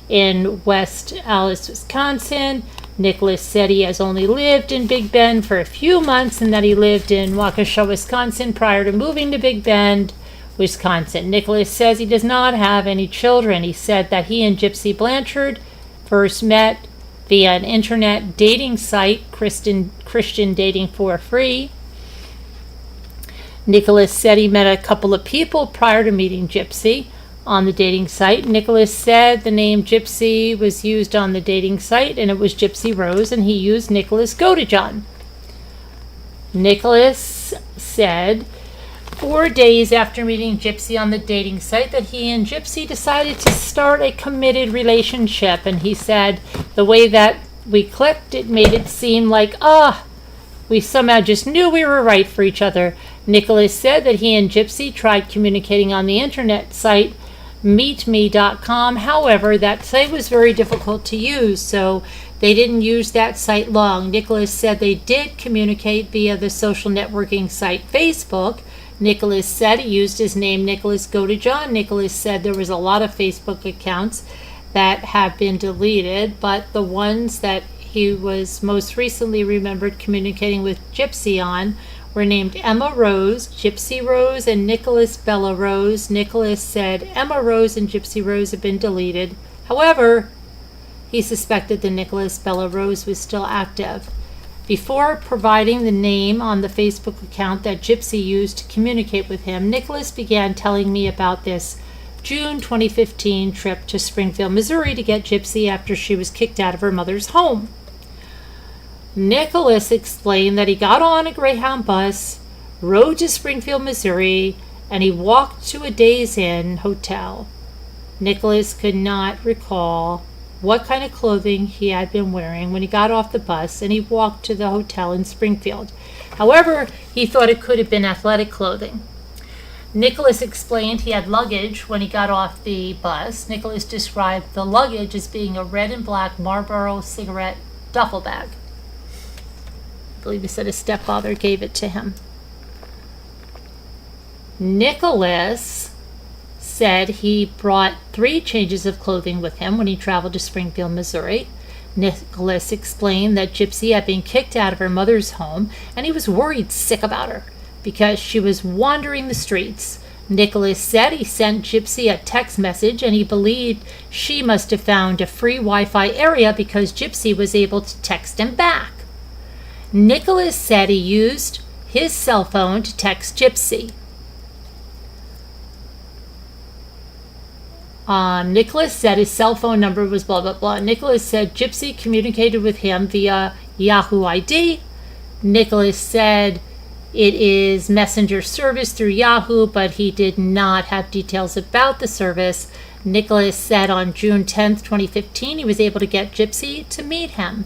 in West Allis, Wisconsin. Nicholas said he has only lived in Big Bend for a few months and that he lived in Waukesha, Wisconsin prior to moving to Big Bend, Wisconsin. Nicholas says he does not have any children. He said that he and Gypsy Blanchard first met via an internet dating site, Christian Dating for Free. Nicholas said he met a couple of people prior to meeting Gypsy on the dating site. Nicholas said the name Gypsy was used on the dating site and it was Gypsy Rose, and he used Nicholas Godejohn. Nicholas said 4 days after meeting Gypsy on the dating site that he and Gypsy decided to start a committed relationship, and he said the way that we clicked, it made it seem like, we somehow just knew we were right for each other. Nicholas said that he and Gypsy tried communicating on the internet site meetme.com. However, that site was very difficult to use, so they didn't use that site long. Nicholas said they did communicate via the social networking site Facebook. Nicholas said he used his name Nicholas Godejohn. Nicholas said there was a lot of Facebook accounts that have been deleted, but the ones that he was most recently remembered communicating with Gypsy on were named Emma Rose, Gypsy Rose, and Nicholas Bella Rose. Nicholas said Emma Rose and Gypsy Rose have been deleted. However, he suspected the Nicholas Bella Rose was still active. Before providing the name on the Facebook account that Gypsy used to communicate with him, Nicholas began telling me about this June 2015 trip to Springfield, Missouri to get Gypsy after she was kicked out of her mother's home. Nicholas explained that he got on a Greyhound bus, rode to Springfield, Missouri, and he walked to a Days Inn hotel. Nicholas could not recall what kind of clothing he had been wearing when he got off the bus and he walked to the hotel in Springfield. However, he thought it could have been athletic clothing. Nicholas explained he had luggage when he got off the bus. Nicholas described the luggage as being a red and black Marlboro cigarette duffel bag. I believe he said his stepfather gave it to him. Nicholas said he brought 3 changes of clothing with him when he traveled to Springfield, Missouri. Nicholas explained that Gypsy had been kicked out of her mother's home and he was worried sick about her because she was wandering the streets. Nicholas said he sent Gypsy a text message and he believed she must have found a free Wi-Fi area because Gypsy was able to text him back. Nicholas said he used his cell phone to text Gypsy. Nicholas said his cell phone number was blah, blah, blah. Nicholas said Gypsy communicated with him via Yahoo ID. Nicholas said it is messenger service through Yahoo, but he did not have details about the service. Nicholas said on June 10th, 2015, he was able to get Gypsy to meet him.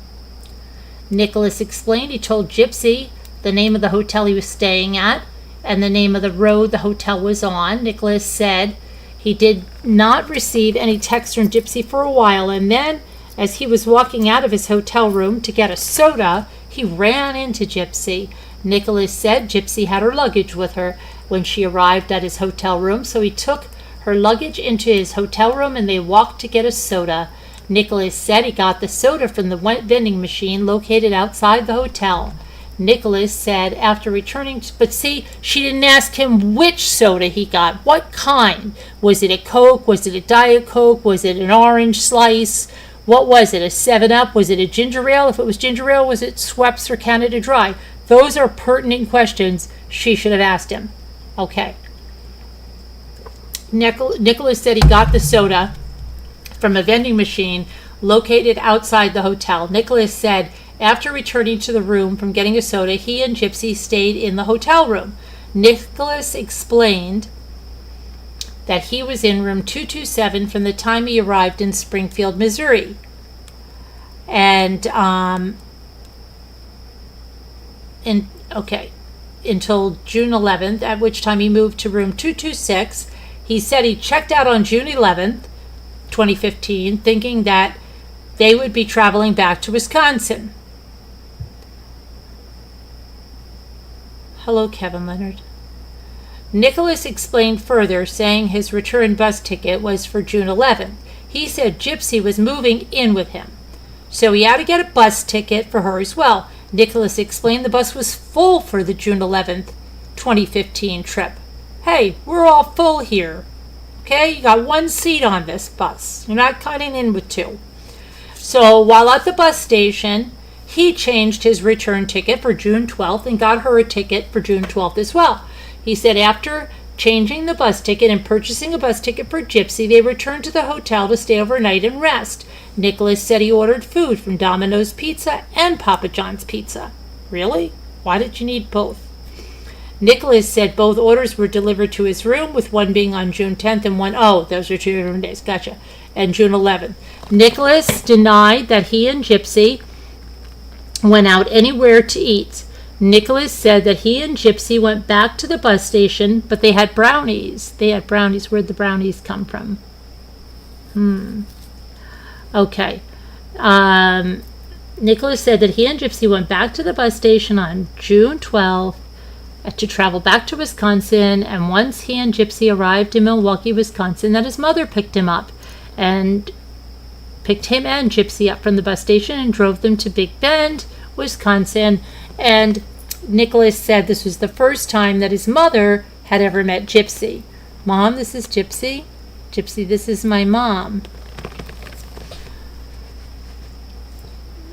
Nicholas explained he told Gypsy the name of the hotel he was staying at and the name of the road the hotel was on. Nicholas said he did not receive any text from Gypsy for a while, and then, as he was walking out of his hotel room to get a soda, he ran into Gypsy. Nicholas said Gypsy had her luggage with her when she arrived at his hotel room, so he took her luggage into his hotel room and they walked to get a soda. Nicholas said he got the soda from the vending machine located outside the hotel. Nicholas said after returning, but see, she didn't ask him which soda he got. What kind? Was it a Coke? Was it a Diet Coke? Was it an orange slice? What was it? A 7-Up? Was it a ginger ale? If it was ginger ale, was it Schweppes or Canada Dry? Those are pertinent questions she should have asked him. Okay. Nicholas said he got the soda from a vending machine located outside the hotel. Nicholas said after returning to the room from getting a soda, he and Gypsy stayed in the hotel room. Nicholas explained that he was in room 227 from the time he arrived in Springfield, Missouri. And until June 11th, at which time he moved to room 226. He said he checked out on June 11th, 2015, thinking that they would be traveling back to Wisconsin. Hello, Kevin Leonard. Nicholas explained further, saying his return bus ticket was for June 11th. He said Gypsy was moving in with him, so he had to get a bus ticket for her as well. Nicholas explained the bus was full for the June 11th, 2015 trip. Hey, we're all full here. Okay, you got 1 seat on this bus. You're not cutting in with 2. So while at the bus station, he changed his return ticket for June 12th and got her a ticket for June 12th as well. He said after changing the bus ticket and purchasing a bus ticket for Gypsy, they returned to the hotel to stay overnight and rest. Nicholas said he ordered food from Domino's Pizza and Papa John's Pizza. Really? Why did you need both? Nicholas said both orders were delivered to his room, with one being on June 10th and one, those are 2 different days, gotcha, and June 11th. Nicholas denied that he and Gypsy went out anywhere to eat. Nicholas said that he and Gypsy went back to the bus station, but they had brownies. Where'd the brownies come from? Okay. Nicholas said that he and Gypsy went back to the bus station on June 12th to travel back to Wisconsin, and once he and Gypsy arrived in Milwaukee, Wisconsin, that his mother picked him and Gypsy up from the bus station and drove them to Big Bend, Wisconsin. And Nicholas said this was the first time that his mother had ever met Gypsy. Mom, this is Gypsy. Gypsy, this is my mom.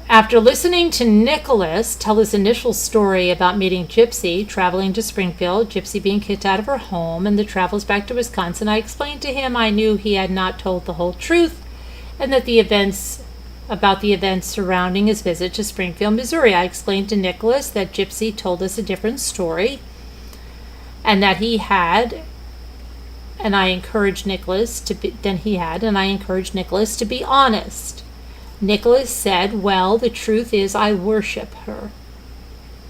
After listening to Nicholas tell his initial story about meeting Gypsy, traveling to Springfield, Gypsy being kicked out of her home, and the travels back to Wisconsin, I explained to him I knew he had not told the whole truth, and that the events surrounding his visit to Springfield, Missouri. I explained to Nicholas that Gypsy told us a different story, and that he had, and I encouraged Nicholas to be honest. Nicholas said, well, the truth is I worship her.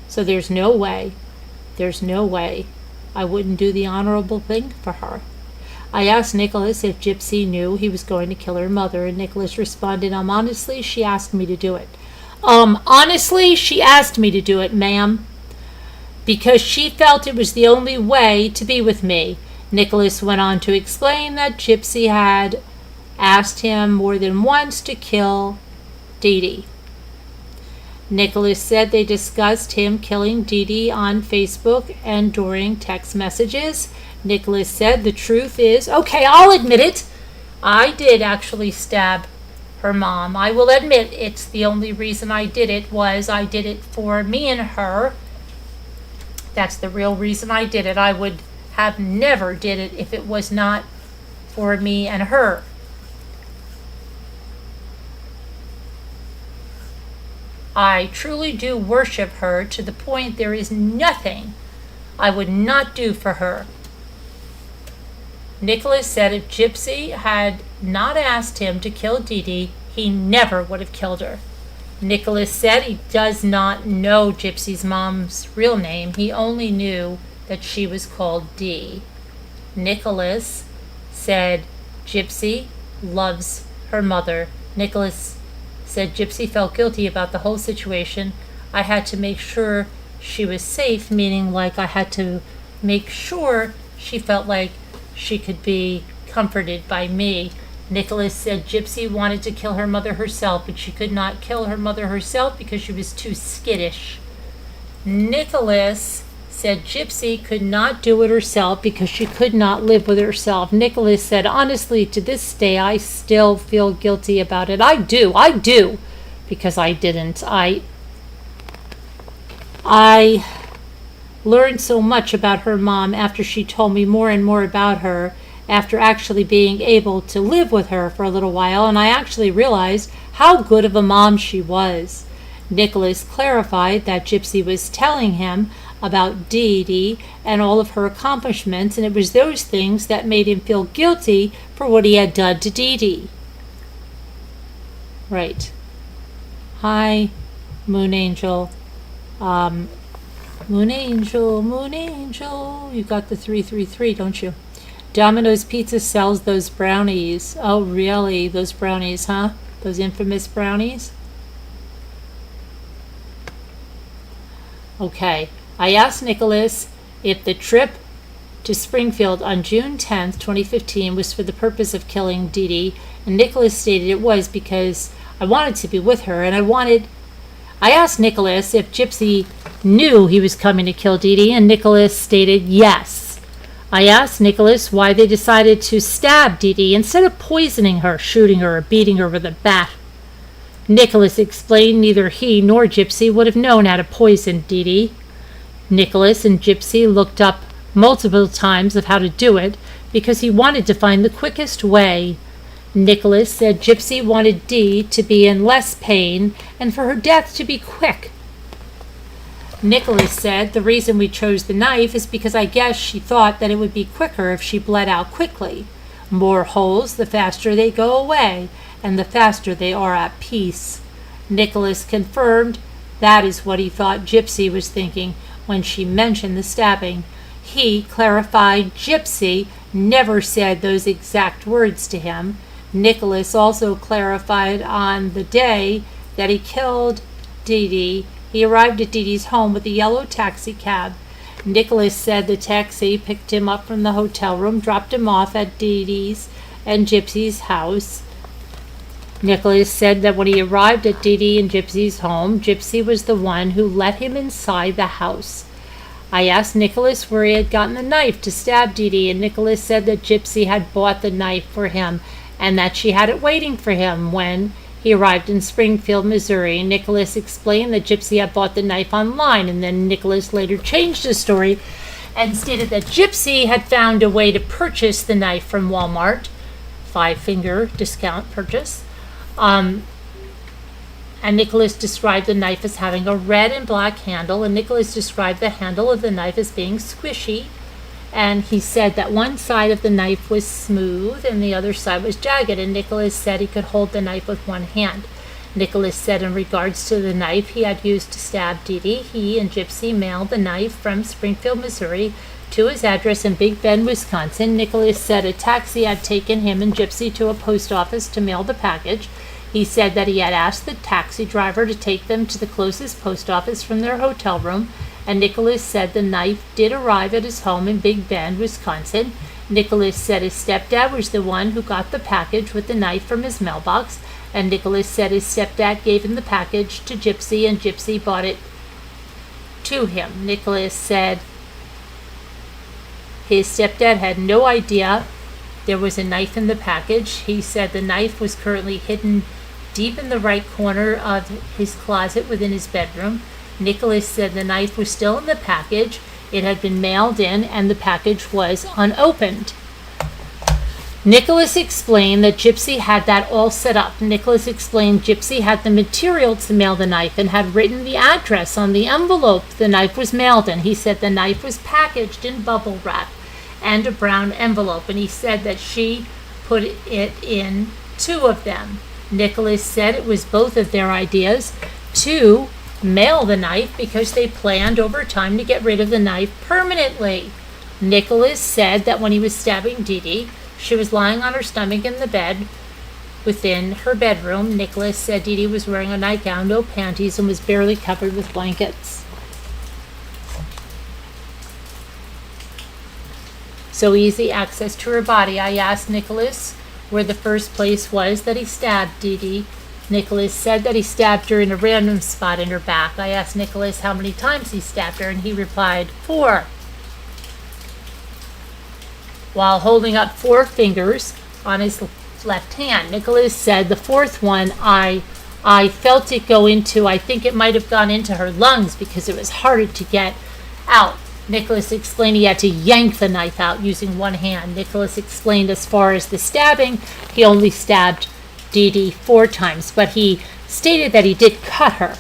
So there's no way I wouldn't do the honorable thing for her. I asked Nicholas if Gypsy knew he was going to kill her mother, and Nicholas responded, honestly, she asked me to do it. Honestly, she asked me to do it, ma'am, because she felt it was the only way to be with me. Nicholas went on to explain that Gypsy had asked him more than once to kill Dee Dee. Nicholas said they discussed him killing Dee Dee on Facebook and during text messages. Nicholas said the truth is, okay, I'll admit it. I did actually stab her mom. I will admit it's the only reason I did it was I did it for me and her. That's the real reason I did it. I would have never did it if it was not for me and her. I truly do worship her to the point there is nothing I would not do for her. Nicholas said if Gypsy had not asked him to kill Dee Dee, he never would have killed her. Nicholas said he does not know Gypsy's mom's real name. He only knew that she was called Dee. Nicholas said Gypsy loves her mother. Nicholas said Gypsy felt guilty about the whole situation. I had to make sure she was safe, meaning like I had to make sure she felt like she could be comforted by me. Nicholas said Gypsy wanted to kill her mother herself, but she could not kill her mother herself because she was too skittish. Nicholas said Gypsy could not do it herself because she could not live with herself. Nicholas said, honestly, to this day, I still feel guilty about it. I do, because I didn't. I learned so much about her mom after she told me more and more about her, after actually being able to live with her for a little while, and I actually realized how good of a mom she was. Nicholas clarified that Gypsy was telling him about Dee Dee and all of her accomplishments, and it was those things that made him feel guilty for what he had done to Dee Dee. Right. Hi, Moon Angel. Moon Angel, you got the 333, don't you? Domino's Pizza sells those brownies. Oh, really? Those brownies, huh? Those infamous brownies? Okay. I asked Nicholas if the trip to Springfield on June 10th, 2015 was for the purpose of killing Dee Dee, and Nicholas stated it was because I wanted to be with her, and I asked Nicholas if Gypsy knew he was coming to kill Dee Dee, and Nicholas stated yes. I asked Nicholas why they decided to stab Dee Dee instead of poisoning her, shooting her, or beating her with a bat. Nicholas explained neither he nor Gypsy would have known how to poison Dee Dee. Nicholas and Gypsy looked up multiple times of how to do it because he wanted to find the quickest way. Nicholas said Gypsy wanted Dee to be in less pain and for her death to be quick. Nicholas said the reason we chose the knife is because I guess she thought that it would be quicker if she bled out quickly. More holes, the faster they go away, and the faster they are at peace. Nicholas confirmed that is what he thought Gypsy was thinking when she mentioned the stabbing. He clarified Gypsy never said those exact words to him. Nicholas also clarified on the day that he killed Dee Dee, he arrived at Dee Dee's home with a yellow taxi cab. Nicholas said the taxi picked him up from the hotel room, dropped him off at Dee Dee's and Gypsy's house. Nicholas said that when he arrived at Dee Dee and Gypsy's home, Gypsy was the one who let him inside the house. I asked Nicholas where he had gotten the knife to stab Dee Dee, and Nicholas said that Gypsy had bought the knife for him and that she had it waiting for him when he arrived in Springfield, Missouri. Nicholas explained that Gypsy had bought the knife online, and then Nicholas later changed his story and stated that Gypsy had found a way to purchase the knife from Walmart, 5-finger discount purchase. And Nicholas described the knife as having a red and black handle, and Nicholas described the handle of the knife as being squishy. And he said that one side of the knife was smooth and the other side was jagged, and Nicholas said he could hold the knife with one hand. Nicholas said in regards to the knife he had used to stab Dee Dee, he and Gypsy mailed the knife from Springfield, Missouri to his address in Big Bend, Wisconsin. Nicholas said a taxi had taken him and Gypsy to a post office to mail the package. He said that he had asked the taxi driver to take them to the closest post office from their hotel room, and Nicholas said the knife did arrive at his home in Big Bend, Wisconsin. Nicholas said his stepdad was the one who got the package with the knife from his mailbox, and Nicholas said his stepdad gave him the package to Gypsy and Gypsy brought it to him. Nicholas said his stepdad had no idea there was a knife in the package. He said the knife was currently hidden deep in the right corner of his closet within his bedroom. Nicholas said the knife was still in the package. It had been mailed in and the package was unopened. Nicholas explained that Gypsy had that all set up. Nicholas explained Gypsy had the material to mail the knife and had written the address on the envelope the knife was mailed in. He said the knife was packaged in bubble wrap and a brown envelope, and he said that she put it in 2 of them. Nicholas said it was both of their ideas to mail the knife because they planned over time to get rid of the knife permanently. Nicholas said that when he was stabbing Dee Dee, she was lying on her stomach in the bed within her bedroom. Nicholas said Dee Dee was wearing a nightgown, no panties, and was barely covered with blankets. So easy access to her body. I asked Nicholas where the first place was that he stabbed Dee Dee. Nicholas said that he stabbed her in a random spot in her back. I asked Nicholas how many times he stabbed her, and he replied, 4. While holding up 4 fingers on his left hand. Nicholas said the 4th one, I felt it go into, I think it might have gone into her lungs because it was harder to get out. Nicholas explained he had to yank the knife out using one hand. Nicholas explained as far as the stabbing, he only stabbed Dee Dee 4 times, but he stated that he did cut her.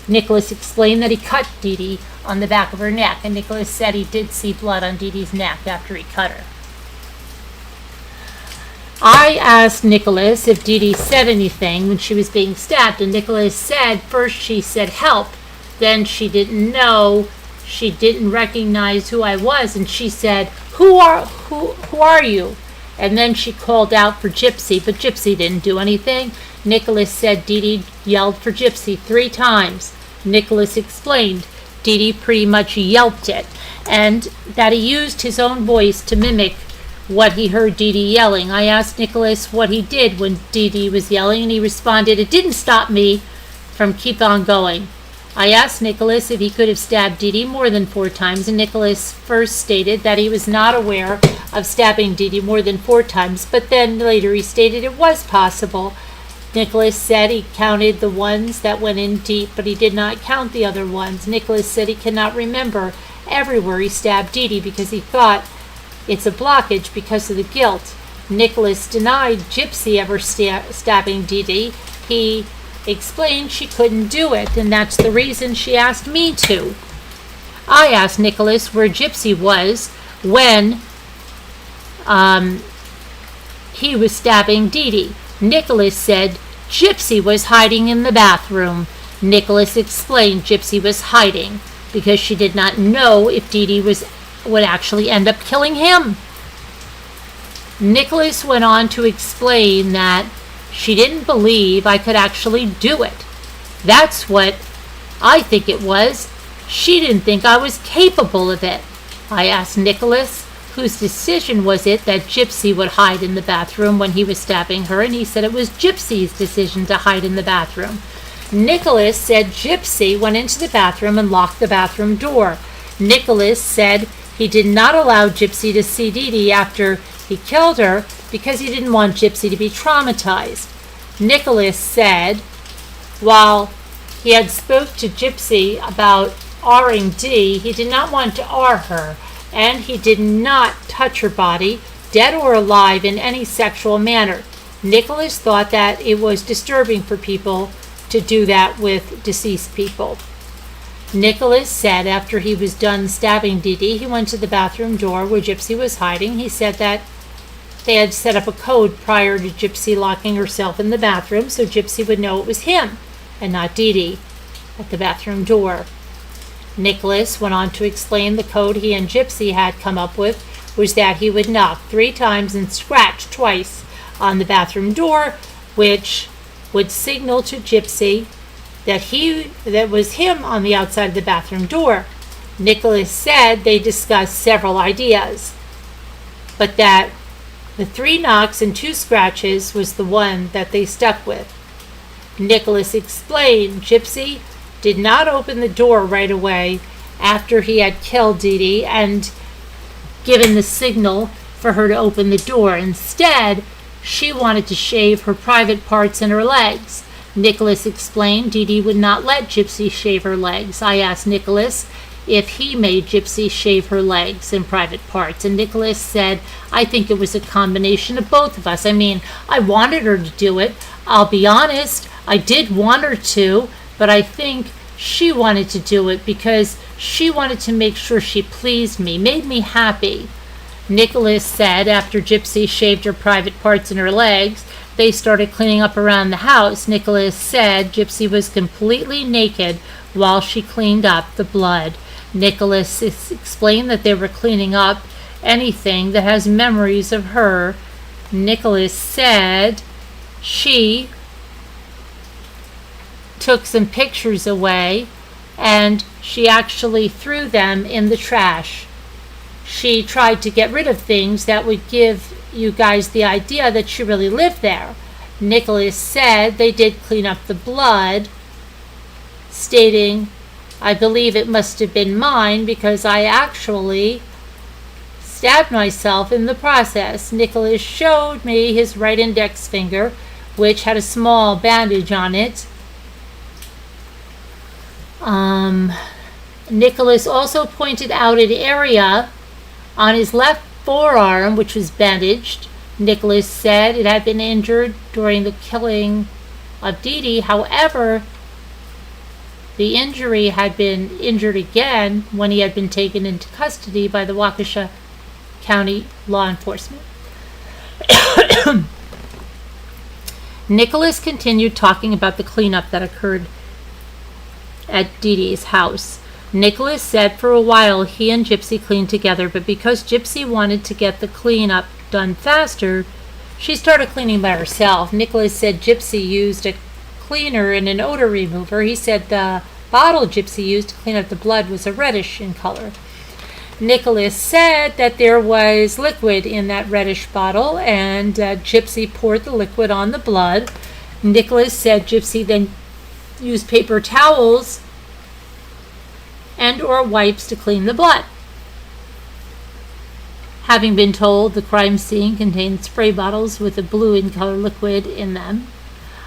Nicholas explained that he cut Dee Dee on the back of her neck, and Nicholas said he did see blood on Dee Dee's neck after he cut her. I asked Nicholas if Dee Dee said anything when she was being stabbed, and Nicholas said first she said help, then she didn't know, she didn't recognize who I was, and she said, who are you? And then she called out for Gypsy, but Gypsy didn't do anything. Nicholas said Dee Dee yelled for Gypsy 3 times. Nicholas explained Dee Dee pretty much yelped it, and that he used his own voice to mimic what he heard Dee Dee yelling. I asked Nicholas what he did when Dee Dee was yelling, and he responded, it didn't stop me from keep on going. I asked Nicholas if he could have stabbed Dee Dee more than 4 times, and Nicholas first stated that he was not aware of stabbing Dee Dee more than 4 times, but then later he stated it was possible. Nicholas said he counted the ones that went in deep, but he did not count the other ones. Nicholas said he cannot remember everywhere he stabbed Dee Dee because he thought it's a blockage because of the guilt. Nicholas denied Gypsy ever stabbing Dee Dee. He explained she couldn't do it, and that's the reason she asked me to. I asked Nicholas where Gypsy was when he was stabbing Dee Dee. Nicholas said Gypsy was hiding in the bathroom. Nicholas explained Gypsy was hiding because she did not know if Dee Dee would actually end up killing him. Nicholas went on to explain that she didn't believe I could actually do it. That's what I think it was. She didn't think I was capable of it. I asked Nicholas whose decision was it that Gypsy would hide in the bathroom when he was stabbing her, and he said it was Gypsy's decision to hide in the bathroom. Nicholas said Gypsy went into the bathroom and locked the bathroom door. Nicholas said he did not allow Gypsy to see Dee Dee after he killed her because he didn't want Gypsy to be traumatized. Nicholas said while he had spoke to Gypsy about R-ing Dee, he did not want to R her, and he did not touch her body, dead or alive, in any sexual manner. Nicholas thought that it was disturbing for people to do that with deceased people. Nicholas said after he was done stabbing Dee Dee, he went to the bathroom door where Gypsy was hiding. He said that they had set up a code prior to Gypsy locking herself in the bathroom so Gypsy would know it was him and not Dee Dee at the bathroom door. Nicholas went on to explain the code he and Gypsy had come up with was that he would knock 3 times and scratch twice on the bathroom door, which would signal to Gypsy that was him on the outside of the bathroom door. Nicholas said they discussed several ideas, but that the 3 knocks and 2 scratches was the one that they stuck with. Nicholas explained Gypsy did not open the door right away after he had killed Dee Dee and given the signal for her to open the door. Instead, she wanted to shave her private parts in her legs. Nicholas explained Dee Dee would not let Gypsy shave her legs. I asked Nicholas if he made Gypsy shave her legs and private parts, and Nicholas said, I think it was a combination of both of us. I mean, I wanted her to do it. I'll be honest, I did want her to, but I think she wanted to do it because she wanted to make sure she pleased me, made me happy. Nicholas said after Gypsy shaved her private parts in her legs, they started cleaning up around the house. Nicholas said Gypsy was completely naked while she cleaned up the blood. Nicholas explained that they were cleaning up anything that has memories of her. Nicholas said she took some pictures away and she actually threw them in the trash. She tried to get rid of things that would give you guys the idea that she really lived there. Nicholas said they did clean up the blood, stating, I believe it must have been mine because I actually stabbed myself in the process. Nicholas showed me his right index finger, which had a small bandage on it. Nicholas also pointed out an area on his left forearm which was bandaged. Nicholas said it had been injured during the killing of Dee Dee. However, the injury had been injured again when he had been taken into custody by the Waukesha County law enforcement. Nicholas continued talking about the cleanup that occurred at Dee Dee's house. Nicholas said for a while he and Gypsy cleaned together, but because Gypsy wanted to get the cleanup done faster, she started cleaning by herself. Nicholas said Gypsy used a cleaner and an odor remover. He said the bottle Gypsy used to clean up the blood was a reddish in color. Nicholas said that there was liquid in that reddish bottle, and Gypsy poured the liquid on the blood. Nicholas said Gypsy then used paper towels and or wipes to clean the blood. Having been told the crime scene contained spray bottles with a blue in color liquid in them,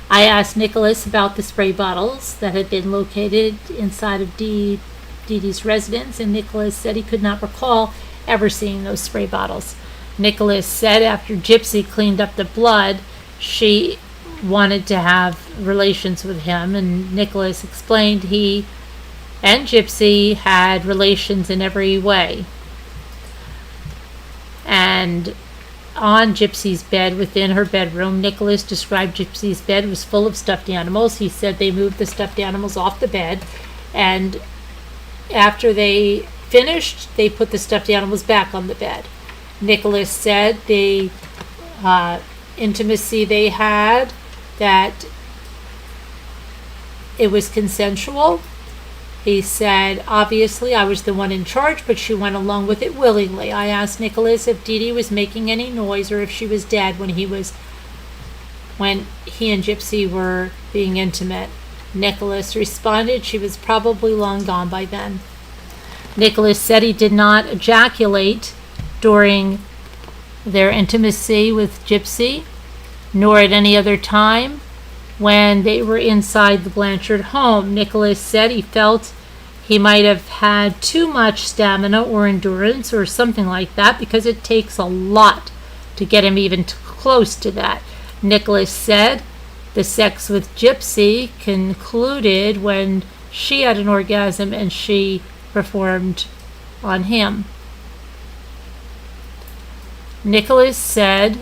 I asked Nicholas about the spray bottles that had been located inside of Dee Dee's residence, and Nicholas said he could not recall ever seeing those spray bottles. Nicholas said after Gypsy cleaned up the blood, she wanted to have relations with him, and Nicholas explained he and Gypsy had relations in every way. And on Gypsy's bed within her bedroom, Nicholas described Gypsy's bed was full of stuffed animals. He said they moved the stuffed animals off the bed, and after they finished, they put the stuffed animals back on the bed. Nicholas said the intimacy they had, that it was consensual. He said, obviously, I was the one in charge, but she went along with it willingly. I asked Nicholas if Dee Dee was making any noise or if she was dead when he and Gypsy were being intimate. Nicholas responded she was probably long gone by then. Nicholas said he did not ejaculate during their intimacy with Gypsy, nor at any other time when they were inside the Blanchard home. Nicholas said he felt he might have had too much stamina or endurance or something like that because it takes a lot to get him even close to that. Nicholas said the sex with Gypsy concluded when she had an orgasm and she performed on him. Nicholas said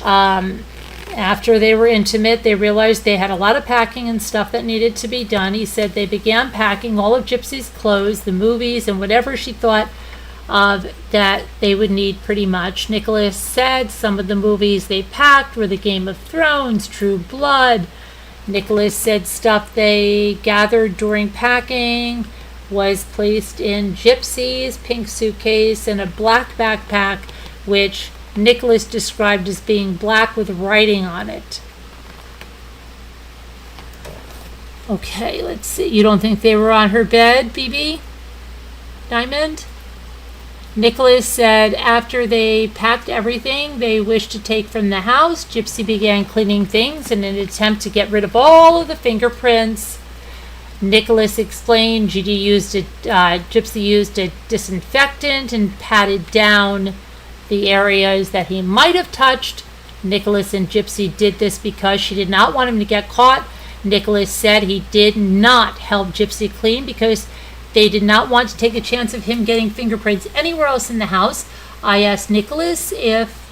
after they were intimate, they realized they had a lot of packing and stuff that needed to be done. He said they began packing all of Gypsy's clothes, the movies, and whatever she thought that they would need pretty much. Nicholas said some of the movies they packed were the Game of Thrones, True Blood. Nicholas said stuff they gathered during packing was placed in Gypsy's pink suitcase and a black backpack, which Nicholas described as being black with writing on it. Okay, let's see. You don't think they were on her bed, BB? Diamond? Nicholas said after they packed everything they wished to take from the house, Gypsy began cleaning things in an attempt to get rid of all of the fingerprints. Nicholas explained Gypsy used a disinfectant and patted down the areas that he might have touched. Nicholas and Gypsy did this because she did not want him to get caught. Nicholas said he did not help Gypsy clean because they did not want to take a chance of him getting fingerprints anywhere else in the house. I asked Nicholas if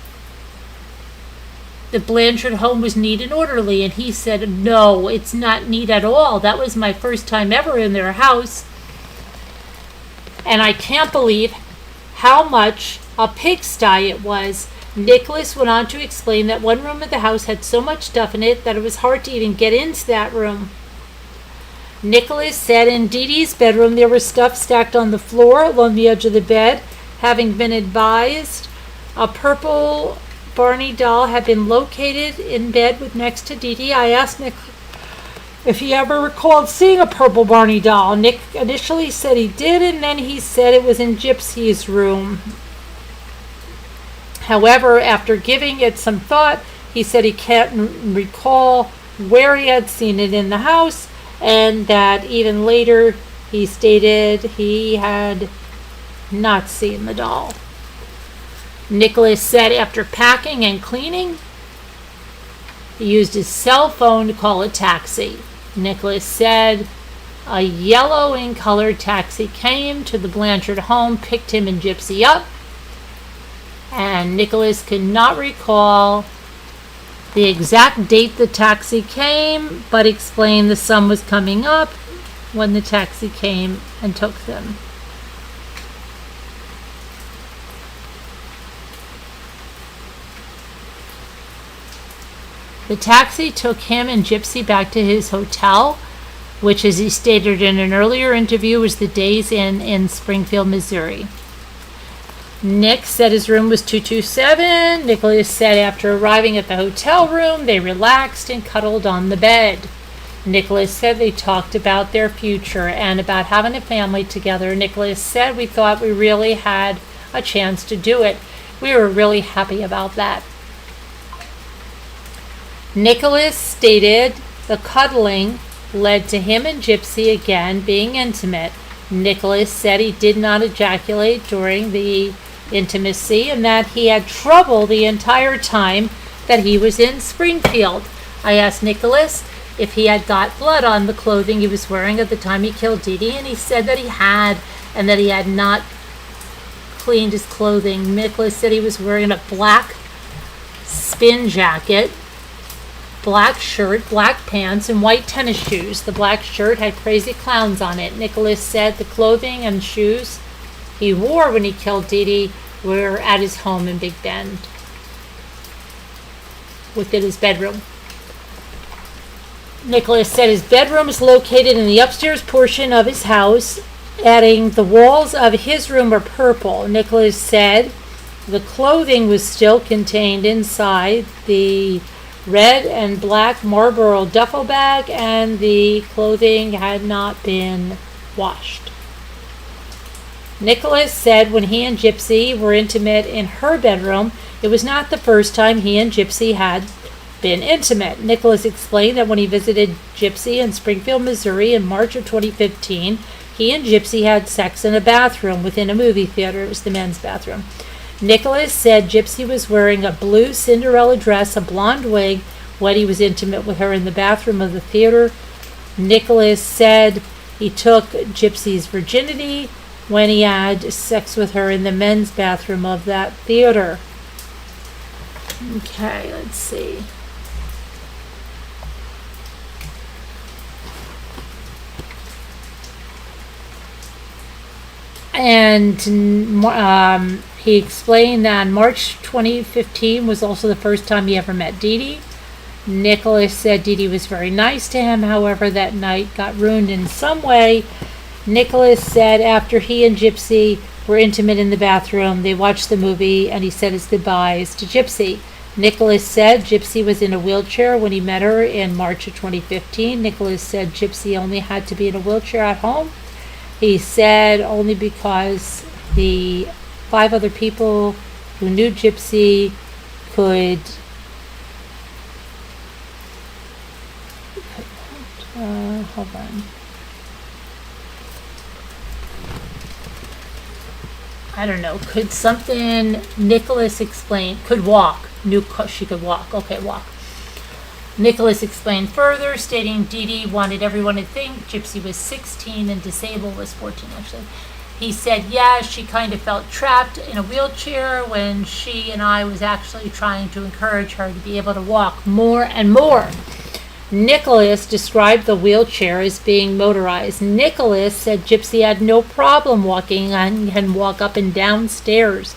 the Blanchard home was neat and orderly, and he said, no, it's not neat at all. That was my first time ever in their house, and I can't believe how much a pigsty it was. Nicholas went on to explain that one room of the house had so much stuff in it that it was hard to even get into that room. Nicholas said in Dee Dee's bedroom there was stuff stacked on the floor along the edge of the bed. Having been advised a purple Barney doll had been located in bed with next to Dee Dee, I asked Nick if he ever recalled seeing a purple Barney doll. Nick initially said he did, and then he said it was in Gypsy's room. However, after giving it some thought, he said he can't recall where he had seen it in the house, and that even later he stated he had not seen the doll. Nicholas said after packing and cleaning, he used his cell phone to call a taxi. Nicholas said a yellow and colored taxi came to the Blanchard home, picked him and Gypsy up, and Nicholas could not recall the exact date the taxi came, but explained the sun was coming up when the taxi came and took them. The taxi took him and Gypsy back to his hotel, which, as he stated in an earlier interview, was the Days Inn in Springfield, Missouri. Nick said his room was 227. Nicholas said after arriving at the hotel room, they relaxed and cuddled on the bed. Nicholas said they talked about their future and about having a family together. Nicholas said we thought we really had a chance to do it. We were really happy about that. Nicholas stated the cuddling led to him and Gypsy again being intimate. Nicholas said he did not ejaculate during the intimacy and that he had trouble the entire time that he was in Springfield. I asked Nicholas if he had got blood on the clothing he was wearing at the time he killed Dee Dee, and he said that he had, and that he had not cleaned his clothing. Nicholas said he was wearing a black spin jacket, black shirt, black pants, and white tennis shoes. The black shirt had crazy clowns on it. Nicholas said the clothing and shoes he wore when he killed Dee Dee were at his home in Big Bend, within his bedroom. Nicholas said his bedroom is located in the upstairs portion of his house, adding the walls of his room are purple. Nicholas said the clothing was still contained inside the red and black Marlboro duffel bag, and the clothing had not been washed. Nicholas said when he and Gypsy were intimate in her bedroom, it was not the first time he and Gypsy had been intimate. Nicholas explained that when he visited Gypsy in Springfield, Missouri in March of 2015, he and Gypsy had sex in a bathroom within a movie theater. It was the men's bathroom. Nicholas said Gypsy was wearing a blue Cinderella dress, a blonde wig, when he was intimate with her in the bathroom of the theater. Nicholas said he took Gypsy's virginity when he had sex with her in the men's bathroom of that theater. Okay, let's see. And he explained that March 2015 was also the first time he ever met Dee Dee. Nicholas said Dee Dee was very nice to him, however, that night got ruined in some way. Nicholas said after he and Gypsy were intimate in the bathroom, they watched the movie and he said his goodbyes to Gypsy. Nicholas said Gypsy was in a wheelchair when he met her in March of 2015. Nicholas said Gypsy only had to be in a wheelchair at home. He said only because the 5 other people who knew Gypsy could hold on. I don't know. Could something Nicholas explain? Could walk. Knew she could walk. Okay, walk. Nicholas explained further, stating Dee Dee wanted everyone to think Gypsy was 16 and disabled was 14, actually. He said, yeah, she kind of felt trapped in a wheelchair when she and I was actually trying to encourage her to be able to walk more and more. Nicholas described the wheelchair as being motorized. Nicholas said Gypsy had no problem walking and can walk up and down stairs,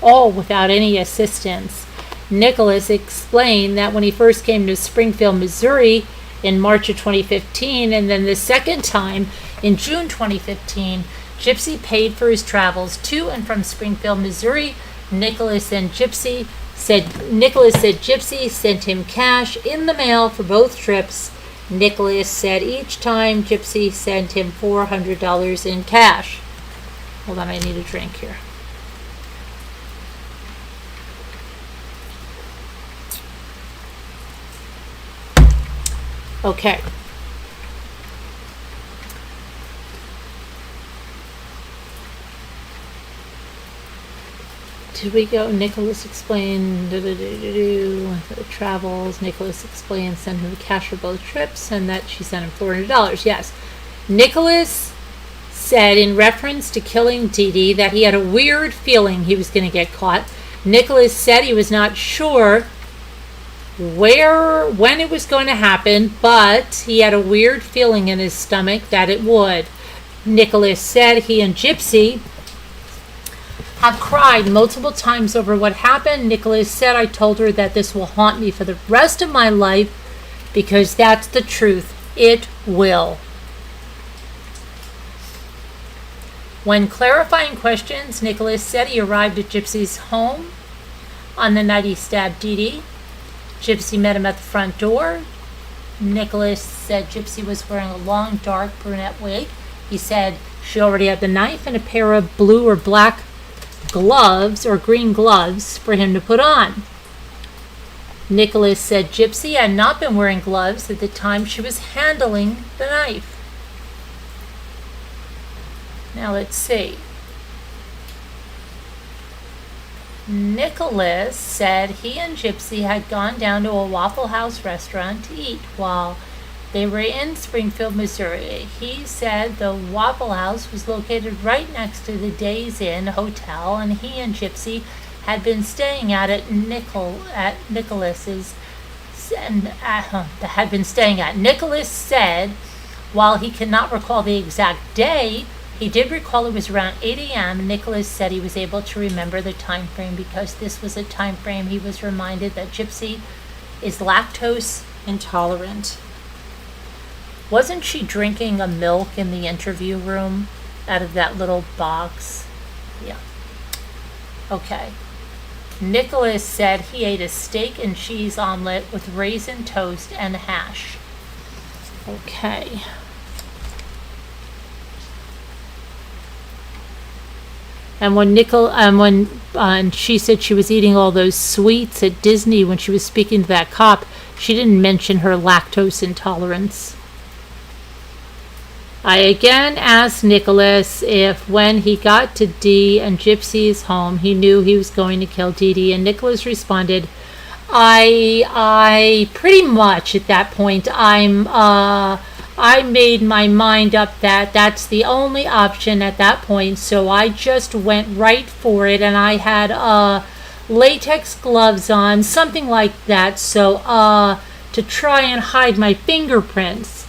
all without any assistance. Nicholas explained that when he first came to Springfield, Missouri in March of 2015, and then the second time in June 2015, Gypsy paid for his travels to and from Springfield, Missouri. Nicholas said Gypsy sent him cash in the mail for both trips. Nicholas said each time Gypsy sent him $400 in cash. Hold on, I need a drink here. Okay. Did we go? Nicholas explained the travels. Nicholas explained sent him cash for both trips and that she sent him $400. Yes. Nicholas said in reference to killing Dee Dee that he had a weird feeling he was going to get caught. Nicholas said he was not sure when it was going to happen, but he had a weird feeling in his stomach that it would. Nicholas said he and Gypsy have cried multiple times over what happened. Nicholas said, I told her that this will haunt me for the rest of my life because that's the truth. It will. When clarifying questions, Nicholas said he arrived at Gypsy's home on the night he stabbed Dee Dee. Gypsy met him at the front door. Nicholas said Gypsy was wearing a long, dark brunette wig. He said she already had the knife and a pair of blue or black gloves or green gloves for him to put on. Nicholas said Gypsy had not been wearing gloves at the time she was handling the knife. Now let's see. Nicholas said he and Gypsy had gone down to a Waffle House restaurant to eat while they were in Springfield, Missouri. He said the Waffle House was located right next to the Days Inn Hotel, and he and Gypsy had been staying at Nicholas's. Nicholas said, while he cannot recall the exact day, he did recall it was around 8 a.m. Nicholas said he was able to remember the time frame because this was a time frame he was reminded that Gypsy is lactose intolerant. Wasn't she drinking a milk in the interview room out of that little box? Yeah. Okay. Nicholas said he ate a steak and cheese omelet with raisin toast and hash. Okay. And when she said she was eating all those sweets at Disney when she was speaking to that cop, she didn't mention her lactose intolerance. I again asked Nicholas if when he got to Dee and Gypsy's home, he knew he was going to kill Dee Dee, and Nicholas responded, I pretty much at that point, I made my mind up that that's the only option at that point, so I just went right for it, and I had latex gloves on, something like that, so to try and hide my fingerprints.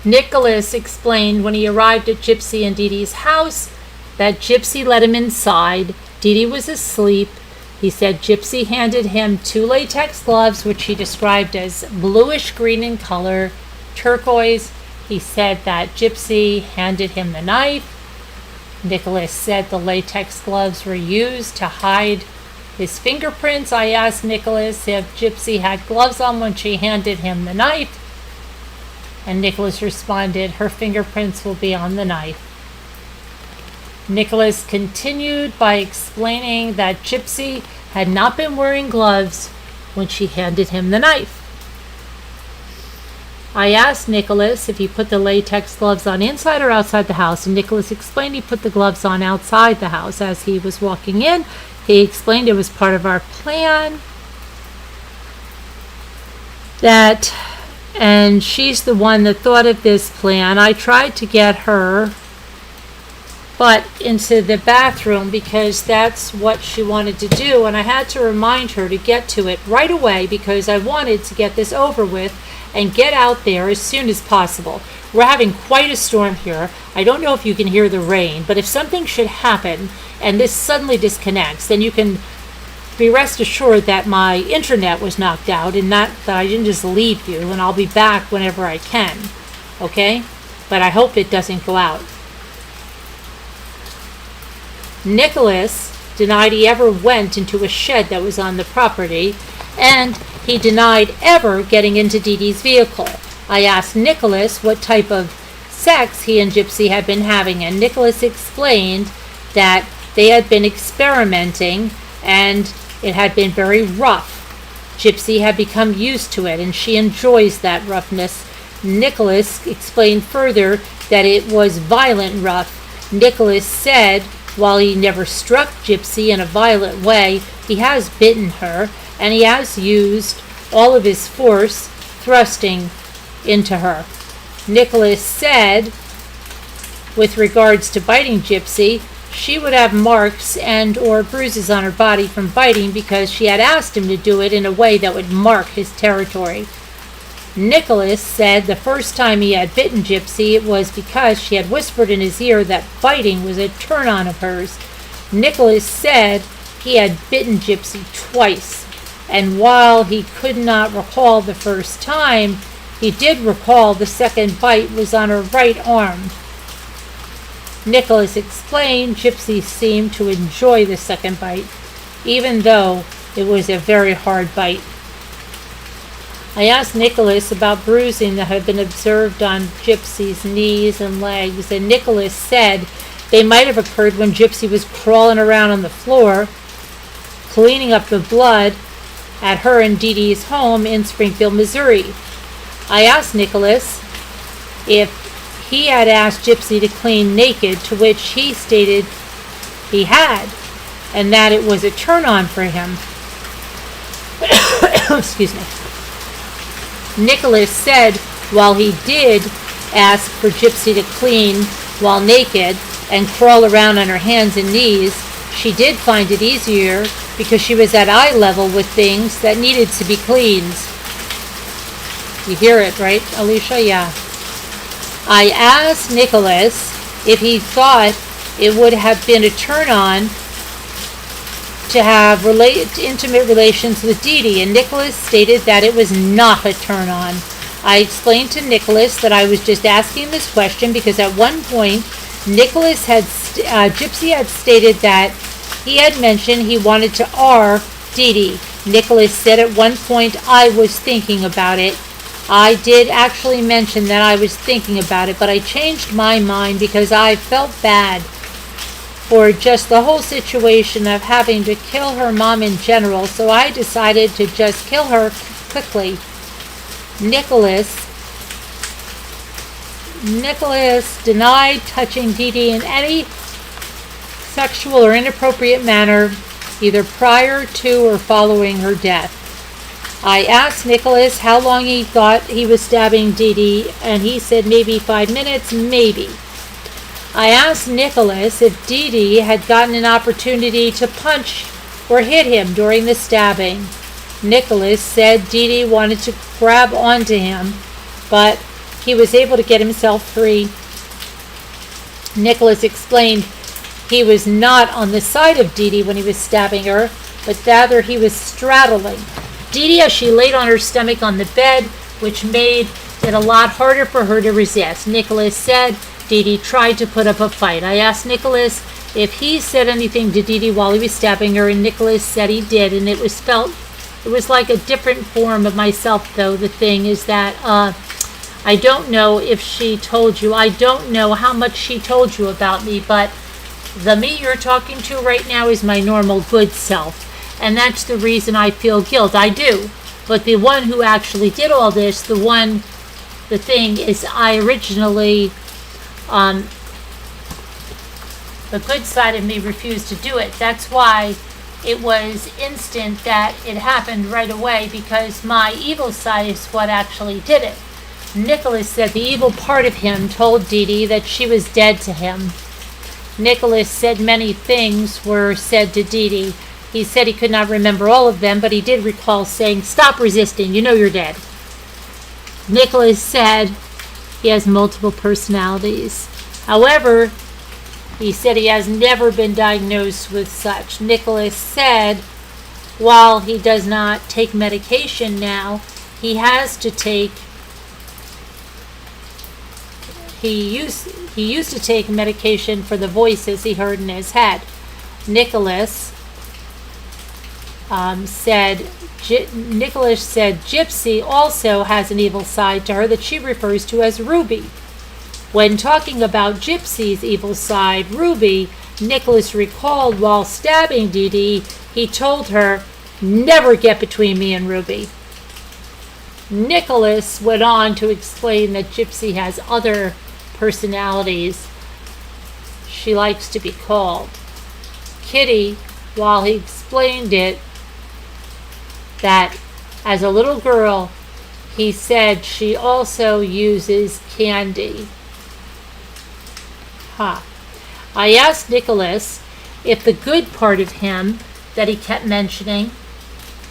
Nicholas explained when he arrived at Gypsy and Dee Dee's house that Gypsy let him inside. Dee Dee was asleep. He said Gypsy handed him 2 latex gloves, which he described as bluish green in color, turquoise. He said that Gypsy handed him the knife. Nicholas said the latex gloves were used to hide his fingerprints. I asked Nicholas if Gypsy had gloves on when she handed him the knife, and Nicholas responded, her fingerprints will be on the knife. Nicholas continued by explaining that Gypsy had not been wearing gloves when she handed him the knife. I asked Nicholas if he put the latex gloves on inside or outside the house, and Nicholas explained he put the gloves on outside the house. As he was walking in, he explained it was part of our plan, and she's the one that thought of this plan. I tried to get her into the bathroom because that's what she wanted to do, and I had to remind her to get to it right away because I wanted to get this over with and get out there as soon as possible. We're having quite a storm here. I don't know if you can hear the rain, but if something should happen and this suddenly disconnects, then you can be rest assured that my internet was knocked out and not that I didn't just leave you, and I'll be back whenever I can. Okay? But I hope it doesn't go out. Nicholas denied he ever went into a shed that was on the property, and he denied ever getting into Dee Dee's vehicle. I asked Nicholas what type of sex he and Gypsy had been having, and Nicholas explained that they had been experimenting and it had been very rough. Gypsy had become used to it and she enjoys that roughness. Nicholas explained further that it was violent rough. Nicholas said while he never struck Gypsy in a violent way, he has bitten her and he has used all of his force thrusting into her. Nicholas said, with regards to biting Gypsy, she would have marks and or bruises on her body from biting because she had asked him to do it in a way that would mark his territory. Nicholas said the first time he had bitten Gypsy, it was because she had whispered in his ear that biting was a turn-on of hers. Nicholas said he had bitten Gypsy twice, and while he could not recall the first time, he did recall the second bite was on her right arm. Nicholas explained Gypsy seemed to enjoy the second bite, even though it was a very hard bite. I asked Nicholas about bruising that had been observed on Gypsy's knees and legs, and Nicholas said they might have occurred when Gypsy was crawling around on the floor, cleaning up the blood at her and Dee Dee's home in Springfield, Missouri. I asked Nicholas if he had asked Gypsy to clean naked, to which he stated he had, and that it was a turn-on for him. Excuse me. Nicholas said while he did ask for Gypsy to clean while naked and crawl around on her hands and knees, she did find it easier because she was at eye level with things that needed to be cleaned. You hear it, right, Alicia? Yeah. I asked Nicholas if he thought it would have been a turn-on to have intimate relations with Dee Dee, and Nicholas stated that it was not a turn-on. I explained to Nicholas that I was just asking this question because at one point, Gypsy had stated that he had mentioned he wanted to R Dee Dee. Nicholas said at one point, I was thinking about it. I did actually mention that I was thinking about it, but I changed my mind because I felt bad for just the whole situation of having to kill her mom in general, so I decided to just kill her quickly. Nicholas denied touching Dee Dee in any sexual or inappropriate manner, either prior to or following her death. I asked Nicholas how long he thought he was stabbing Dee Dee, and he said maybe 5 minutes, maybe. I asked Nicholas if Dee Dee had gotten an opportunity to punch or hit him during the stabbing. Nicholas said Dee Dee wanted to grab onto him, but he was able to get himself free. Nicholas explained he was not on the side of Dee Dee when he was stabbing her, but rather he was straddling Dee Dee as she laid on her stomach on the bed, which made it a lot harder for her to resist. Nicholas said Dee Dee tried to put up a fight. I asked Nicholas if he said anything to Dee Dee while he was stabbing her, and Nicholas said he did, and it was like a different form of myself, though. The thing is that I don't know if she told you. I don't know how much she told you about me, but the me you're talking to right now is my normal good self. And that's the reason I feel guilt. I do. But the one who actually did all this, the thing is I originally, the good side of me refused to do it. That's why it was instant that it happened right away, because my evil side is what actually did it. Nicholas said the evil part of him told Dee Dee that she was dead to him. Nicholas said many things were said to Dee Dee. He said he could not remember all of them, but he did recall saying, "Stop resisting, you know you're dead." Nicholas said he has multiple personalities. However, he said he has never been diagnosed with such. Nicholas said while he does not take medication now, he has to take he used to take medication for the voices he heard in his head. Nicholas said Gypsy also has an evil side to her that she refers to as Ruby. When talking about Gypsy's evil side, Ruby, Nicholas recalled while stabbing Dee Dee, he told her, "Never get between me and Ruby." Nicholas went on to explain that Gypsy has other personalities. She likes to be called Kitty, while he explained it, that as a little girl, he said she also uses candy. I asked Nicholas if the good part of him that he kept mentioning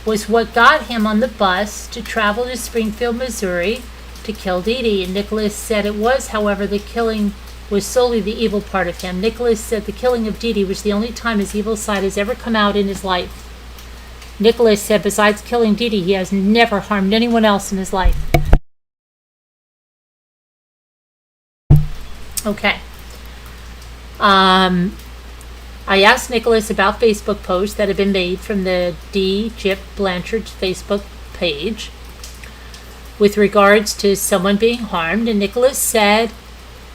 was what got him on the bus to travel to Springfield, Missouri to kill Dee Dee, and Nicholas said it was, however, the killing was solely the evil part of him. Nicholas said the killing of Dee Dee was the only time his evil side has ever come out in his life. Nicholas said besides killing Dee Dee, he has never harmed anyone else in his life. Okay. I asked Nicholas about Facebook posts that had been made from the Gypsy Blanchard Facebook page with regards to someone being harmed, and Nicholas said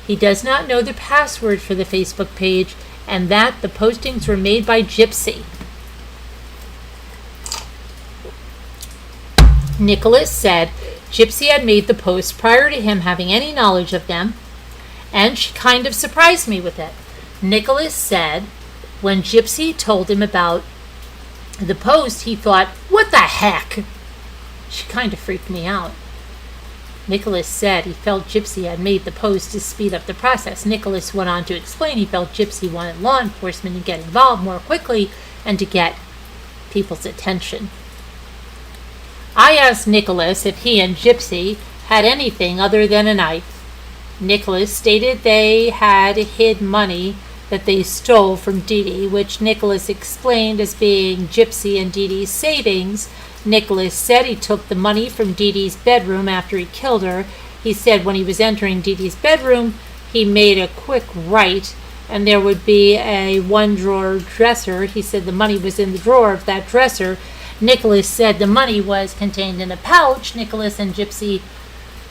he does not know the password for the Facebook page and that the postings were made by Gypsy. Nicholas said Gypsy had made the posts prior to him having any knowledge of them, and she kind of surprised me with it. Nicholas said when Gypsy told him about the post, he thought, "What the heck?" She kind of freaked me out. Nicholas said he felt Gypsy had made the post to speed up the process. Nicholas went on to explain he felt Gypsy wanted law enforcement to get involved more quickly and to get people's attention. I asked Nicholas if he and Gypsy had anything other than a knife. Nicholas stated they had hid money that they stole from Dee Dee, which Nicholas explained as being Gypsy and Dee Dee's savings. Nicholas said he took the money from Dee Dee's bedroom after he killed her. He said when he was entering Dee Dee's bedroom, he made a quick right, and there would be a one-drawer dresser. He said the money was in the drawer of that dresser. Nicholas said the money was contained in a pouch. Nicholas and Gypsy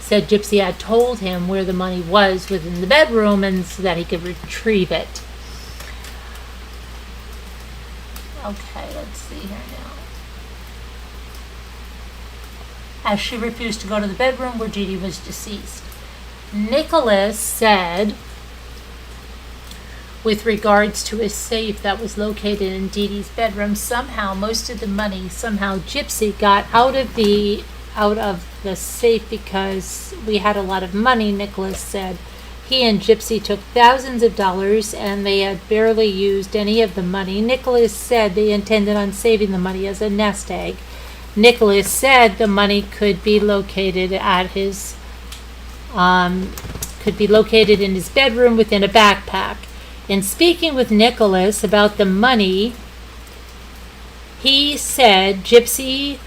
said Gypsy had told him where the money was within the bedroom and so that he could retrieve it. Okay, let's see here now. As she refused to go to the bedroom where Dee Dee was deceased. Nicholas said with regards to a safe that was located in Dee Dee's bedroom. Somehow, most of the money, Gypsy got out of the safe because we had a lot of money, Nicholas said. He and Gypsy took thousands of dollars and they had barely used any of the money. Nicholas said they intended on saving the money as a nest egg. Nicholas said the money could be located in his bedroom within a backpack. In speaking with Nicholas about the money, he said Gypsy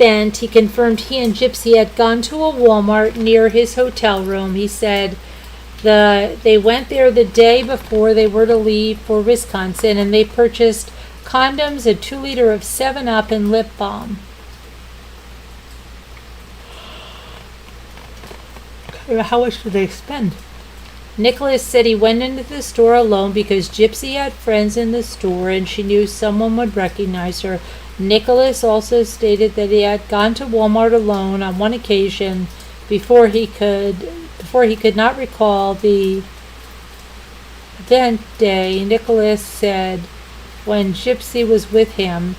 he confirmed he and Gypsy had gone to a Walmart near his hotel room. He said they went there the day before they were to leave for Wisconsin, and they purchased condoms, a 2-liter of 7-Up, and lip balm. How much did they spend? Nicholas said he went into the store alone because Gypsy had friends in the store and she knew someone would recognize her. Nicholas also stated that he had gone to Walmart alone on one occasion before he could not recall the event day. Nicholas said when Gypsy was with him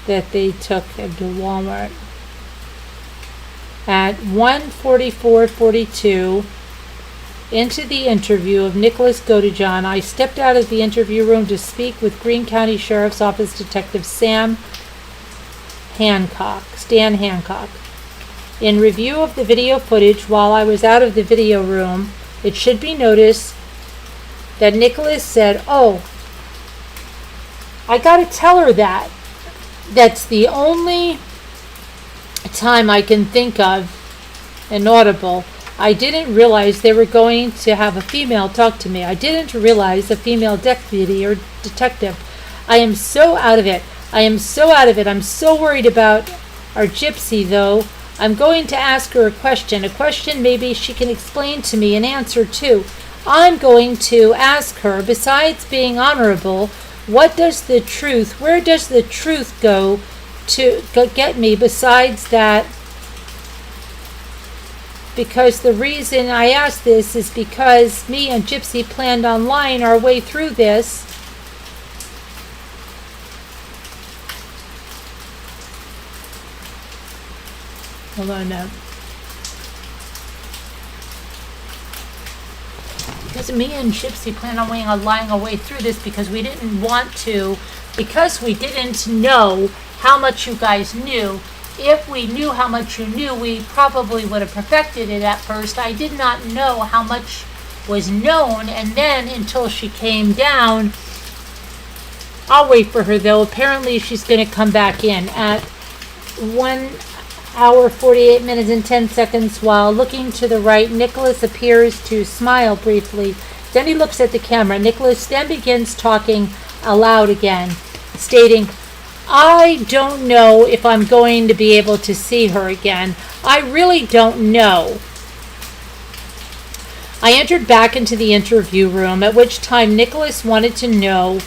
that they took him to Walmart. At 1:44:42, into the interview of Nicholas Godejohn, I stepped out of the interview room to speak with Greene County Sheriff's Office Detective Stan Hancock. In review of the video footage while I was out of the video room, it should be noticed that Nicholas said, "Oh, I gotta tell her that. That's the only time I can think of inaudible. I didn't realize they were going to have a female talk to me. I didn't realize a female deputy or detective. I am so out of it. I'm so worried about our Gypsy, though. I'm going to ask her a question maybe she can explain to me and answer too. I'm going to ask her, besides being honorable, where does the truth go to get me besides that? Because the reason I ask this is because me and Gypsy planned on lying our way through this. Hold on now. Because me and Gypsy planned on lying our way through this because we didn't know how much you guys knew. If we knew how much you knew, we probably would have perfected it at first. I did not know how much was known, and then until she came down, I'll wait for her though. Apparently she's going to come back in at 1 hour, 48 minutes and 10 seconds. While looking to the right, Nicholas appears to smile briefly. Then he looks at the camera. Nicholas then begins talking aloud again, stating, I don't know if I'm going to be able to see her again. I really don't know. I entered back into the interview room, at which time Nicholas wanted to know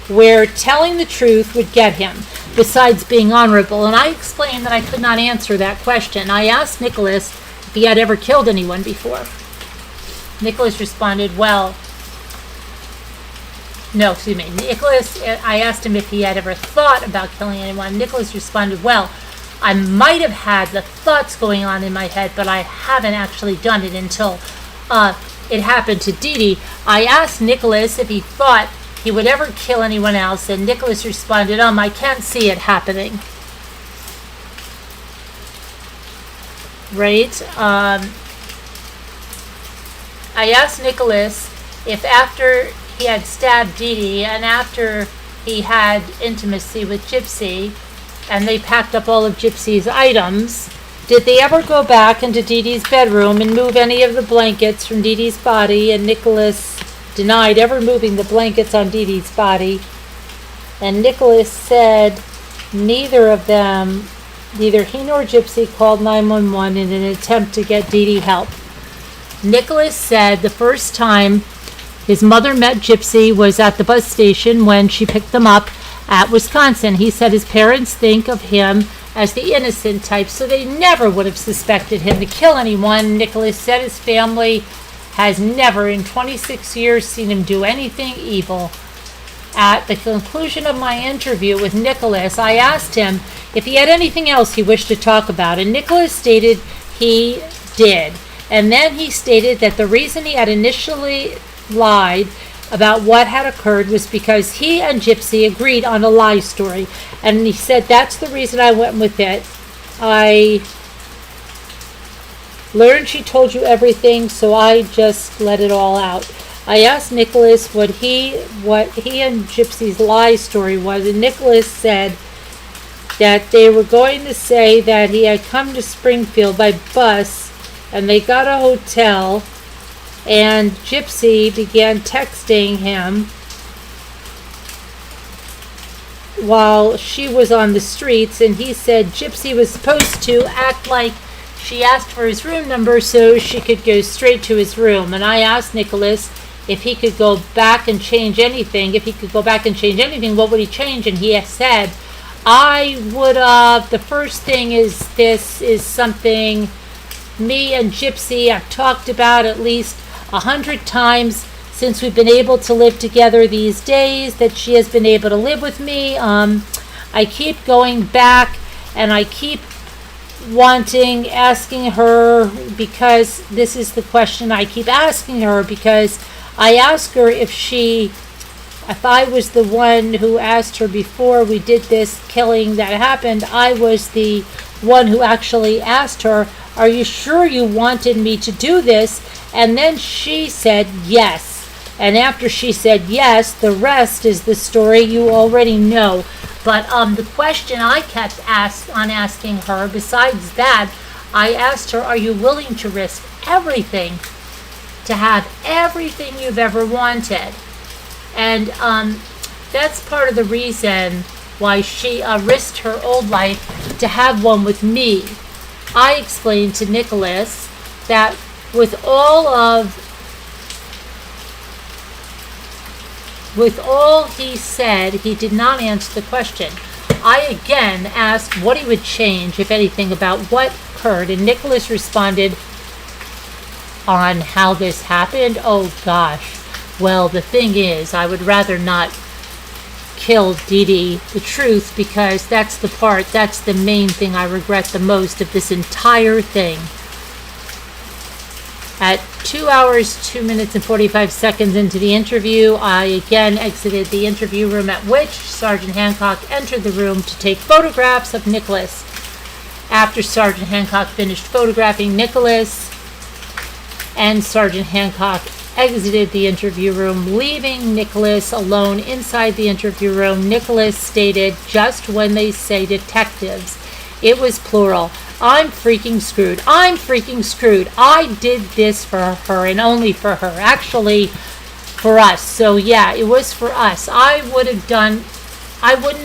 where telling the truth would get him, besides being honorable, and I explained that I could not answer that question. I asked Nicholas if he had ever killed anyone before. Nicholas responded, I asked him if he had ever thought about killing anyone. Nicholas responded, I might have had the thoughts going on in my head, but I haven't actually done it until it happened to Dee Dee. I asked Nicholas if he thought he would ever kill anyone else, and Nicholas responded, I can't see it happening. Right? I asked Nicholas if after he had stabbed Dee Dee and after he had intimacy with Gypsy and they packed up all of Gypsy's items, did they ever go back into Dee Dee's bedroom and move any of the blankets from Dee Dee's body? And Nicholas denied ever moving the blankets on Dee Dee's body. And Nicholas said neither he nor Gypsy called 911 in an attempt to get Dee Dee help. Nicholas said the first time his mother met Gypsy was at the bus station when she picked them up at Wisconsin. He said his parents think of him as the innocent type, so they never would have suspected him to kill anyone. Nicholas said his family has never in 26 years seen him do anything evil. At the conclusion of my interview with Nicholas, I asked him if he had anything else he wished to talk about, and Nicholas stated he did. And then he stated that the reason he had initially lied about what had occurred was because he and Gypsy agreed on a lie story. And he said, that's the reason I went with it. I learned she told you everything, so I just let it all out. I asked Nicholas what he and Gypsy's lie story was, and Nicholas said that they were going to say that he had come to Springfield by bus, and they got a hotel, and Gypsy began texting him while she was on the streets, and he said Gypsy was supposed to act like she asked for his room number so she could go straight to his room. And I asked Nicholas if he could go back and change anything. If he could go back and change anything, what would he change? And he said, I would the first thing is, this is something me and Gypsy have talked about at least 100 times since we've been able to live together these days, that she has been able to live with me. I keep going back and I keep asking her, because this is the question I keep asking her, because I ask her if I was the one who asked her before we did this killing that happened, I was the one who actually asked her, are you sure you wanted me to do this? And then she said yes. And after she said yes, the rest is the story you already know. But the question I kept asking her, besides that, I asked her, are you willing to risk everything to have everything you've ever wanted? And that's part of the reason why she risked her old life to have one with me. I explained to Nicholas that with all he said, he did not answer the question. I again asked what he would change, if anything, about what occurred, and Nicholas responded on how this happened. Oh gosh. Well, the thing is, I would rather not kill Dee Dee, the truth, because that's the main thing I regret the most of this entire thing. At 2 hours, 2 minutes, and 45 seconds into the interview, I again exited the interview room, at which Sergeant Hancock entered the room to take photographs of Nicholas. After Sergeant Hancock finished photographing Nicholas, and Sergeant Hancock exited the interview room, leaving Nicholas alone inside the interview room, Nicholas stated, just when they say detectives, it was plural, I'm freaking screwed. I'm freaking screwed. I did this for her and only for her. Actually, for us. So yeah, it was for us. I wouldn't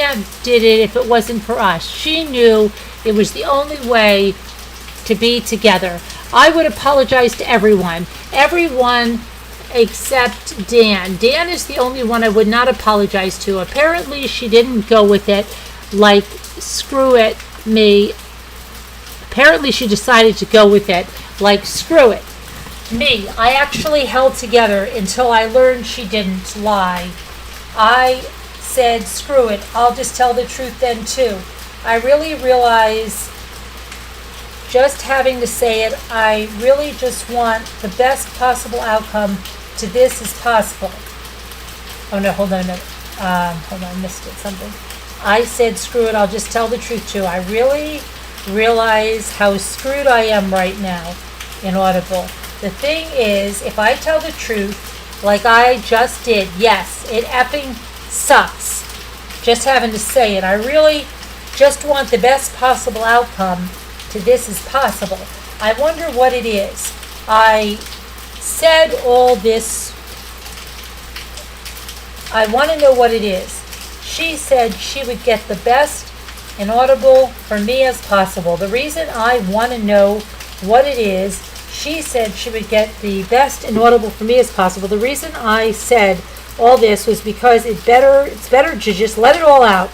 have did it if it wasn't for us. She knew it was the only way to be together. I would apologize to everyone. Everyone except Dan. Dan is the only one I would not apologize to. Apparently she didn't go with it like screw it me. Apparently she decided to go with it like screw it me. I actually held together until I learned she didn't lie. I said screw it, I'll just tell the truth then too. I really realize just having to say it, I really just want the best possible outcome to this as possible. Oh no, hold on a minute. Hold on, I missed it, something. I said screw it, I'll just tell the truth too. I really realize how screwed I am right now. Inaudible. The thing is, if I tell the truth like I just did, yes, it effing sucks just having to say it. I really just want the best possible outcome to this as possible. I wonder what it is. I said all this. I want to know what it is. She said she would get the best inaudible for me as possible. The reason I want to know what it is, she said she would get the best inaudible for me as possible. The reason I said all this was because it's better to just let it all out.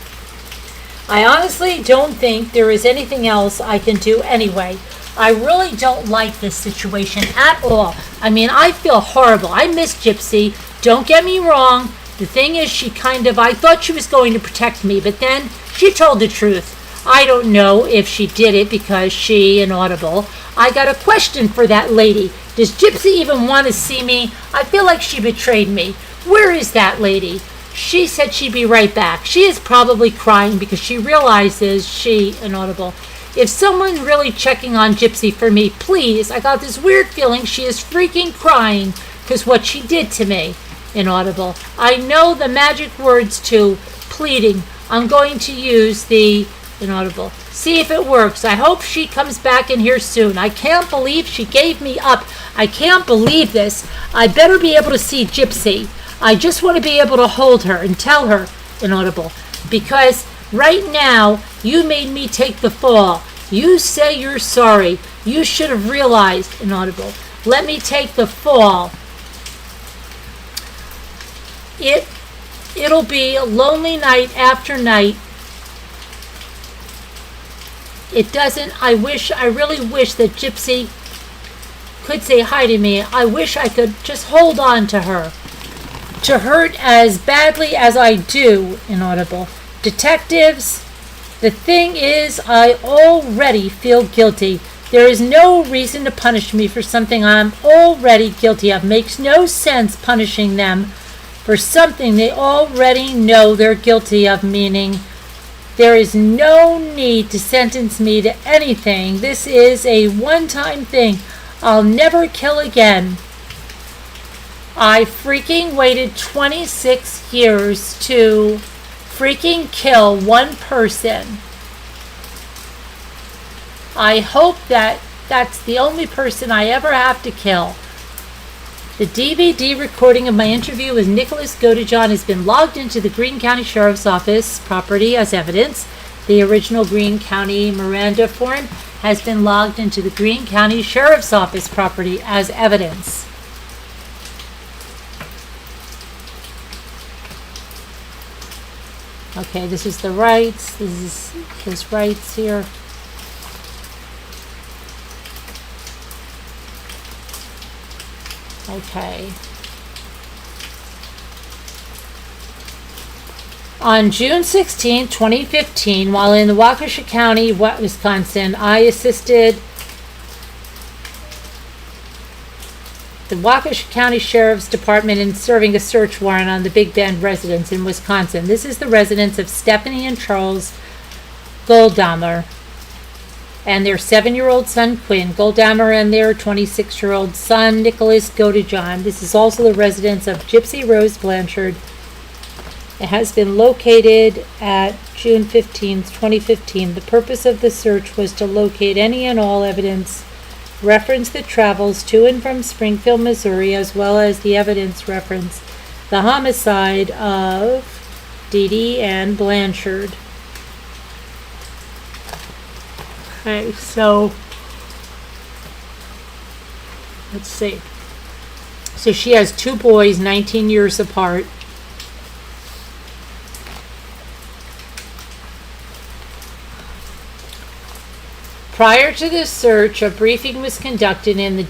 I honestly don't think there is anything else I can do anyway. I really don't like this situation at all. I mean, I feel horrible. I miss Gypsy. Don't get me wrong. The thing is, I thought she was going to protect me, but then she told the truth. I don't know if she did it because she, inaudible. I got a question for that lady. Does Gypsy even want to see me? I feel like she betrayed me. Where is that lady? She said she'd be right back. She is probably crying because she realizes she, inaudible. If someone's really checking on Gypsy for me, please, I got this weird feeling she is freaking crying because what she did to me, inaudible. I know the magic words to pleading. I'm going to use the inaudible. See if it works. I hope she comes back in here soon. I can't believe she gave me up. I can't believe this. I better be able to see Gypsy. I just want to be able to hold her and tell her, inaudible, because right now you made me take the fall. You say you're sorry. You should have realized, inaudible. Let me take the fall. It'll be a lonely night after night. I really wish that Gypsy could say hi to me. I wish I could just hold on to her. To hurt as badly as I do, inaudible. Detectives, the thing is, I already feel guilty. There is no reason to punish me for something I'm already guilty of. Makes no sense punishing them for something they already know they're guilty of, meaning there is no need to sentence me to anything. This is a one-time thing. I'll never kill again. I freaking waited 26 years to freaking kill one person. I hope that that's the only person I ever have to kill. The DVD recording of my interview with Nicholas Godejohn has been logged into the Greene County Sheriff's Office property as evidence. The original Greene County Miranda form has been logged into the Greene County Sheriff's Office property as evidence. Okay, this is the rights. This is his rights here. Okay. On June 16, 2015, while in the Waukesha County, Wisconsin, I assisted the Waukesha County Sheriff's Department in serving a search warrant on the Big Bend residence in Wisconsin. This is the residence of Stephanie and Charles Godejohn and their 7-year-old son, Quinn Godejohn, and their 26-year-old son, Nicholas Godejohn. This is also the residence of Gypsy Rose Blanchard. It has been located at June 15, 2015. The purpose of the search was to locate any and all evidence reference that travels to and from Springfield, Missouri, as well as the evidence reference the homicide of Dee Dee and Blanchard. Okay, so let's see. So she has 2 boys, 19 years apart. Prior to this search, a briefing was conducted in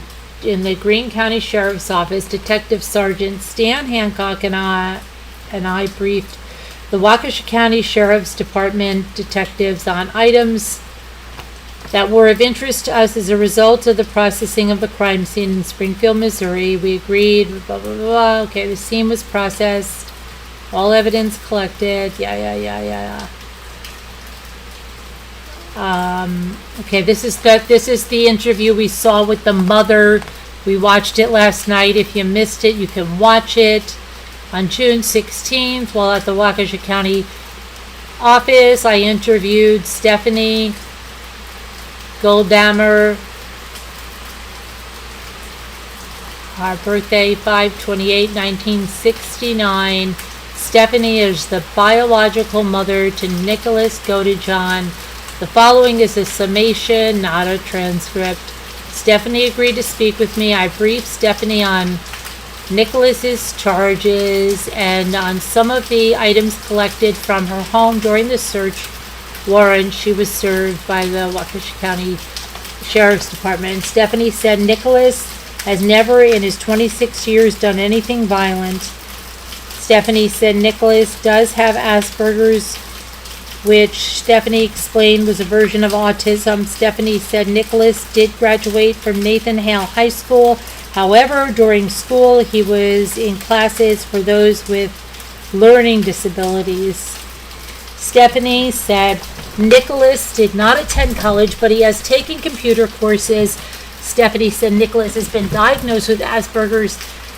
the Greene County Sheriff's Office. Detective Sergeant Stan Hancock and I briefed the Waukesha County Sheriff's Department detectives on items that were of interest to us as a result of the processing of the crime scene in Springfield, Missouri. We agreed, blah, blah, blah. Okay, the scene was processed. All evidence collected. Yeah. Okay, this is the interview we saw with the mother. We watched it last night. If you missed it, you can watch it. On June 16th, while at the Waukesha County office, I interviewed Stephanie Godejohn. Our birthday, 5/28/1969. Stephanie is the biological mother to Nicholas Godejohn. The following is a summation, not a transcript. Stephanie agreed to speak with me. I briefed Stephanie on Nicholas's charges and on some of the items collected from her home during the search warrant she was served by the Waukesha County Sheriff's Department. Stephanie said Nicholas has never in his 26 years done anything violent. Stephanie said Nicholas does have Asperger's, which Stephanie explained was a version of autism. Stephanie said Nicholas did graduate from Nathan Hale High School. However, during school, he was in classes for those with learning disabilities. Stephanie said Nicholas did not attend college, but he has taken computer courses. Stephanie said Nicholas has been diagnosed with Asperger's,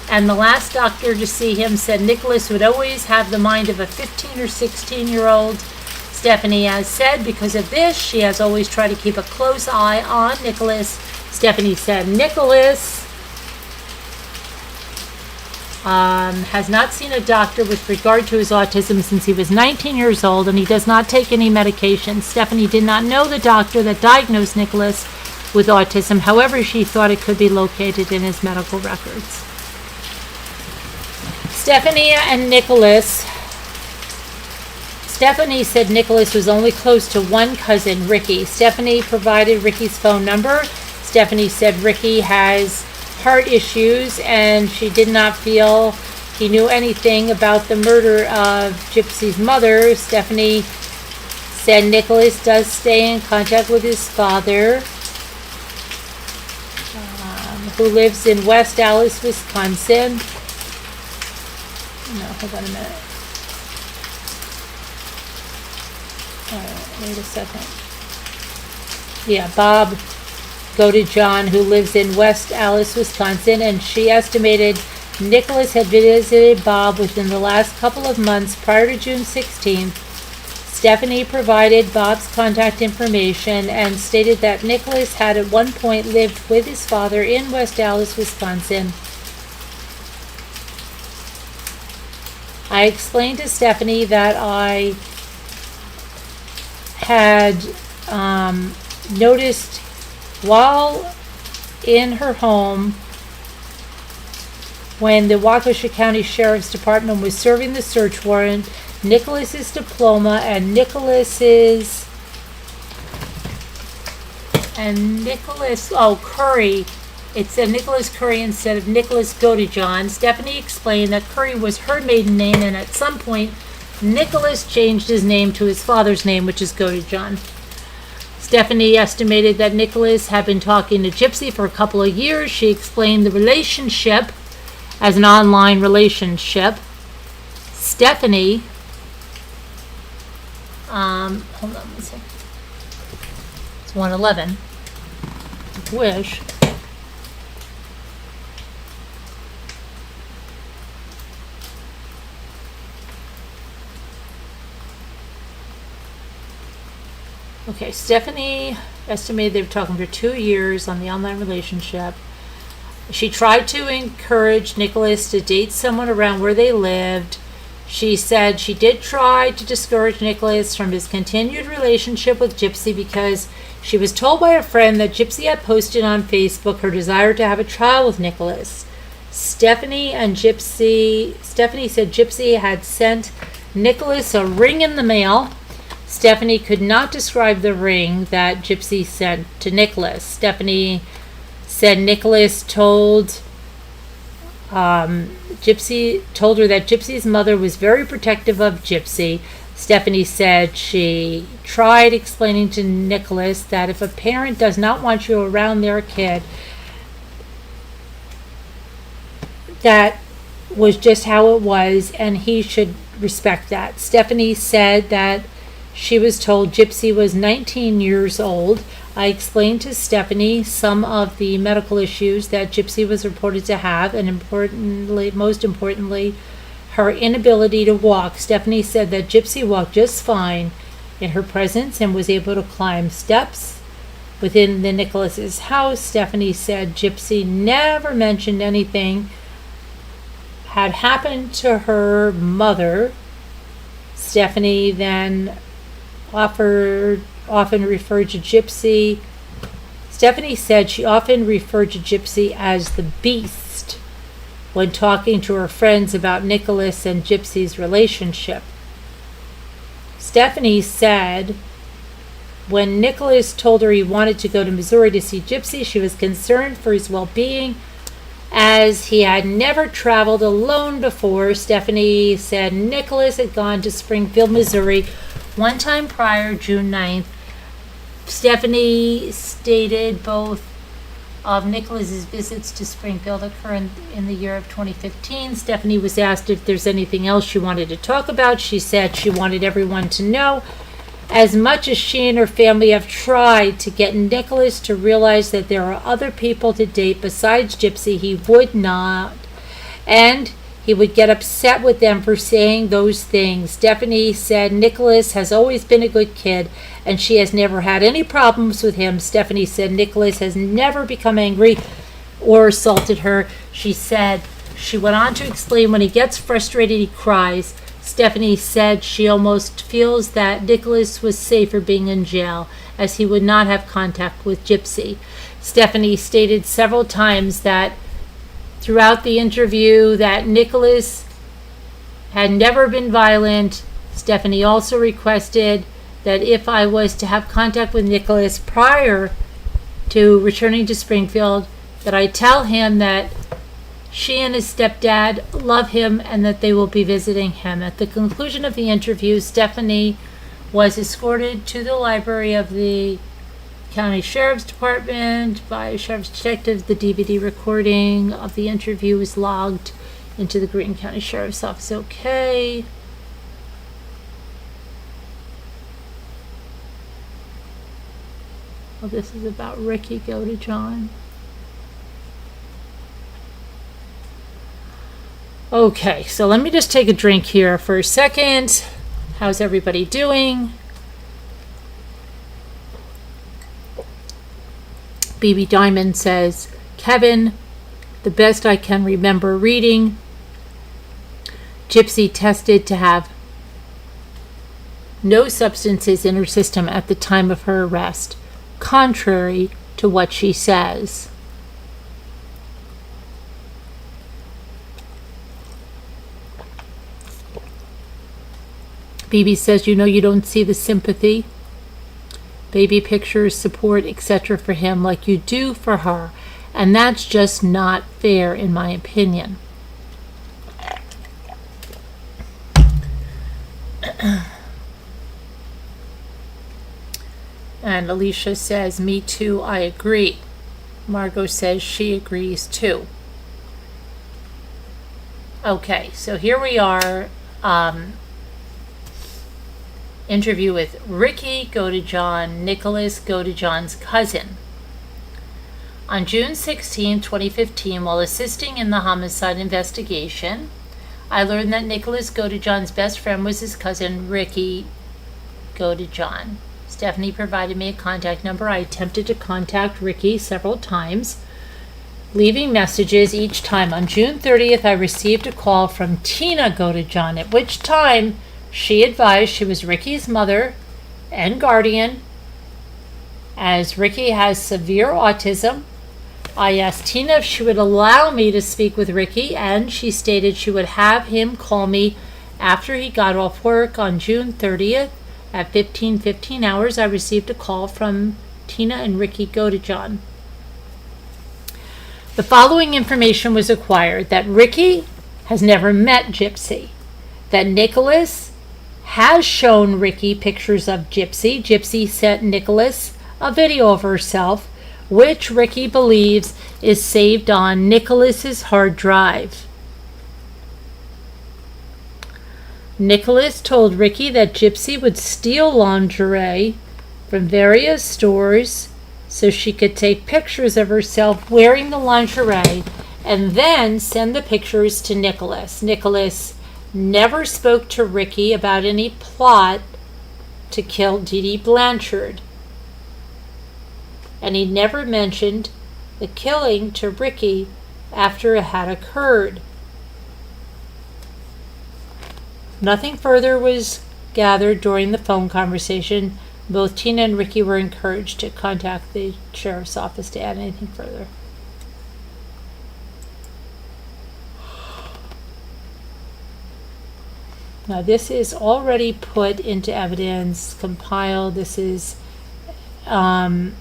and the last doctor to see him said Nicholas would always have the mind of a 15 or 16-year-old. Stephanie has said because of this, she has always tried to keep a close eye on Nicholas. Stephanie said Nicholas has not seen a doctor with regard to his autism since he was 19 years old, and he does not take any medication. Stephanie did not know the doctor that diagnosed Nicholas with autism. However, she thought it could be located in his medical records. Stephanie said Nicholas was only close to one cousin, Ricky. Stephanie provided Ricky's phone number. Stephanie said Ricky has heart issues, and she did not feel he knew anything about the murder of Gypsy's mother. Stephanie said Nicholas does stay in contact with his father, who lives in West Allis, Wisconsin. No, hold on a minute. Wait a second. Yeah, Bob Godejohn, who lives in West Allis, Wisconsin, and she estimated Nicholas had visited Bob within the last couple of months prior to June 16th. Stephanie provided Bob's contact information and stated that Nicholas had at one point lived with his father in West Allis, Wisconsin. I explained to Stephanie that I had noticed while in her home when the Waukesha County Sheriff's Department was serving the search warrant, Nicholas's diploma and Nicholas Curry. It said Nicholas Curry instead of Nicholas Godejohn. Stephanie explained that Curry was her maiden name, and at some point Nicholas changed his name to his father's name, which is Godejohn. Stephanie estimated that Nicholas had been talking to Gypsy for a couple of years. She explained the relationship as an online relationship. Stephanie, hold on one second. It's 1:11. Wish. Okay, Stephanie estimated they were talking for 2 years on the online relationship. She tried to encourage Nicholas to date someone around where they lived. She said she did try to discourage Nicholas from his continued relationship with Gypsy because she was told by a friend that Gypsy had posted on Facebook her desire to have a child with Nicholas. Stephanie said Gypsy had sent Nicholas a ring in the mail. Stephanie could not describe the ring that Gypsy sent to Nicholas. Stephanie said Nicholas told her that Gypsy's mother was very protective of Gypsy. Stephanie said she tried explaining to Nicholas that if a parent does not want you around their kid, that was just how it was, and he should respect that. Stephanie said that she was told Gypsy was 19 years old. I explained to Stephanie some of the medical issues that Gypsy was reported to have, and most importantly, her inability to walk. Stephanie said that Gypsy walked just fine in her presence and was able to climb steps within the Nicholas's house. Stephanie said Gypsy never mentioned anything had happened to her mother. Stephanie then often referred to Gypsy. Stephanie said she often referred to Gypsy as the Beast when talking to her friends about Nicholas and Gypsy's relationship. Stephanie said When Nicholas told her he wanted to go to Missouri to see Gypsy, she was concerned for his well-being, as he had never traveled alone before. Stephanie said Nicholas had gone to Springfield, Missouri one time prior, June 9th. Stephanie stated both of Nicholas's visits to Springfield occurred in the year of 2015. Stephanie was asked if there's anything else she wanted to talk about. She said she wanted everyone to know, as much as she and her family have tried to get Nicholas to realize that there are other people to date besides Gypsy, he would not. And he would get upset with them for saying those things. Stephanie said Nicholas has always been a good kid and she has never had any problems with him. Stephanie said Nicholas has never become angry or assaulted her. She went on to explain when he gets frustrated, he cries. Stephanie said she almost feels that Nicholas was safer being in jail, as he would not have contact with Gypsy. Stephanie stated several times that throughout the interview that Nicholas had never been violent. Stephanie also requested that if I was to have contact with Nicholas prior to returning to Springfield, that I tell him that she and his stepdad love him and that they will be visiting him. At the conclusion of the interview, Stephanie was escorted to the library of the County Sheriff's Department by a sheriff's detective. The DVD recording of the interview was logged into the Greene County Sheriff's Office. Okay. Well, this is about Ricky Godejohn. Okay, so let me just take a drink here for a second. How's everybody doing? BB Diamond says, Kevin, the best I can remember reading, Gypsy tested to have no substances in her system at the time of her arrest, contrary to what she says. BB says, you know, you don't see the sympathy, baby pictures, support, etc. for him like you do for her. And that's just not fair, in my opinion. And Alicia says, me too, I agree. Margot says she agrees too. Okay, so here we are. Interview with Ricky Godejohn, Nicholas Godejohn's cousin. On June 16, 2015, while assisting in the homicide investigation, I learned that Nicholas Godejohn's best friend was his cousin, Ricky Godejohn. Stephanie provided me a contact number. I attempted to contact Ricky several times, leaving messages each time. On June 30th, I received a call from Tina Godejohn, at which time she advised she was Ricky's mother and guardian, as Ricky has severe autism. I asked Tina if she would allow me to speak with Ricky, and she stated she would have him call me after he got off work. On June 30th at 15:15 hours, I received a call from Tina and Ricky Godejohn. The following information was acquired: that Ricky has never met Gypsy, that Nicholas has shown Ricky pictures of Gypsy. Gypsy sent Nicholas a video of herself, which Ricky believes is saved on Nicholas's hard drive. Nicholas told Ricky that Gypsy would steal lingerie from various stores so she could take pictures of herself wearing the lingerie and then send the pictures to Nicholas. Nicholas never spoke to Ricky about any plot to kill Gypsy Blanchard, and he never mentioned the killing to Ricky after it had occurred. Nothing further was gathered during the phone conversation. Both Tina and Ricky were encouraged to contact the sheriff's office to add anything further. Now this is already put into evidence, compiled. This is Emma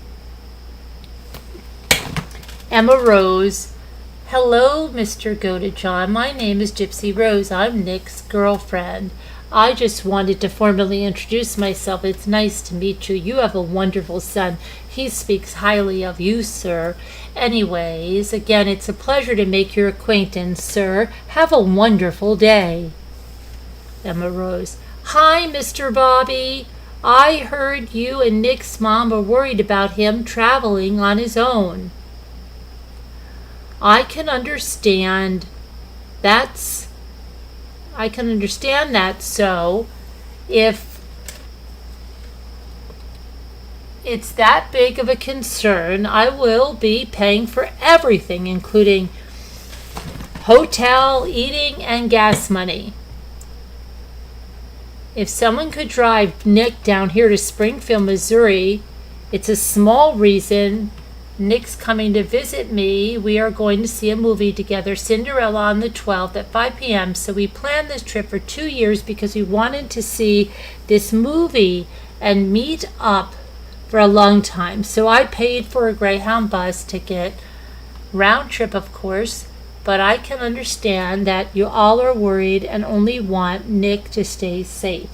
Rose. Hello, Mr. Godejohn. My name is Gypsy Rose. I'm Nick's girlfriend. I just wanted to formally introduce myself. It's nice to meet you. You have a wonderful son. He speaks highly of you, sir. Anyways, again, it's a pleasure to make your acquaintance, sir. Have a wonderful day. Emma Rose. Hi, Mr. Bobby. I heard you and Nick's mom are worried about him traveling on his own. I can understand that. So if it's that big of a concern, I will be paying for everything, including hotel, eating, and gas money. If someone could drive Nick down here to Springfield, Missouri, it's a small reason. Nick's coming to visit me. We are going to see a movie together, Cinderella, on the 12th at 5 p.m. So we planned this trip for 2 years because we wanted to see this movie and meet up for a long time. So I paid for a Greyhound bus ticket, round trip, of course, but I can understand that you all are worried and only want Nick to stay safe.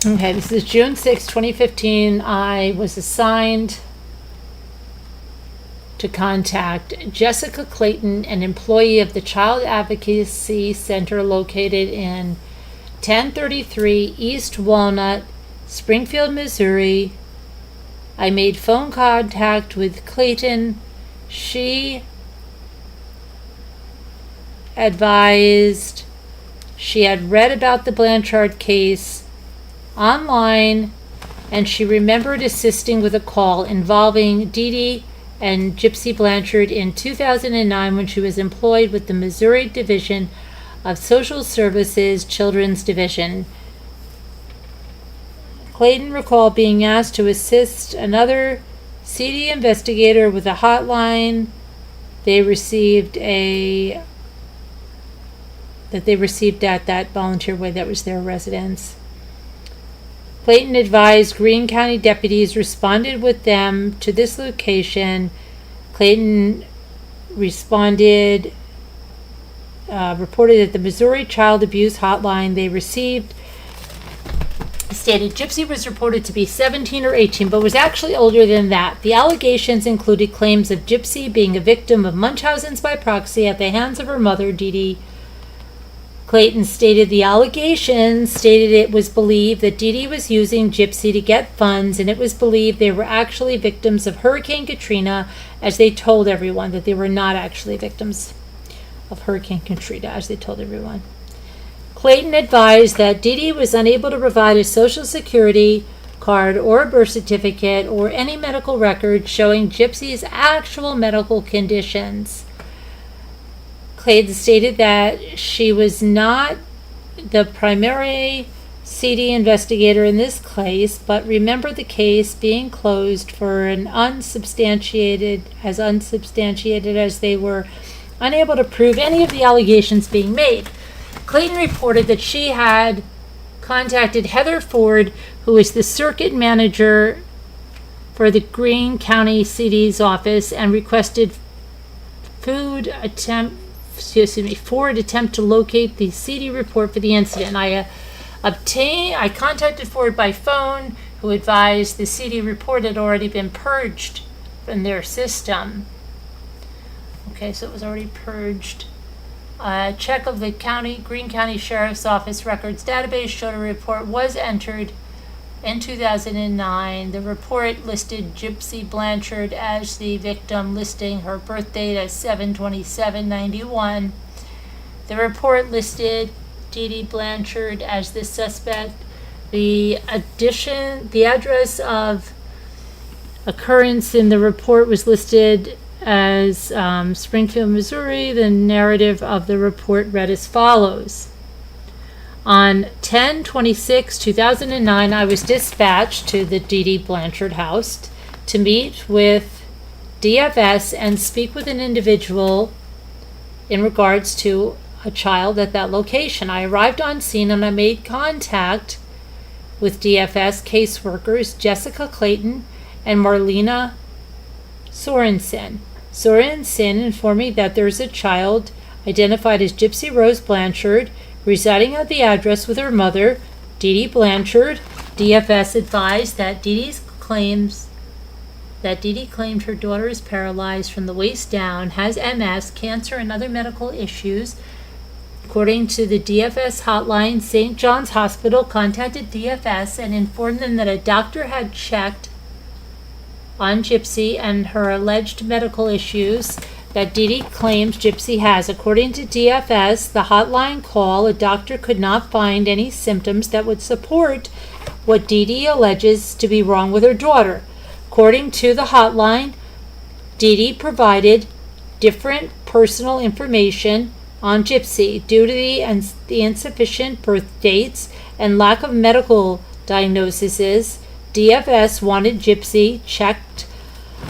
Okay, this is June 6, 2015. I was assigned to contact Jessica Clayton, an employee of the Child Advocacy Center located in 1033 East Walnut, Springfield, Missouri. I made phone contact with Clayton. She advised she had read about the Blanchard case online, and she remembered assisting with a call involving Dee Dee and Gypsy Blanchard in 2009 when she was employed with the Missouri Division of Social Services Children's Division. Clayton recalled being asked to assist another CD investigator with a hotline they received at that volunteer way that was their residence. Clayton advised Greene County deputies responded with them to this location. Clayton reported that the Missouri Child Abuse Hotline they received stated Gypsy was reported to be 17 or 18, but was actually older than that. The allegations included claims of Gypsy being a victim of Munchausen's by proxy at the hands of her mother, Dee Dee. Clayton stated the allegations stated it was believed that Dee Dee was using Gypsy to get funds, and it was believed they were actually victims of Hurricane Katrina, as they told everyone that they were not actually victims of Hurricane Katrina, as they told everyone. Clayton advised that Dee Dee was unable to provide a Social Security card or a birth certificate or any medical record showing Gypsy's actual medical conditions. Clayton stated that she was not the primary CD investigator in this case, but remembered the case being closed for an unsubstantiated as they were unable to prove any of the allegations being made. Clayton reported that she had contacted Heather Ford, who is the circuit manager for the Greene County CD's office, and requested Ford attempt to locate the CD report for the incident. I contacted Ford by phone, who advised the CD report had already been purged from their system. Okay, so it was already purged. A check of the Greene County Sheriff's Office records database showed a report was entered in 2009. The report listed Gypsy Blanchard as the victim, listing her birth date as 7/27/91. The report listed Dee Dee Blanchard as the suspect. The address of occurrence in the report was listed as Springfield, Missouri. The narrative of the report read as follows. On 10/26/2009, I was dispatched to the Dee Dee Blanchard house to meet with DFS and speak with an individual in regards to a child at that location. I arrived on scene and I made contact with DFS caseworkers Jessica Clayton and Marlena Sorensen. Sorensen informed me that there's a child identified as Gypsy Rose Blanchard residing at the address with her mother, Dee Dee Blanchard. DFS advised that Dee Dee claimed her daughter is paralyzed from the waist down, has MS, cancer, and other medical issues. According to the DFS hotline, St. John's Hospital contacted DFS and informed them that a doctor had checked on Gypsy and her alleged medical issues that Dee Dee claims Gypsy has. According to DFS, the hotline call, a doctor could not find any symptoms that would support what Dee Dee alleges to be wrong with her daughter. According to the hotline, Dee Dee provided different personal information on Gypsy due to the insufficient birth dates and lack of medical diagnoses. DFS wanted Gypsy checked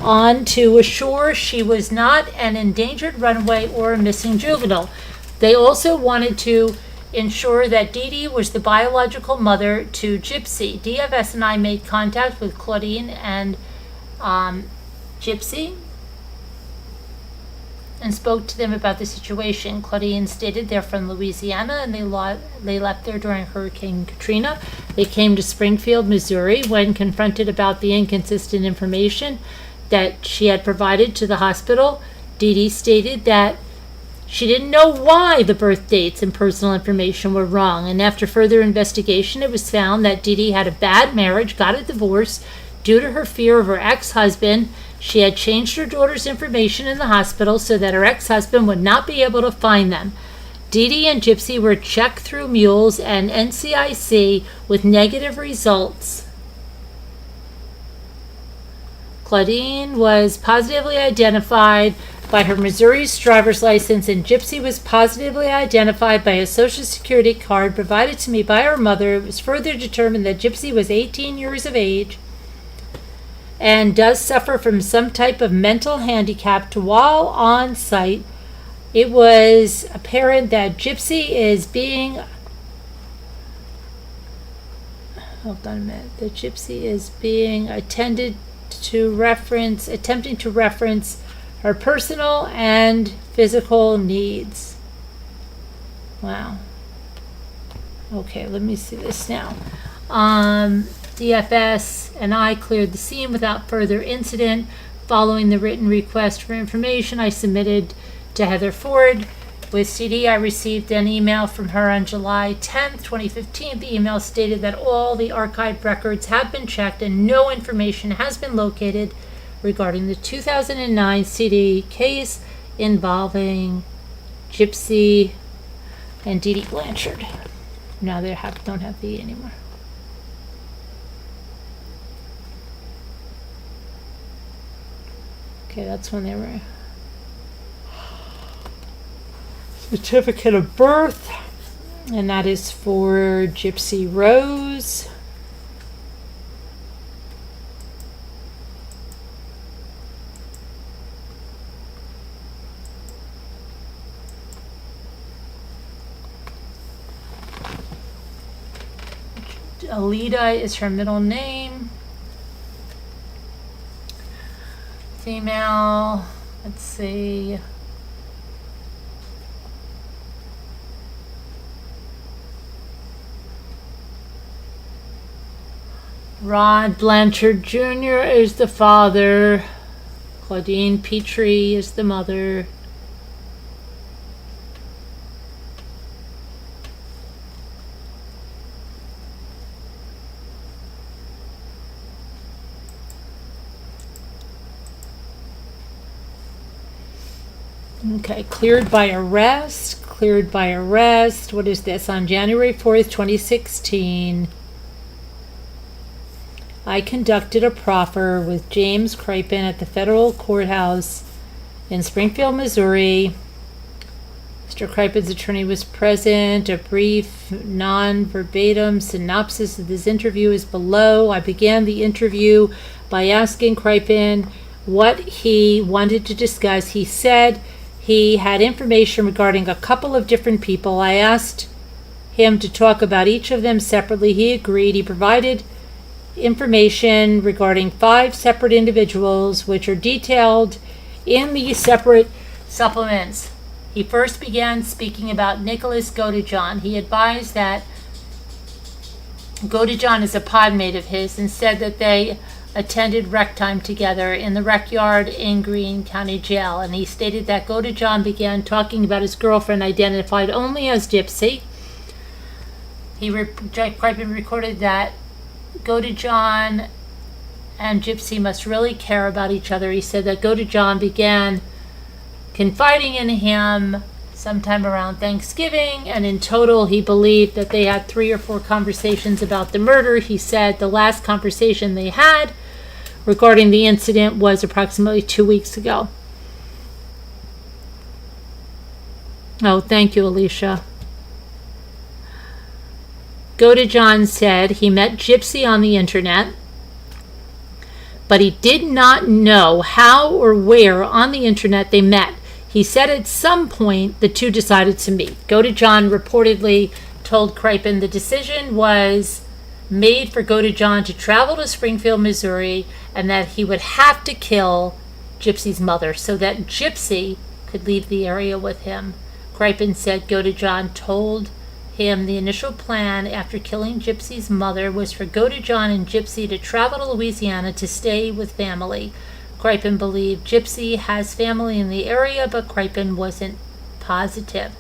on to assure she was not an endangered runaway or a missing juvenile. They also wanted to ensure that Dee Dee was the biological mother to Gypsy. DFS and I made contact with Claudine and Gypsy and spoke to them about the situation. Claudine stated they're from Louisiana and they left there during Hurricane Katrina. They came to Springfield, Missouri. When confronted about the inconsistent information that she had provided to the hospital, Dee Dee stated that she didn't know why the birth dates and personal information were wrong. And after further investigation, it was found that Dee Dee had a bad marriage, got a divorce due to her fear of her ex-husband. She had changed her daughter's information in the hospital so that her ex-husband would not be able to find them. Dee Dee and Gypsy were checked through mules and NCIC with negative results. Claudine was positively identified by her Missouri's driver's license, and Gypsy was positively identified by a Social Security card provided to me by her mother. It was further determined that Gypsy was 18 years of age and does suffer from some type of mental handicap. While on site, it was apparent that Gypsy is being attempting to reference her personal and physical needs. Wow. Okay, let me see this now. DFS and I cleared the scene without further incident. Following the written request for information I submitted to Heather Ford with CD, I received an email from her on July 10th, 2015. The email stated that all the archived records have been checked and no information has been located regarding the 2009 CD case involving Gypsy and Dee Dee Blanchard. Now they don't have the E anymore. Okay, that's when they were. Certificate of birth, and that is for Gypsy Rose. Alida is her middle name. Female, let's see. Rod Blanchard Jr. is the father. Claudine Petrie is the mother. Okay, cleared by arrest. What is this? On January 4th, 2016, I conducted a proffer with James Cripen at the federal courthouse in Springfield, Missouri. Mr. Cripen's attorney was present. A brief, non-verbatim synopsis of this interview is below. I began the interview by asking Cripen what he wanted to discuss. He said he had information regarding a couple of different people. I asked him to talk about each of them separately. He agreed. He provided information regarding 5 separate individuals, which are detailed in the separate supplements. He first began speaking about Nicholas Godejohn. He advised that Godejohn is a podmate of his and said that they attended rec time together in the rec yard in Greene County Jail. And he stated that Godejohn began talking about his girlfriend, identified only as Gypsy. Cripen recorded that Godejohn and Gypsy must really care about each other. He said that Godejohn began confiding in him sometime around Thanksgiving, and in total he believed that they had 3 or 4 conversations about the murder. He said the last conversation they had regarding the incident was approximately 2 weeks ago. Oh, thank you, Alicia. Godejohn said he met Gypsy on the internet, but he did not know how or where on the internet they met. He said at some point the two decided to meet. Godejohn reportedly told Cripen the decision was made for Godejohn to travel to Springfield, Missouri, and that he would have to kill Gypsy's mother so that Gypsy could leave the area with him. Cripen said Godejohn told him the initial plan after killing Gypsy's mother was for Godejohn and Gypsy to travel to Louisiana to stay with family. Cripen believed Gypsy has family in the area, but Cripen wasn't positive.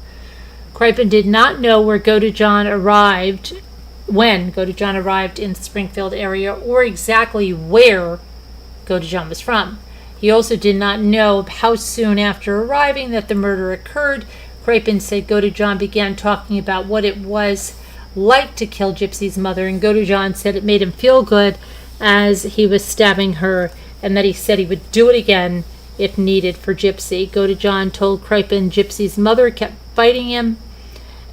Cripen did not know where Godejohn arrived, when Godejohn arrived in the Springfield area, or exactly where Godejohn was from. He also did not know how soon after arriving that the murder occurred. Cripen said Godejohn began talking about what it was like to kill Gypsy's mother, and Godejohn said it made him feel good as he was stabbing her, and that he said he would do it again if needed for Gypsy. Godejohn told Cripen Gypsy's mother kept fighting him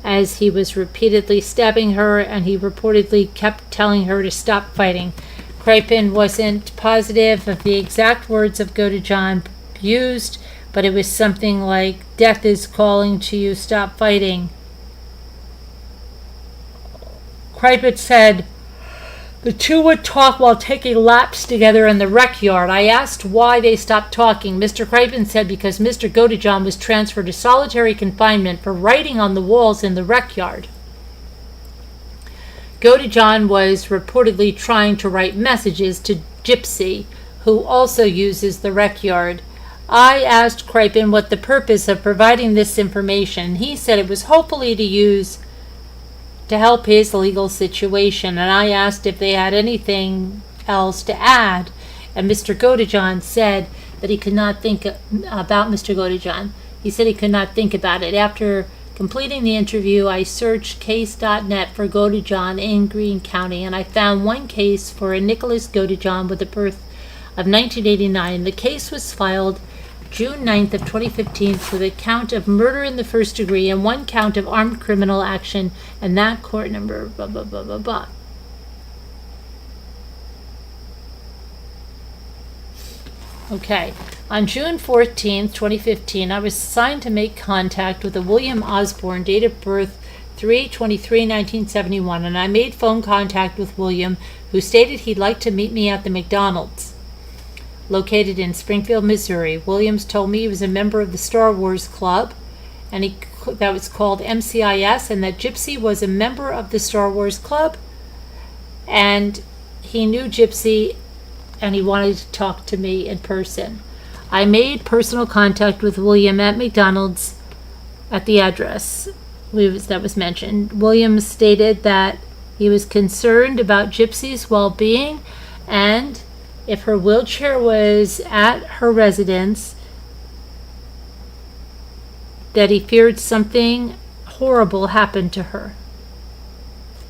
as he was repeatedly stabbing her, and he reportedly kept telling her to stop fighting. Cripen wasn't positive of the exact words of Godejohn used, but it was something like, "Death is calling to you, stop fighting." Cripen said the two would talk while taking laps together in the rec yard. I asked why they stopped talking. Mr. Cripen said because Mr. Godejohn was transferred to solitary confinement for writing on the walls in the rec yard. Godejohn was reportedly trying to write messages to Gypsy, who also uses the rec yard. I asked Cripen what the purpose of providing this information. He said it was hopefully to help his legal situation, and I asked if they had anything else to add, and Mr. Godejohn said that he could not think about Mr. Godejohn. He said he could not think about it. After completing the interview, I searched case.net for Godejohn in Greene County, and I found one case for a Nicholas Godejohn with a birth of 1989. The case was filed June 9th of 2015 with a count of murder in the first degree and 1 count of armed criminal action, and that court number blah blah blah blah blah. Okay, on June 14th, 2015, I was assigned to make contact with a William Osborne, date of birth 3/23/1971, and I made phone contact with William, who stated he'd like to meet me at the McDonald's located in Springfield, Missouri. Williams told me he was a member of the Star Wars Club, and that was called MCIS, and that Gypsy was a member of the Star Wars Club, and he knew Gypsy, and he wanted to talk to me in person. I made personal contact with William at McDonald's at the address that was mentioned. Williams stated that he was concerned about Gypsy's well-being, and if her wheelchair was at her residence, that he feared something horrible happened to her.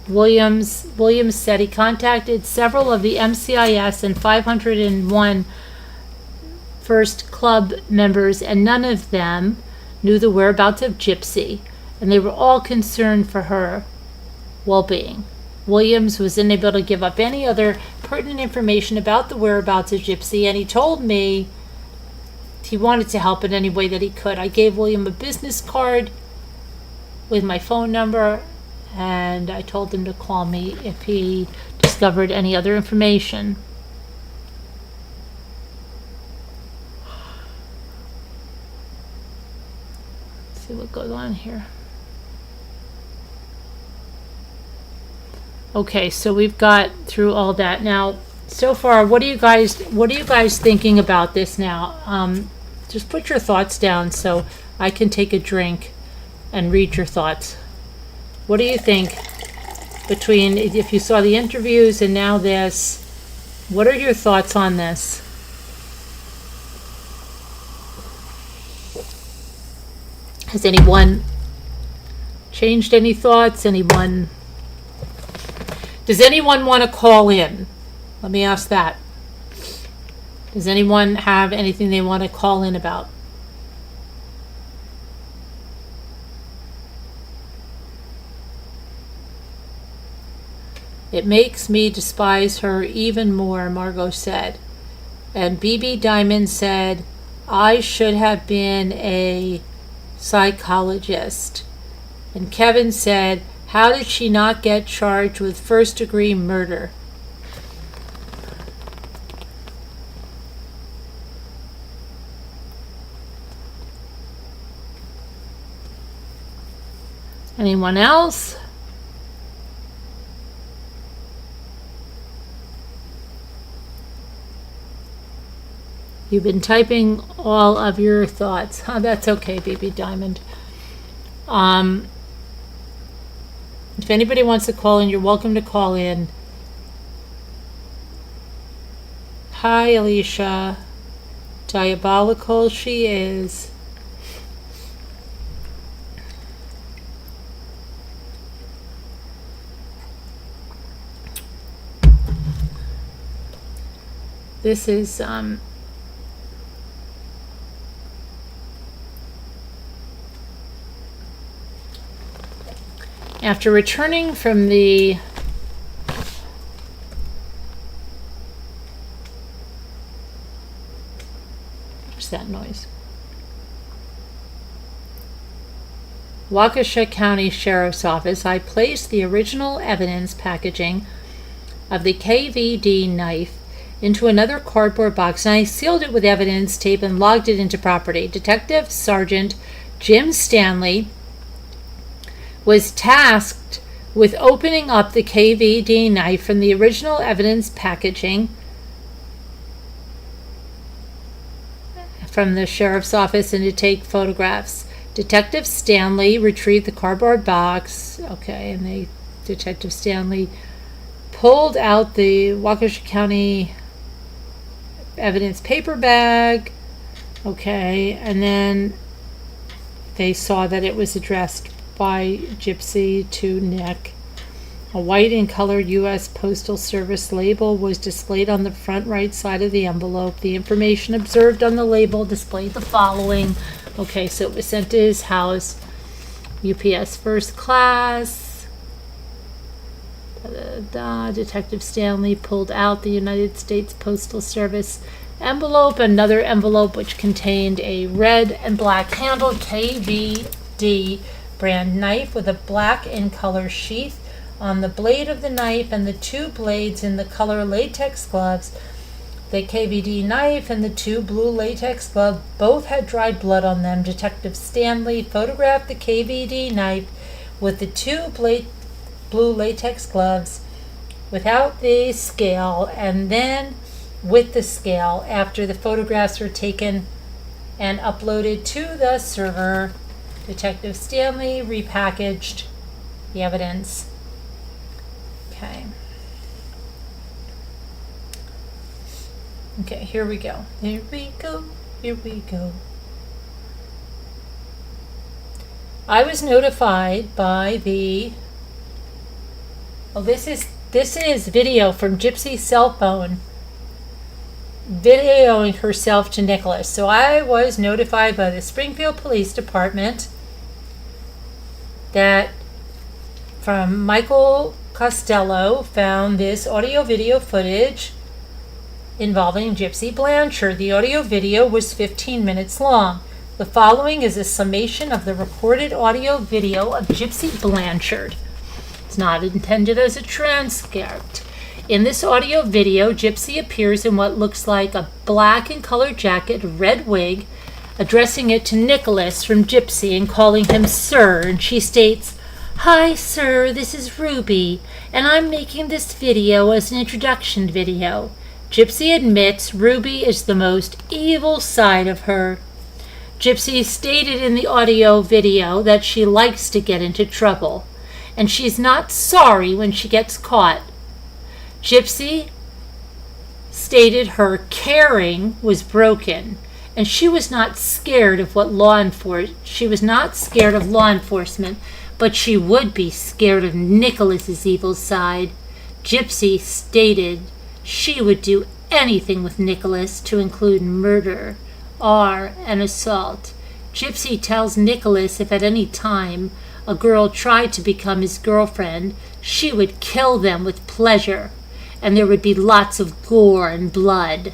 Williams said he contacted several of the MCIS and 501 First Club members, and none of them knew the whereabouts of Gypsy, and they were all concerned for her well-being. Williams was unable to give up any other pertinent information about the whereabouts of Gypsy, and he told me he wanted to help in any way that he could. I gave William a business card with my phone number, and I told him to call me if he discovered any other information. Let's see what goes on here. Okay, so we've got through all that. Now, so far, what are you guys thinking about this now? Just put your thoughts down so I can take a drink and read your thoughts. What do you think between if you saw the interviews and now this? What are your thoughts on this? Has anyone changed any thoughts? Does anyone want to call in? Let me ask that. Does anyone have anything they want to call in about? It makes me despise her even more, Margot said. And BB Diamond said, I should have been a psychologist. And Kevin said, how did she not get charged with first-degree murder? Anyone else? You've been typing all of your thoughts. Oh, that's okay, BB Diamond. If anybody wants to call in, you're welcome to call in. Hi, Alicia. Diabolical she is. This is after returning from the what's that noise? Waukesha County Sheriff's Office, I placed the original evidence packaging of the KVD knife into another cardboard box, and I sealed it with evidence tape and logged it into property. Detective Sergeant Jim Stanley was tasked with opening up the KVD knife from the original evidence packaging from the sheriff's office and to take photographs. Detective Stanley retrieved the cardboard box. Okay, and Detective Stanley pulled out the Waukesha County evidence paper bag. Okay, and then they saw that it was addressed by Gypsy to Nick. A white and colored U.S. Postal Service label was displayed on the front right side of the envelope. The information observed on the label displayed the following. Okay, so it was sent to his house. UPS first class. Detective Stanley pulled out the United States Postal Service envelope, another envelope which contained a red and black handled KVD brand knife with a black in color sheath on the blade of the knife and the two blades in the color latex gloves. The KVD knife and the two blue latex gloves both had dried blood on them. Detective Stanley photographed the KVD knife with the two blue latex gloves without the scale and then with the scale after the photographs were taken and uploaded to the server. Detective Stanley repackaged the evidence. Okay. Okay, here we go. Here we go. Here we go. I was notified by the... Oh, this is video from Gypsy's cell phone videoing herself to Nicholas. So I was notified by the Springfield Police Department that from Michael Costello found this audio-video footage involving Gypsy Blanchard. The audio-video was 15 minutes long. The following is a summation of the recorded audio-video of Gypsy Blanchard. It's not intended as a transcript. In this audio-video, Gypsy appears in what looks like a black and colored jacket, red wig, addressing it to Nicholas from Gypsy and calling him Sir, and she states, "Hi, sir, this is Ruby, and I'm making this video as an introduction video." Gypsy admits Ruby is the most evil side of her. Gypsy stated in the audio video that she likes to get into trouble, and she's not sorry when she gets caught. Gypsy stated her caring was broken, and she was not scared of law enforcement, but she would be scared of Nicholas's evil side. Gypsy stated she would do anything with Nicholas, to include murder and assault. Gypsy tells Nicholas if at any time a girl tried to become his girlfriend, she would kill them with pleasure, and there would be lots of gore and blood.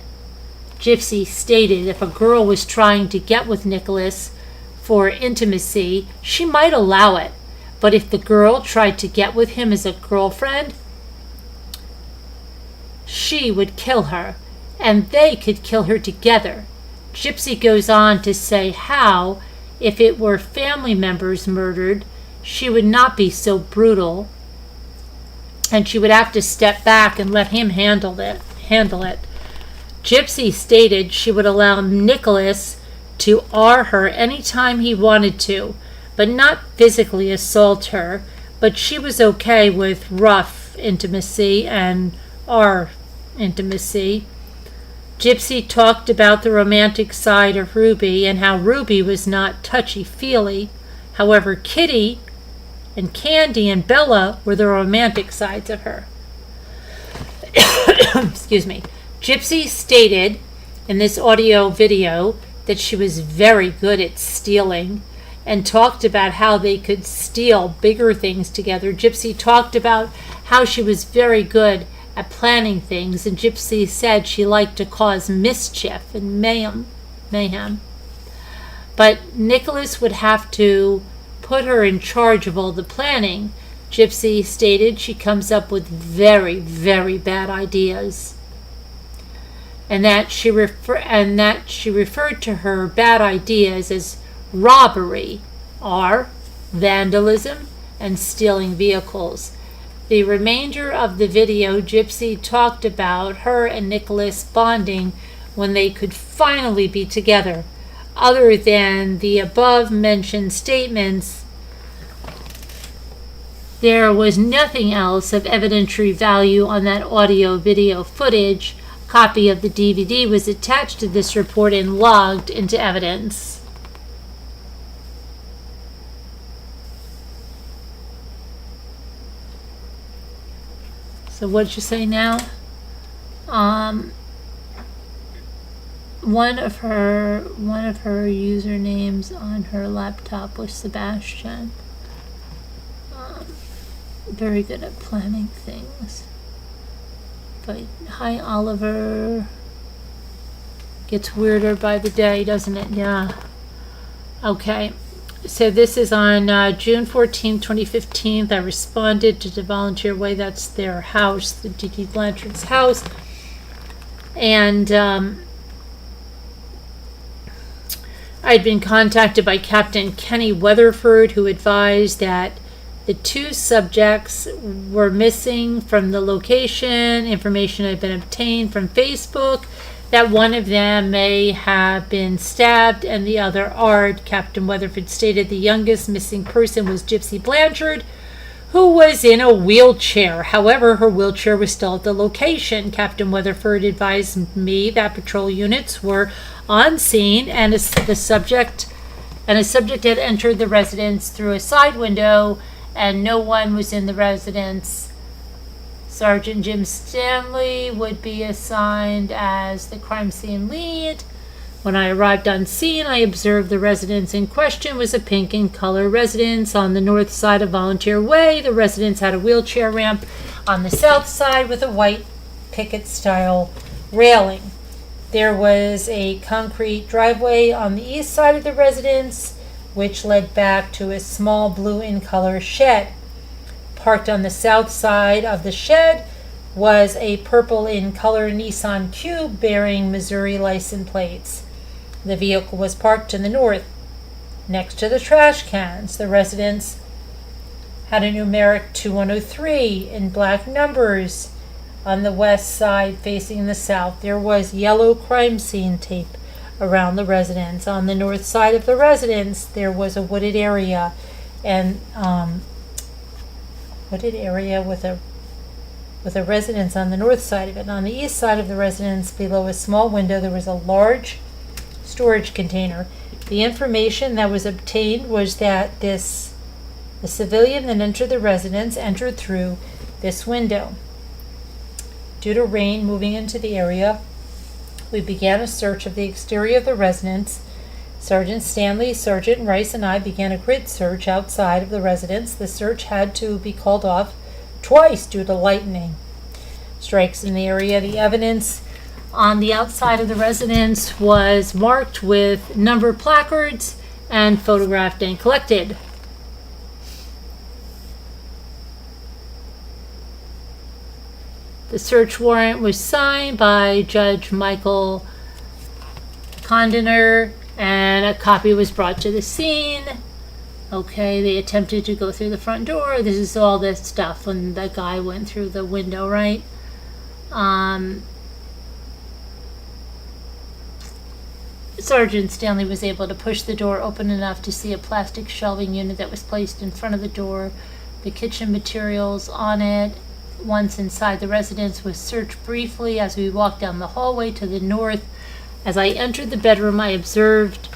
Gypsy stated if a girl was trying to get with Nicholas for intimacy, she might allow it, but if the girl tried to get with him as a girlfriend, she would kill her, and they could kill her together. Gypsy goes on to say how, if it were family members murdered, she would not be so brutal, and she would have to step back and let him handle it. Gypsy stated she would allow Nicholas to R her anytime he wanted to, but not physically assault her, but she was okay with rough intimacy and R intimacy. Gypsy talked about the romantic side of Ruby and how Ruby was not touchy-feely. However, Kitty and Candy and Bella were the romantic sides of her. Excuse me. Gypsy stated in this audio video that she was very good at stealing and talked about how they could steal bigger things together. Gypsy talked about how she was very good at planning things, and Gypsy said she liked to cause mischief and mayhem. But Nicholas would have to put her in charge of all the planning. Gypsy stated she comes up with very, very bad ideas, and that she referred to her bad ideas as robbery, vandalism, and stealing vehicles. The remainder of the video, Gypsy talked about her and Nicholas bonding when they could finally be together. Other than the above-mentioned statements, there was nothing else of evidentiary value on that audio-video footage. A copy of the DVD was attached to this report and logged into evidence. So what did you say now? One of her usernames on her laptop was Sebastian. Very good at planning things. But hi, Oliver. Gets weirder by the day, doesn't it? Yeah. Okay. So this is on June 14, 2015. I responded to the Volunteer Way. That's their house, the Gypsy Blanchard's house. And I'd been contacted by Captain Kenny Weatherford, who advised that the two subjects were missing from the location. Information had been obtained from Facebook that one of them may have been stabbed and the other Ard. Captain Weatherford stated the youngest missing person was Gypsy Blanchard, who was in a wheelchair. However, her wheelchair was still at the location. Captain Weatherford advised me that patrol units were on scene and a subject had entered the residence through a side window and no one was in the residence. Sergeant Jim Stanley would be assigned as the crime scene lead. When I arrived on scene, I observed the residence in question was a pink in color residence on the north side of Volunteer Way. The residence had a wheelchair ramp on the south side with a white picket-style railing. There was a concrete driveway on the east side of the residence, which led back to a small blue in color shed. Parked on the south side of the shed was a purple in color Nissan Cube bearing Missouri license plates. The vehicle was parked to the north, next to the trash cans. The residence had a numeric 2103 in black numbers on the west side facing the south. There was yellow crime scene tape around the residence. On the north side of the residence, there was a wooded area and wooded area with a residence on the north side of it. On the east side of the residence, below a small window, there was a large storage container. The information that was obtained was that the civilian that entered the residence entered through this window. Due to rain moving into the area, we began a search of the exterior of the residence. Sergeant Stanley, Sergeant Rice, and I began a grid search outside of the residence. The search had to be called off twice due to lightning strikes in the area. The evidence on the outside of the residence was marked with number placards and photographed and collected. The search warrant was signed by Judge Michael Condener, and a copy was brought to the scene. Okay, they attempted to go through the front door. This is all this stuff when the guy went through the window, right? Sergeant Stanley was able to push the door open enough to see a plastic shelving unit that was placed in front of the door. The kitchen materials on it. Once inside the residence was searched briefly as we walked down the hallway to the north. As I entered the bedroom, I observed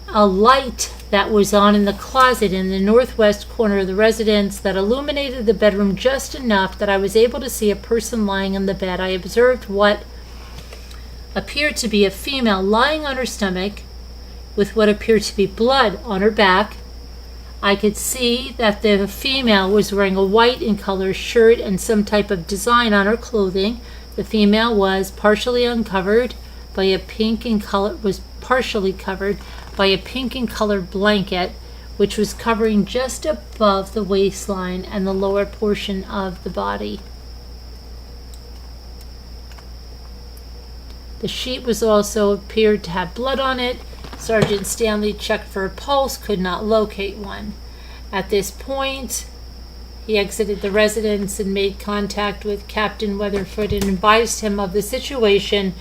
a light that was on in the closet in the northwest corner of the residence that illuminated the bedroom just enough that I was able to see a person lying on the bed. I observed what appeared to be a female lying on her stomach with what appeared to be blood on her back. I could see that the female was wearing a white in color shirt and some type of design on her clothing. The female was partially covered by a pink in color blanket, which was covering just above the waistline and the lower portion of the body. The sheet was also appeared to have blood on it. Sergeant Stanley checked for a pulse, could not locate one. At this point, he exited the residence and made contact with Captain Weatherford and advised him of the situation.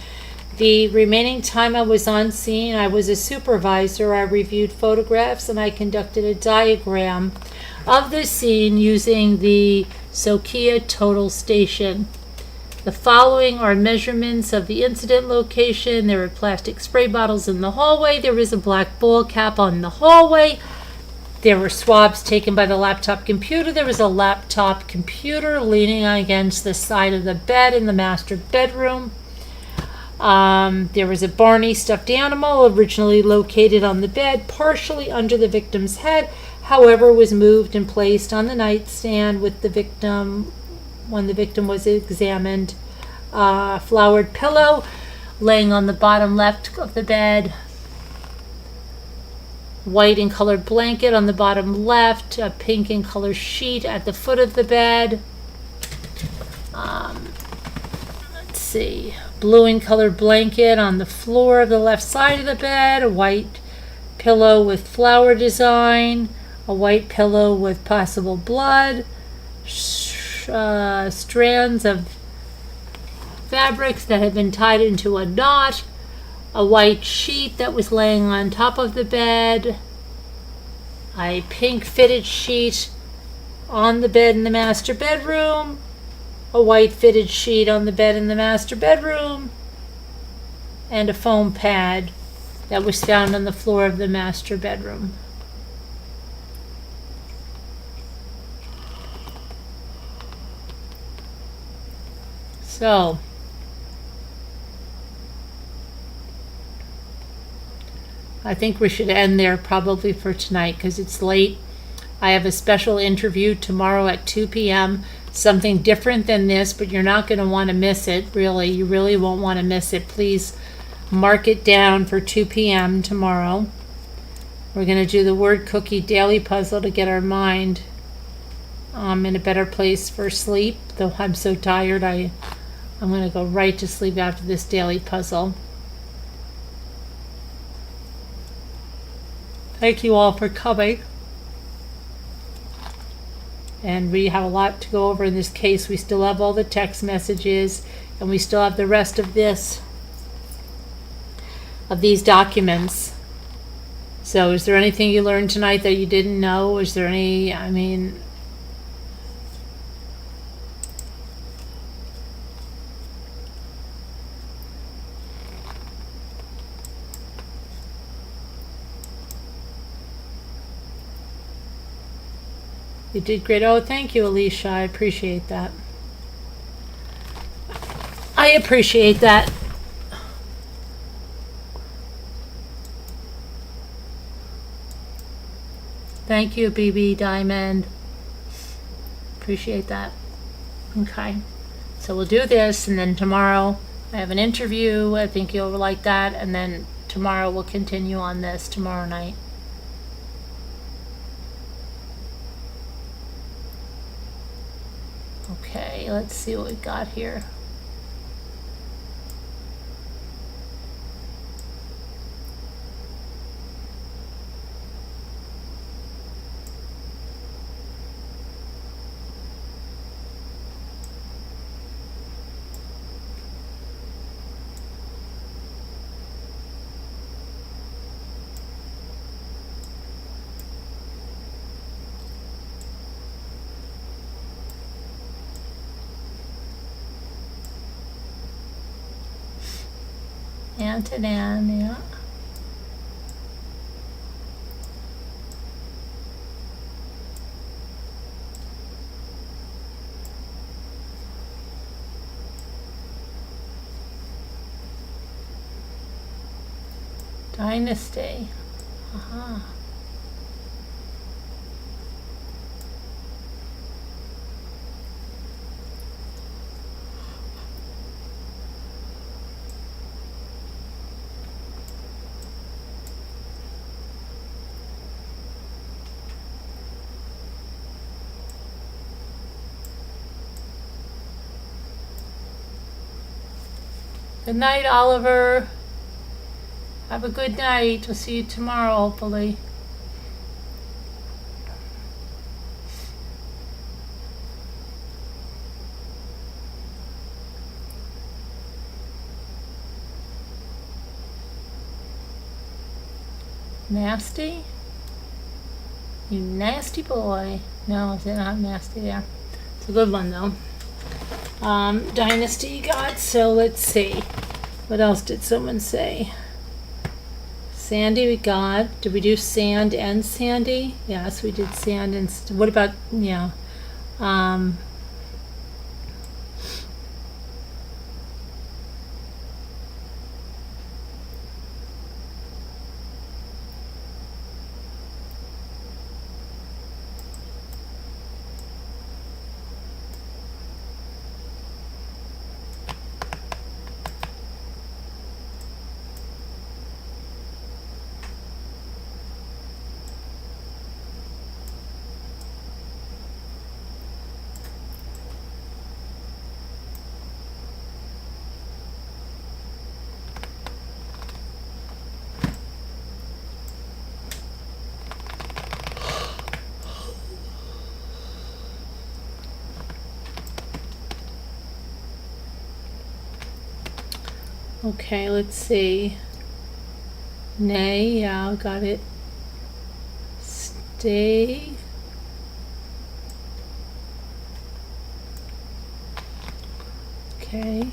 The remaining time I was on scene, I was a supervisor. I reviewed photographs and I conducted a diagram of the scene using the Sokia Total Station. The following are measurements of the incident location. There were plastic spray bottles in the hallway. There was a black ball cap on the hallway. There were swabs taken by the laptop computer. There was a laptop computer leaning against the side of the bed in the master bedroom. There was a Barney stuffed animal originally located on the bed, partially under the victim's head, however, was moved and placed on the nightstand with the victim when the victim was examined. Flowered pillow laying on the bottom left of the bed. White and colored blanket on the bottom left. A pink and color sheet at the foot of the bed. Let's see. Blue and colored blanket on the floor of the left side of the bed. A white pillow with flower design. A white pillow with possible blood. Strands of fabrics that had been tied into a knot. A white sheet that was laying on top of the bed. A pink fitted sheet on the bed in the master bedroom. A white fitted sheet on the bed in the master bedroom. And a foam pad that was found on the floor of the master bedroom. So, I think we should end there probably for tonight because it's late. I have a special interview tomorrow at 2 p.m. Something different than this, but you're not going to want to miss it, really. You really won't want to miss it. Please mark it down for 2 p.m. tomorrow. We're going to do the word cookie daily puzzle to get our mind in a better place for sleep. Though I'm so tired, I'm going to go right to sleep after this daily puzzle. Thank you all for coming. And we have a lot to go over in this case. We still have all the text messages, and we still have the rest of these documents. So is there anything you learned tonight that you didn't know? Is there any, you did great. Oh, thank you, Alicia. I appreciate that. I appreciate that. Thank you, BB Diamond. Appreciate that. Okay. So we'll do this, and then tomorrow I have an interview. I think you'll like that. And then tomorrow we'll continue on this tomorrow night. Okay, let's see what we got here. Antonin, yeah. Dynasty. Uh-huh. Good night, Oliver. Have a good night. We'll see you tomorrow, hopefully. Nasty? You nasty boy. No, it's not nasty there. It's a good one, though. Dynasty you got, so let's see. What else did someone say? Sandy we got. Did we do sand and Sandy? Yes, we did sand and... what about... yeah. Okay, let's see. Nay, yeah, got it. Stay. Okay.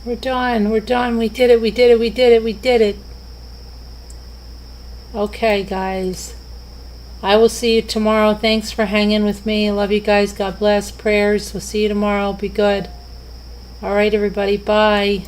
We're done. We're done. We did it. We did it. We did it. We did it. Okay, guys. I will see you tomorrow. Thanks for hanging with me. I love you guys. God bless. Prayers. We'll see you tomorrow. Be good. All right, everybody. Bye.